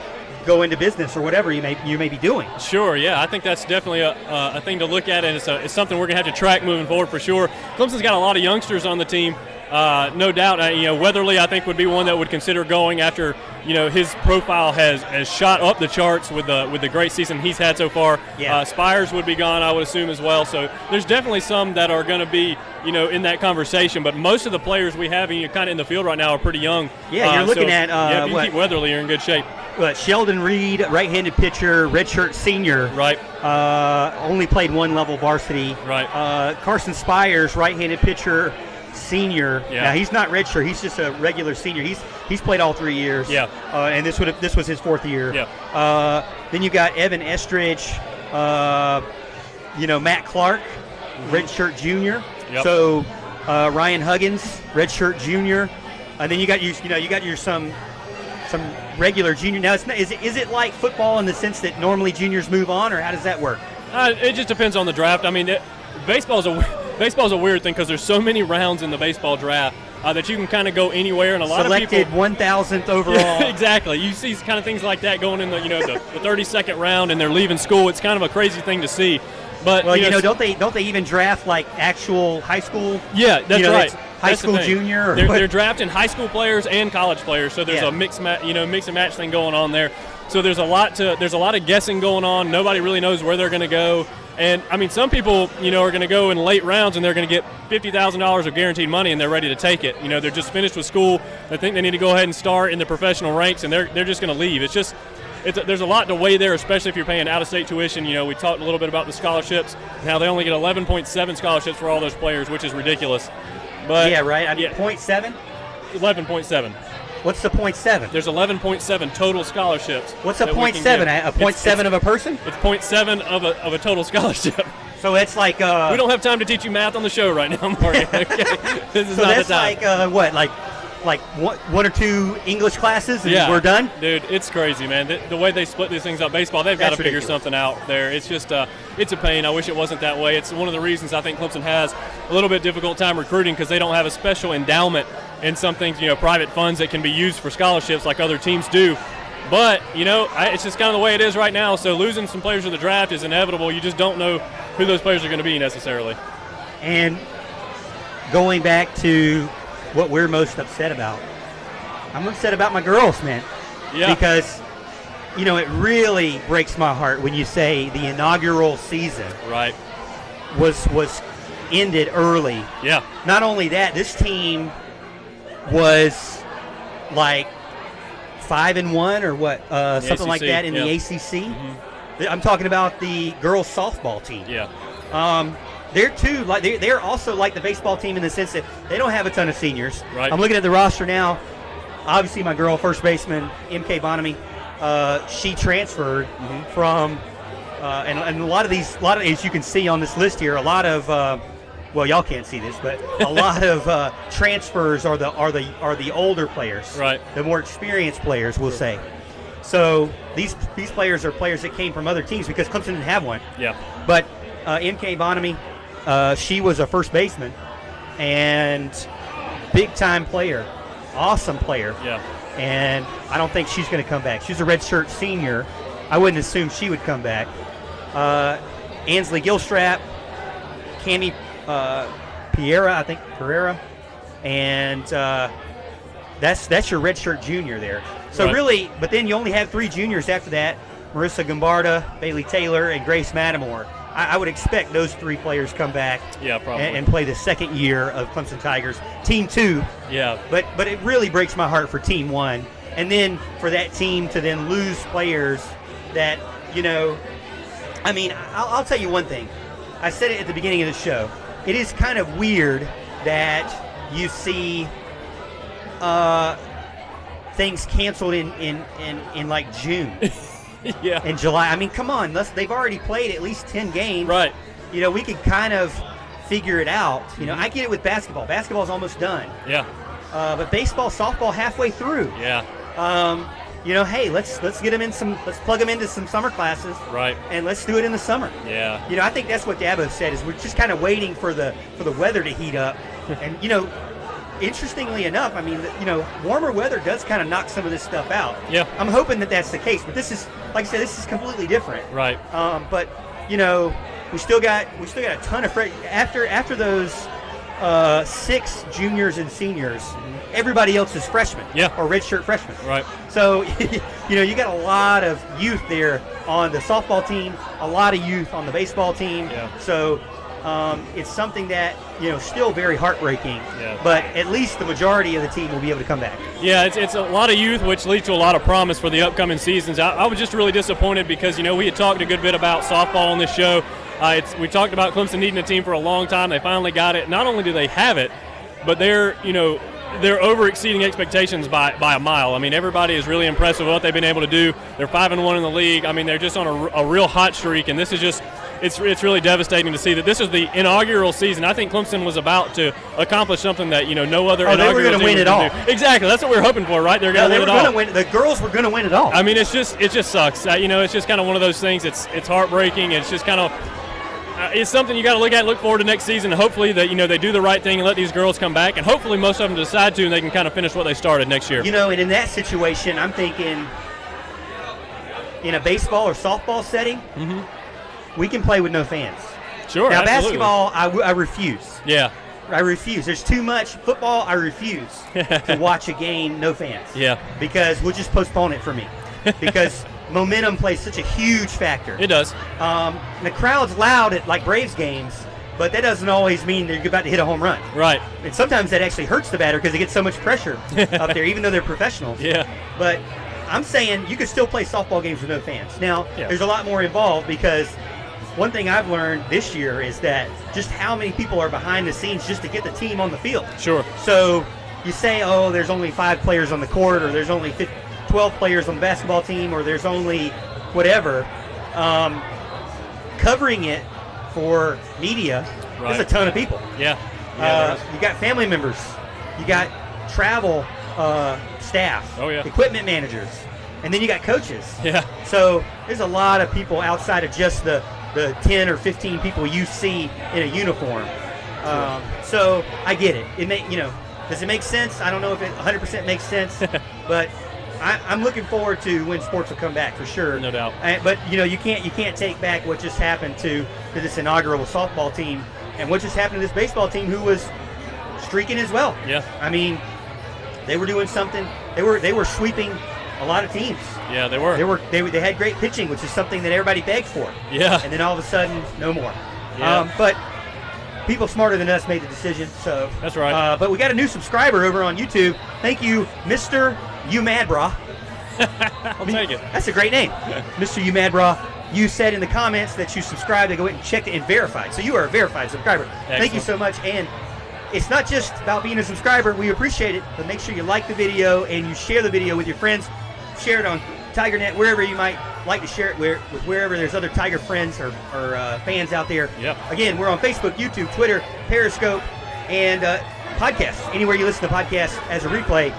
go into business or whatever you may be doing. Sure, yeah, I think that's definitely a thing to look at, and it's something we're going to have to track moving forward for sure. Clemson's got a lot of youngsters on the team. No doubt. Weatherly, I think, would be one that would consider going after, his profile has shot up the charts with the great season he's had so far. Yeah. Spires would be gone, I would assume, as well. So there's definitely some that are going to be, in that conversation. But most of the players we have kind of in the field right now are pretty young. Yeah, you're looking at if you keep Weatherly, you're in good shape. Sheldon Reed, right-handed pitcher, redshirt senior. Right. Only played one level varsity. Right. Carson Spires, right-handed pitcher, senior. Yeah. Now he's not redshirt; he's just a regular senior. He's played all 3 years. Yeah. And this was his 4th year. Yeah. Then you got Evan Estridge, Matt Clark, redshirt junior. Yep. So Ryan Huggins, redshirt junior. And then you got your some regular junior. Now, is it like football in the sense that normally juniors move on, or how does that work? It just depends on the draft. I mean, baseball's a weird thing because there's so many rounds in the baseball draft that you can kind of go anywhere, and a lot Selected of people 1,000th overall. Exactly. You see kind of things like that going in the 32nd round, and they're leaving school. It's kind of a crazy thing to see. But don't they even draft like actual high school? Yeah, that's right. High school junior. They're drafting high school players and college players, so there's a mix and match thing going on there. So there's a lot of guessing going on. Nobody really knows where they're going to go. And I mean, some people, are going to go in late rounds and they're going to get $50,000 of guaranteed money and they're ready to take it. They're just finished with school. They think they need to go ahead and start in the professional ranks, and they're just going to leave. There's a lot to weigh there, especially if you're paying out-of-state tuition. We talked a little bit about the scholarships. Now they only get 11.7 scholarships for all those players, which is ridiculous. But yeah, right. 0.7. 11.7. What's the 0.7? There's 11.7 total scholarships. What's a 0.7? A 0.7 of a person? It's 0.7 of a total scholarship. So it's like we don't have time to teach you math on the show right now, Morgan. Okay? This is so not that's the time. like one or two English classes and we're done? Dude, it's crazy, man. The way they split these things up, baseball, they've got to figure something out there. It's just it's a pain. I wish it wasn't that way. It's one of the reasons I think Clemson has a little bit difficult time recruiting, because they don't have a special endowment in some things, private funds that can be used for scholarships like other teams do. But, it's just kind of the way it is right now. So losing some players to the draft is inevitable. You just don't know who those players are going to be necessarily. And going back to what we're most upset about, I'm upset about my girls, man. Yeah. Because, it really breaks my heart when you say the inaugural season was ended early. Yeah. Not only that, this team was like 5-1 or what, something ACC, like that in the ACC. Mm-hmm. I'm talking about the girls softball team. Yeah. They're also like the baseball team in the sense that they don't have a ton of seniors. Right. I'm looking at the roster now. Obviously, my girl, first baseman, MK Bonamy, she transferred from, and a lot of these, as you can see on this list here, a lot of, well, y'all can't see this, but a lot of transfers are the older players, right? The more experienced players, we'll say. So these players are players that came from other teams because Clemson didn't have one. Yeah. But MK Bonamy, she was a first baseman and big-time player, awesome player. Yeah. And I don't think she's going to come back. She's a redshirt senior. I wouldn't assume she would come back. Ansley Gilstrap, Cami Pereira, and that's your redshirt junior there. So really, but then you only have 3 juniors after that: Marissa Gombarda, Bailey Taylor, and Grace Mattimore. I would expect those 3 players come back, probably, and play the second year of Clemson Tigers. Team 2, but it really breaks my heart for Team 1, and then for that team to then lose players that I mean, I'll tell you one thing. I said it at the beginning of the show. It is kind of weird that you see things canceled in like June. Yeah. In July. I mean, come on. They've already played at least 10 games. Right. We could kind of figure it out. I get it with basketball. Basketball's almost done. Yeah. But baseball, softball, halfway through. Yeah. Hey, let's get them in let's plug them into some summer classes. Right. And let's do it in the summer. Yeah. I think that's what Dabo said, is we're just kind of waiting for the weather to heat up. And, interestingly enough, I mean, warmer weather does kind of knock some of this stuff out. Yeah. I'm hoping that that's the case, but this is, like I said, this is completely different. Right. But we still got a ton of after those 6 juniors and seniors. Everybody else is freshmen or redshirt freshmen. Right. So, you got a lot of youth there on the softball team, a lot of youth on the baseball team. Yeah. So it's something that, still very heartbreaking. Yeah. But at least the majority of the team will be able to come back. Yeah, it's a lot of youth, which leads to a lot of promise for the upcoming seasons. I was just really disappointed because, we had talked a good bit about softball on this show. We talked about Clemson needing a team for a long time. They finally got it. Not only do they have it, but they're over-exceeding expectations by a mile. I mean, everybody is really impressed with what they've been able to do. They're 5-1 in the league. I mean, they're just on a real hot streak, and this is just it's really devastating to see that this is the inaugural season. I think Clemson was about to accomplish something that no other. Oh, they were going to win it all. Exactly, that's what we were hoping for, right? They're going to win it all. The girls were going to win it all. I mean, it just sucks. It's just kind of one of those things. It's heartbreaking. It's just kind of. It's something you got to look at and look forward to next season. Hopefully that they do the right thing and let these girls come back, and hopefully most of them decide to, and they can kind of finish what they started next year. And in that situation, I'm thinking in a baseball or softball setting, we can play with no fans. Sure. Now absolutely. basketball, I refuse. Yeah. I refuse. There's too much football. I refuse to watch a game no fans. Yeah. Because we'll just postpone it for me. Because momentum plays such a huge factor. It does. The crowd's loud at Braves games, but that doesn't always mean they're about to hit a home run. Right. And sometimes that actually hurts the batter because they get so much pressure up there, even though they're professionals. Yeah. But I'm saying you could still play softball games with no fans. Now, there's a lot more involved because one thing I've learned this year is that just how many people are behind the scenes just to get the team on the field. Sure. So you say, there's only 5 players on the court, or there's only 12 players on the basketball team, or there's only whatever. Covering it for media is a ton of people. Yeah. You got family members. You got travel staff. Oh, yeah. Equipment managers. And then you got coaches. Yeah. So there's a lot of people outside of just the 10 or 15 people you see in a uniform. So I get it. Does it make sense? I don't know if it 100% makes sense, but I'm looking forward to when sports will come back for sure. No doubt. But you can't take back what just happened to this inaugural softball team and what just happened to this baseball team who was streaking as well. Yeah. I mean, they were doing something. They were sweeping a lot of teams. Yeah, they were. They had great pitching, which is something that everybody begged for. Yeah. And then all of a sudden, no more. Yeah. But people smarter than us made the decision. So that's right. But we got a new subscriber over on YouTube. Thank you, Mr. You Mad Bra. I'll take it. That's a great name, Mr. You Mad Bra. You said in the comments that you subscribed. I go ahead and checked it and verified. So you are a verified subscriber. Excellent. Thank you so much. And it's not just about being a subscriber. We appreciate it, but make sure you like the video and you share the video with your friends. Share it on TigerNet, wherever you might like to share it with wherever there's other Tiger friends or fans out there. Yep. Again, we're on Facebook, YouTube, Twitter, Periscope, and podcasts. Anywhere you listen to podcasts as a replay.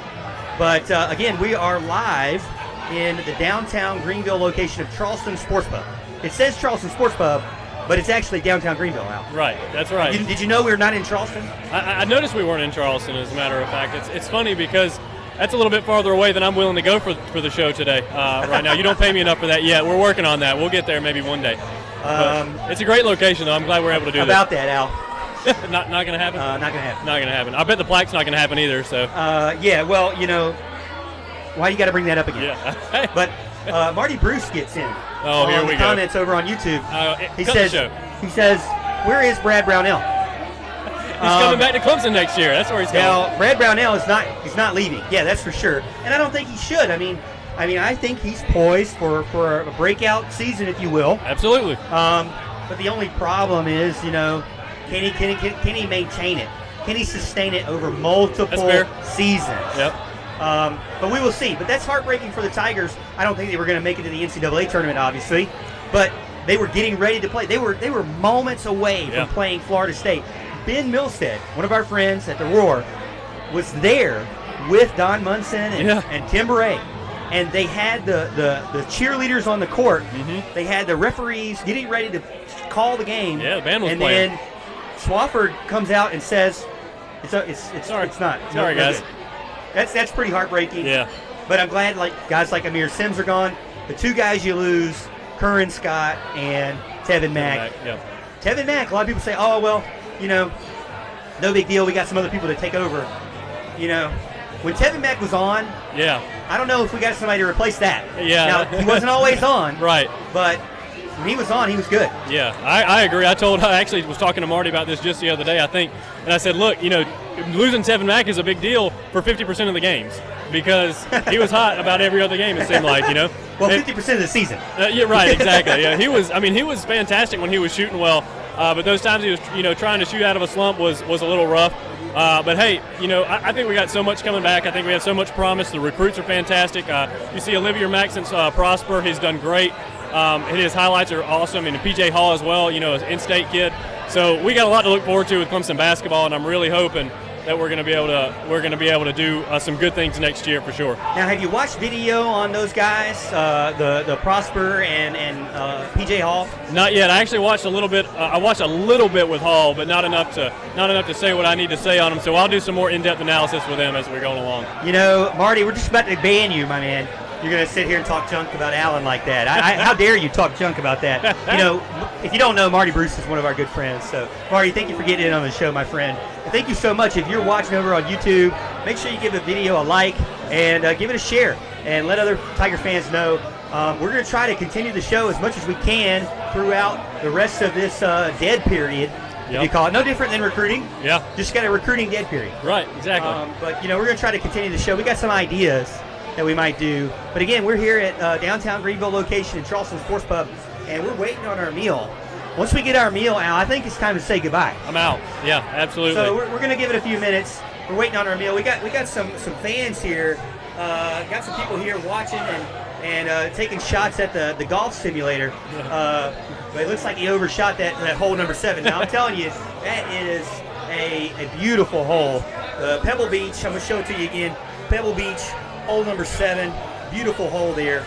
But again, we are live in the downtown Greenville location of Charleston Sports Pub. It says Charleston Sports Pub, but it's actually downtown Greenville now. Right, that's right. Did you know we were not in Charleston? I noticed we weren't in Charleston, as a matter of fact. It's funny because that's a little bit farther away than I'm willing to go for the show today. Right now, you don't pay me enough for that yet. We're working on that. We'll get there maybe one day. It's a great location, though. I'm glad we're able to do about that, Al. not going to happen? Not going to happen. Not going to happen. I bet the plaque's not going to happen either. So. Yeah, well, why you got to bring that up again? Yeah. But Marty Bruce gets in. Oh, here we go. Comments over on YouTube. He says, "Where is Brad Brownell?" He's coming back to Clemson next year. That's where he's going. Now, Brad Brownell he's not leaving. Yeah, that's for sure. And I don't think he should. I mean, I think he's poised for a breakout season, if you will. Absolutely. But the only problem is, can he maintain it? Can he sustain it over multiple seasons? Yep. But we will see. But that's heartbreaking for the Tigers. I don't think they were going to make it to the NCAA tournament, obviously. But they were getting ready to play. They were moments away from playing Florida State. Ben Milstead, one of our friends at the Roar, was there with Don Munson and Tim Beret. And they had the cheerleaders on the court. Mm-hmm. They had the referees getting ready to call the game. Yeah, the band was playing. And then Swafford comes out and says, it's not. Sorry, guys. That's pretty heartbreaking. Yeah. But I'm glad guys like Amir Sims are gone. The two guys you lose, Curran Scott and Tevin Mack. Yep. Tevin Mack, a lot of people say, oh, well, no big deal. We got some other people to take over. You know, when Tevin Mack was on, yeah, I don't know if we got somebody to replace that. Yeah. Now, he wasn't always on. Right. But when he was on, he was good. Yeah, I agree. I actually was talking to Marty about this just the other day, I think, and I said, look, you know, losing Tevin Mack is a big deal for 50% of the games because he was hot about every other game, it seemed like, you know. Well, 50% of the season. Yeah, right, exactly. Yeah, he was fantastic when he was shooting well, but those times he was, you know, trying to shoot out of a slump was a little rough. But hey, you know, I think we got so much coming back. I think we have so much promise. The recruits are fantastic. You see Olivier Maxence Prosper, he's done great. His highlights are awesome, and PJ Hall as well, you know, an in-state kid. So we got a lot to look forward to with Clemson basketball, and I'm really hoping that we're going to be able to do some good things next year for sure. Now, have you watched video on those guys, the Prosper and PJ Hall? Not yet. I actually watched a little bit. I watched a little bit with Hall, but not enough to say what I need to say on him. So I'll do some more in-depth analysis with him as we're going along. You know, Marty, we're just about to ban you, my man. You're going to sit here and talk junk about Allen like that. How dare you talk junk about that? You know, if you don't know, Marty Bruce is one of our good friends. So, Marty, thank you for getting in on the show, my friend. And thank you so much. If you're watching over on YouTube, make sure you give the video a like and give it a share and let other Tiger fans know. We're going to try to continue the show as much as we can throughout the rest of this dead period. Yep. You call it no different than recruiting. Yeah. Just got a recruiting dead period. Right, exactly. But, you know, we're going to try to continue the show. We got some ideas that we might do. But again, we're here at Downtown Greenville location in Charleston Sports Pub, and we're waiting on our meal. Once we get our meal, Al, I think it's time to say goodbye. I'm out. Yeah, absolutely. So we're going to give it a few minutes. We're waiting on our meal. We got some fans here. Got some people here watching and taking shots at the golf simulator. But it looks like he overshot that hole number 7. Now I'm telling you, that is a beautiful hole. Pebble Beach. I'm going to show it to you again. Pebble Beach. Hole number 7, beautiful hole there.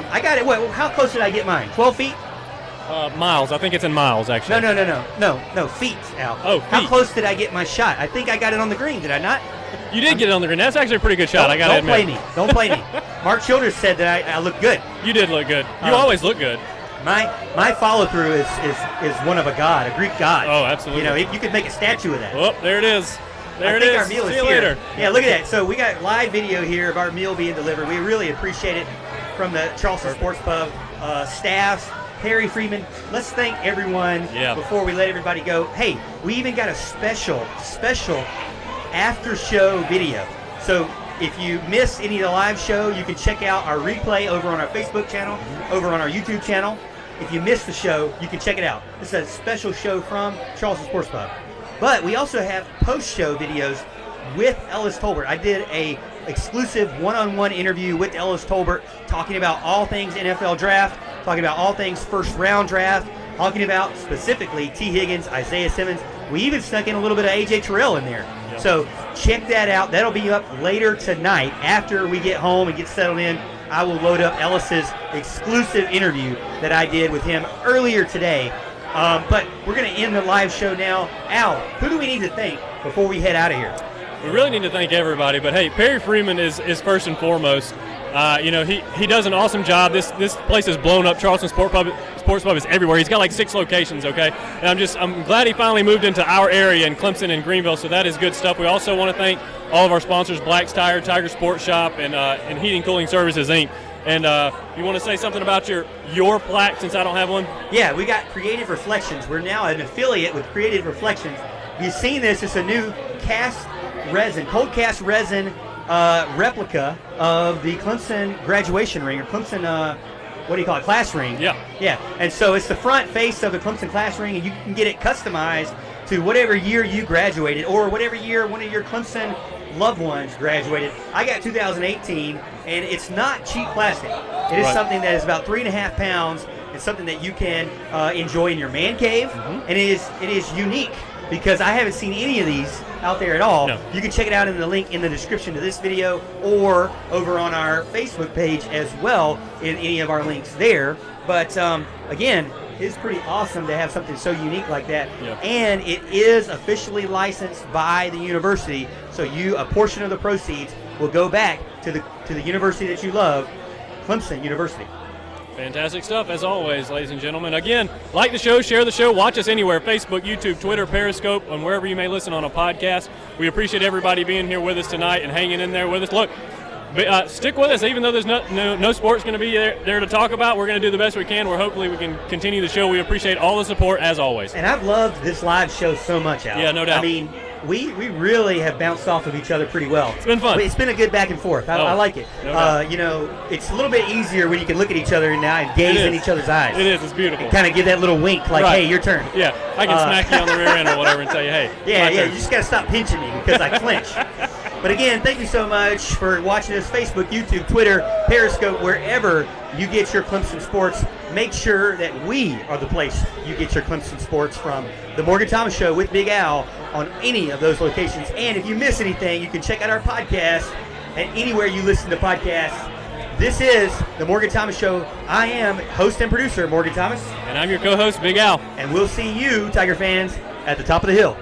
I got it. How close did I get mine? 12 feet? Miles. I think it's in miles, actually. No, feet, Al. Oh, feet. How close did I get my shot? I think I got it on the green, did I not? You did get it on the green. That's actually a pretty good shot, I got to admit. Don't play me. Mark Childress said that I look good. You did look good. You always look good. My follow-through is one of a god, a Greek god. Oh, absolutely. You know, you could make a statue of that. Oh, there it is. I think our meal is here. Later. Yeah, look at that. So we got live video here of our meal being delivered. We really appreciate it from the Charleston Sports Pub staffs, Harry Freeman. Let's thank everyone before we let everybody go. Hey, we even got a special after show video. So if you missed any of the live show, you can check out our replay over on our Facebook channel, over on our YouTube channel. If you missed the show, you can check it out. This is a special show from Charleston Sports Pub. But we also have post-show videos with Ellis Tolbert. I did a exclusive one-on-one interview with Ellis Tolbert talking about all things NFL draft, talking about all things first-round draft, talking about specifically Tee Higgins, Isaiah Simmons. We even snuck in a little bit of A.J. Terrell in there. Yep. So check that out. That'll be up later tonight. After we get home and get settled in, I will load up Ellis's exclusive interview that I did with him earlier today. But we're going to end the live show now. Al, who do we need to thank before we head out of here? We really need to thank everybody, but hey, Perry Freeman is first and foremost. You know, he does an awesome job. This place is blown up. Charleston Sports Pub is everywhere. He's got like 6 locations, okay? And I'm glad he finally moved into our area in Clemson and Greenville, so that is good stuff. We also want to thank all of our sponsors, Black's Tire, Tiger Sports Shop, and Heating Cooling Services, Inc. And you want to say something about your plaque since I don't have one? Yeah, we got Creative Reflections. We're now an affiliate with Creative Reflections. You've seen this. It's a new cold cast resin replica of the Clemson graduation ring, or Clemson, what do you call it, class ring. Yeah. Yeah, and so it's the front face of the Clemson class ring, and you can get it customized to whatever year you graduated or whatever year one of your Clemson loved ones graduated. I got 2018, and it's not cheap plastic. It is something that is about 3.5 pounds. It's something that you can enjoy in your man cave, and it is unique because I haven't seen any of these out there at all. No. You can check it out in the link in the description to this video or over on our Facebook page as well in any of our links there. But again, it's pretty awesome to have something so unique like that. Yep. And it is officially licensed by the university, so a portion of the proceeds will go back to the university that you love, Clemson University. Fantastic stuff, as always, ladies and gentlemen. Again, like the show, share the show, watch us anywhere, Facebook, YouTube, Twitter, Periscope, and wherever you may listen on a podcast. We appreciate everybody being here with us tonight and hanging in there with us. Look, stick with us, even though there's no sports going to be there to talk about. We're going to do the best we can. Hopefully we can continue the show. We appreciate all the support, as always. And I've loved this live show so much, Al. Yeah, no doubt. I mean, we really have bounced off of each other pretty well. It's been fun. It's been a good back and forth. I like it. No doubt. You know, it's a little bit easier when you can look at each other now and gaze in each other's eyes. It is. It's beautiful. Kind of give that little wink, like, Right. hey, your turn. Yeah, I can smack you on the rear end or whatever and tell you, hey. Yeah, my turn. you just got to stop pinching me because I clinch. But again, thank you so much for watching us, Facebook, YouTube, Twitter, Periscope, wherever you get your Clemson sports. Make sure that we are the place you get your Clemson sports from. The Morgan Thomas Show with Big Al on any of those locations. And if you miss anything, you can check out our podcast at anywhere you listen to podcasts. This is the Morgan Thomas Show. I am host and producer, Morgan Thomas. And I'm your co-host, Big Al. And we'll see you, Tiger fans, at the top of the hill.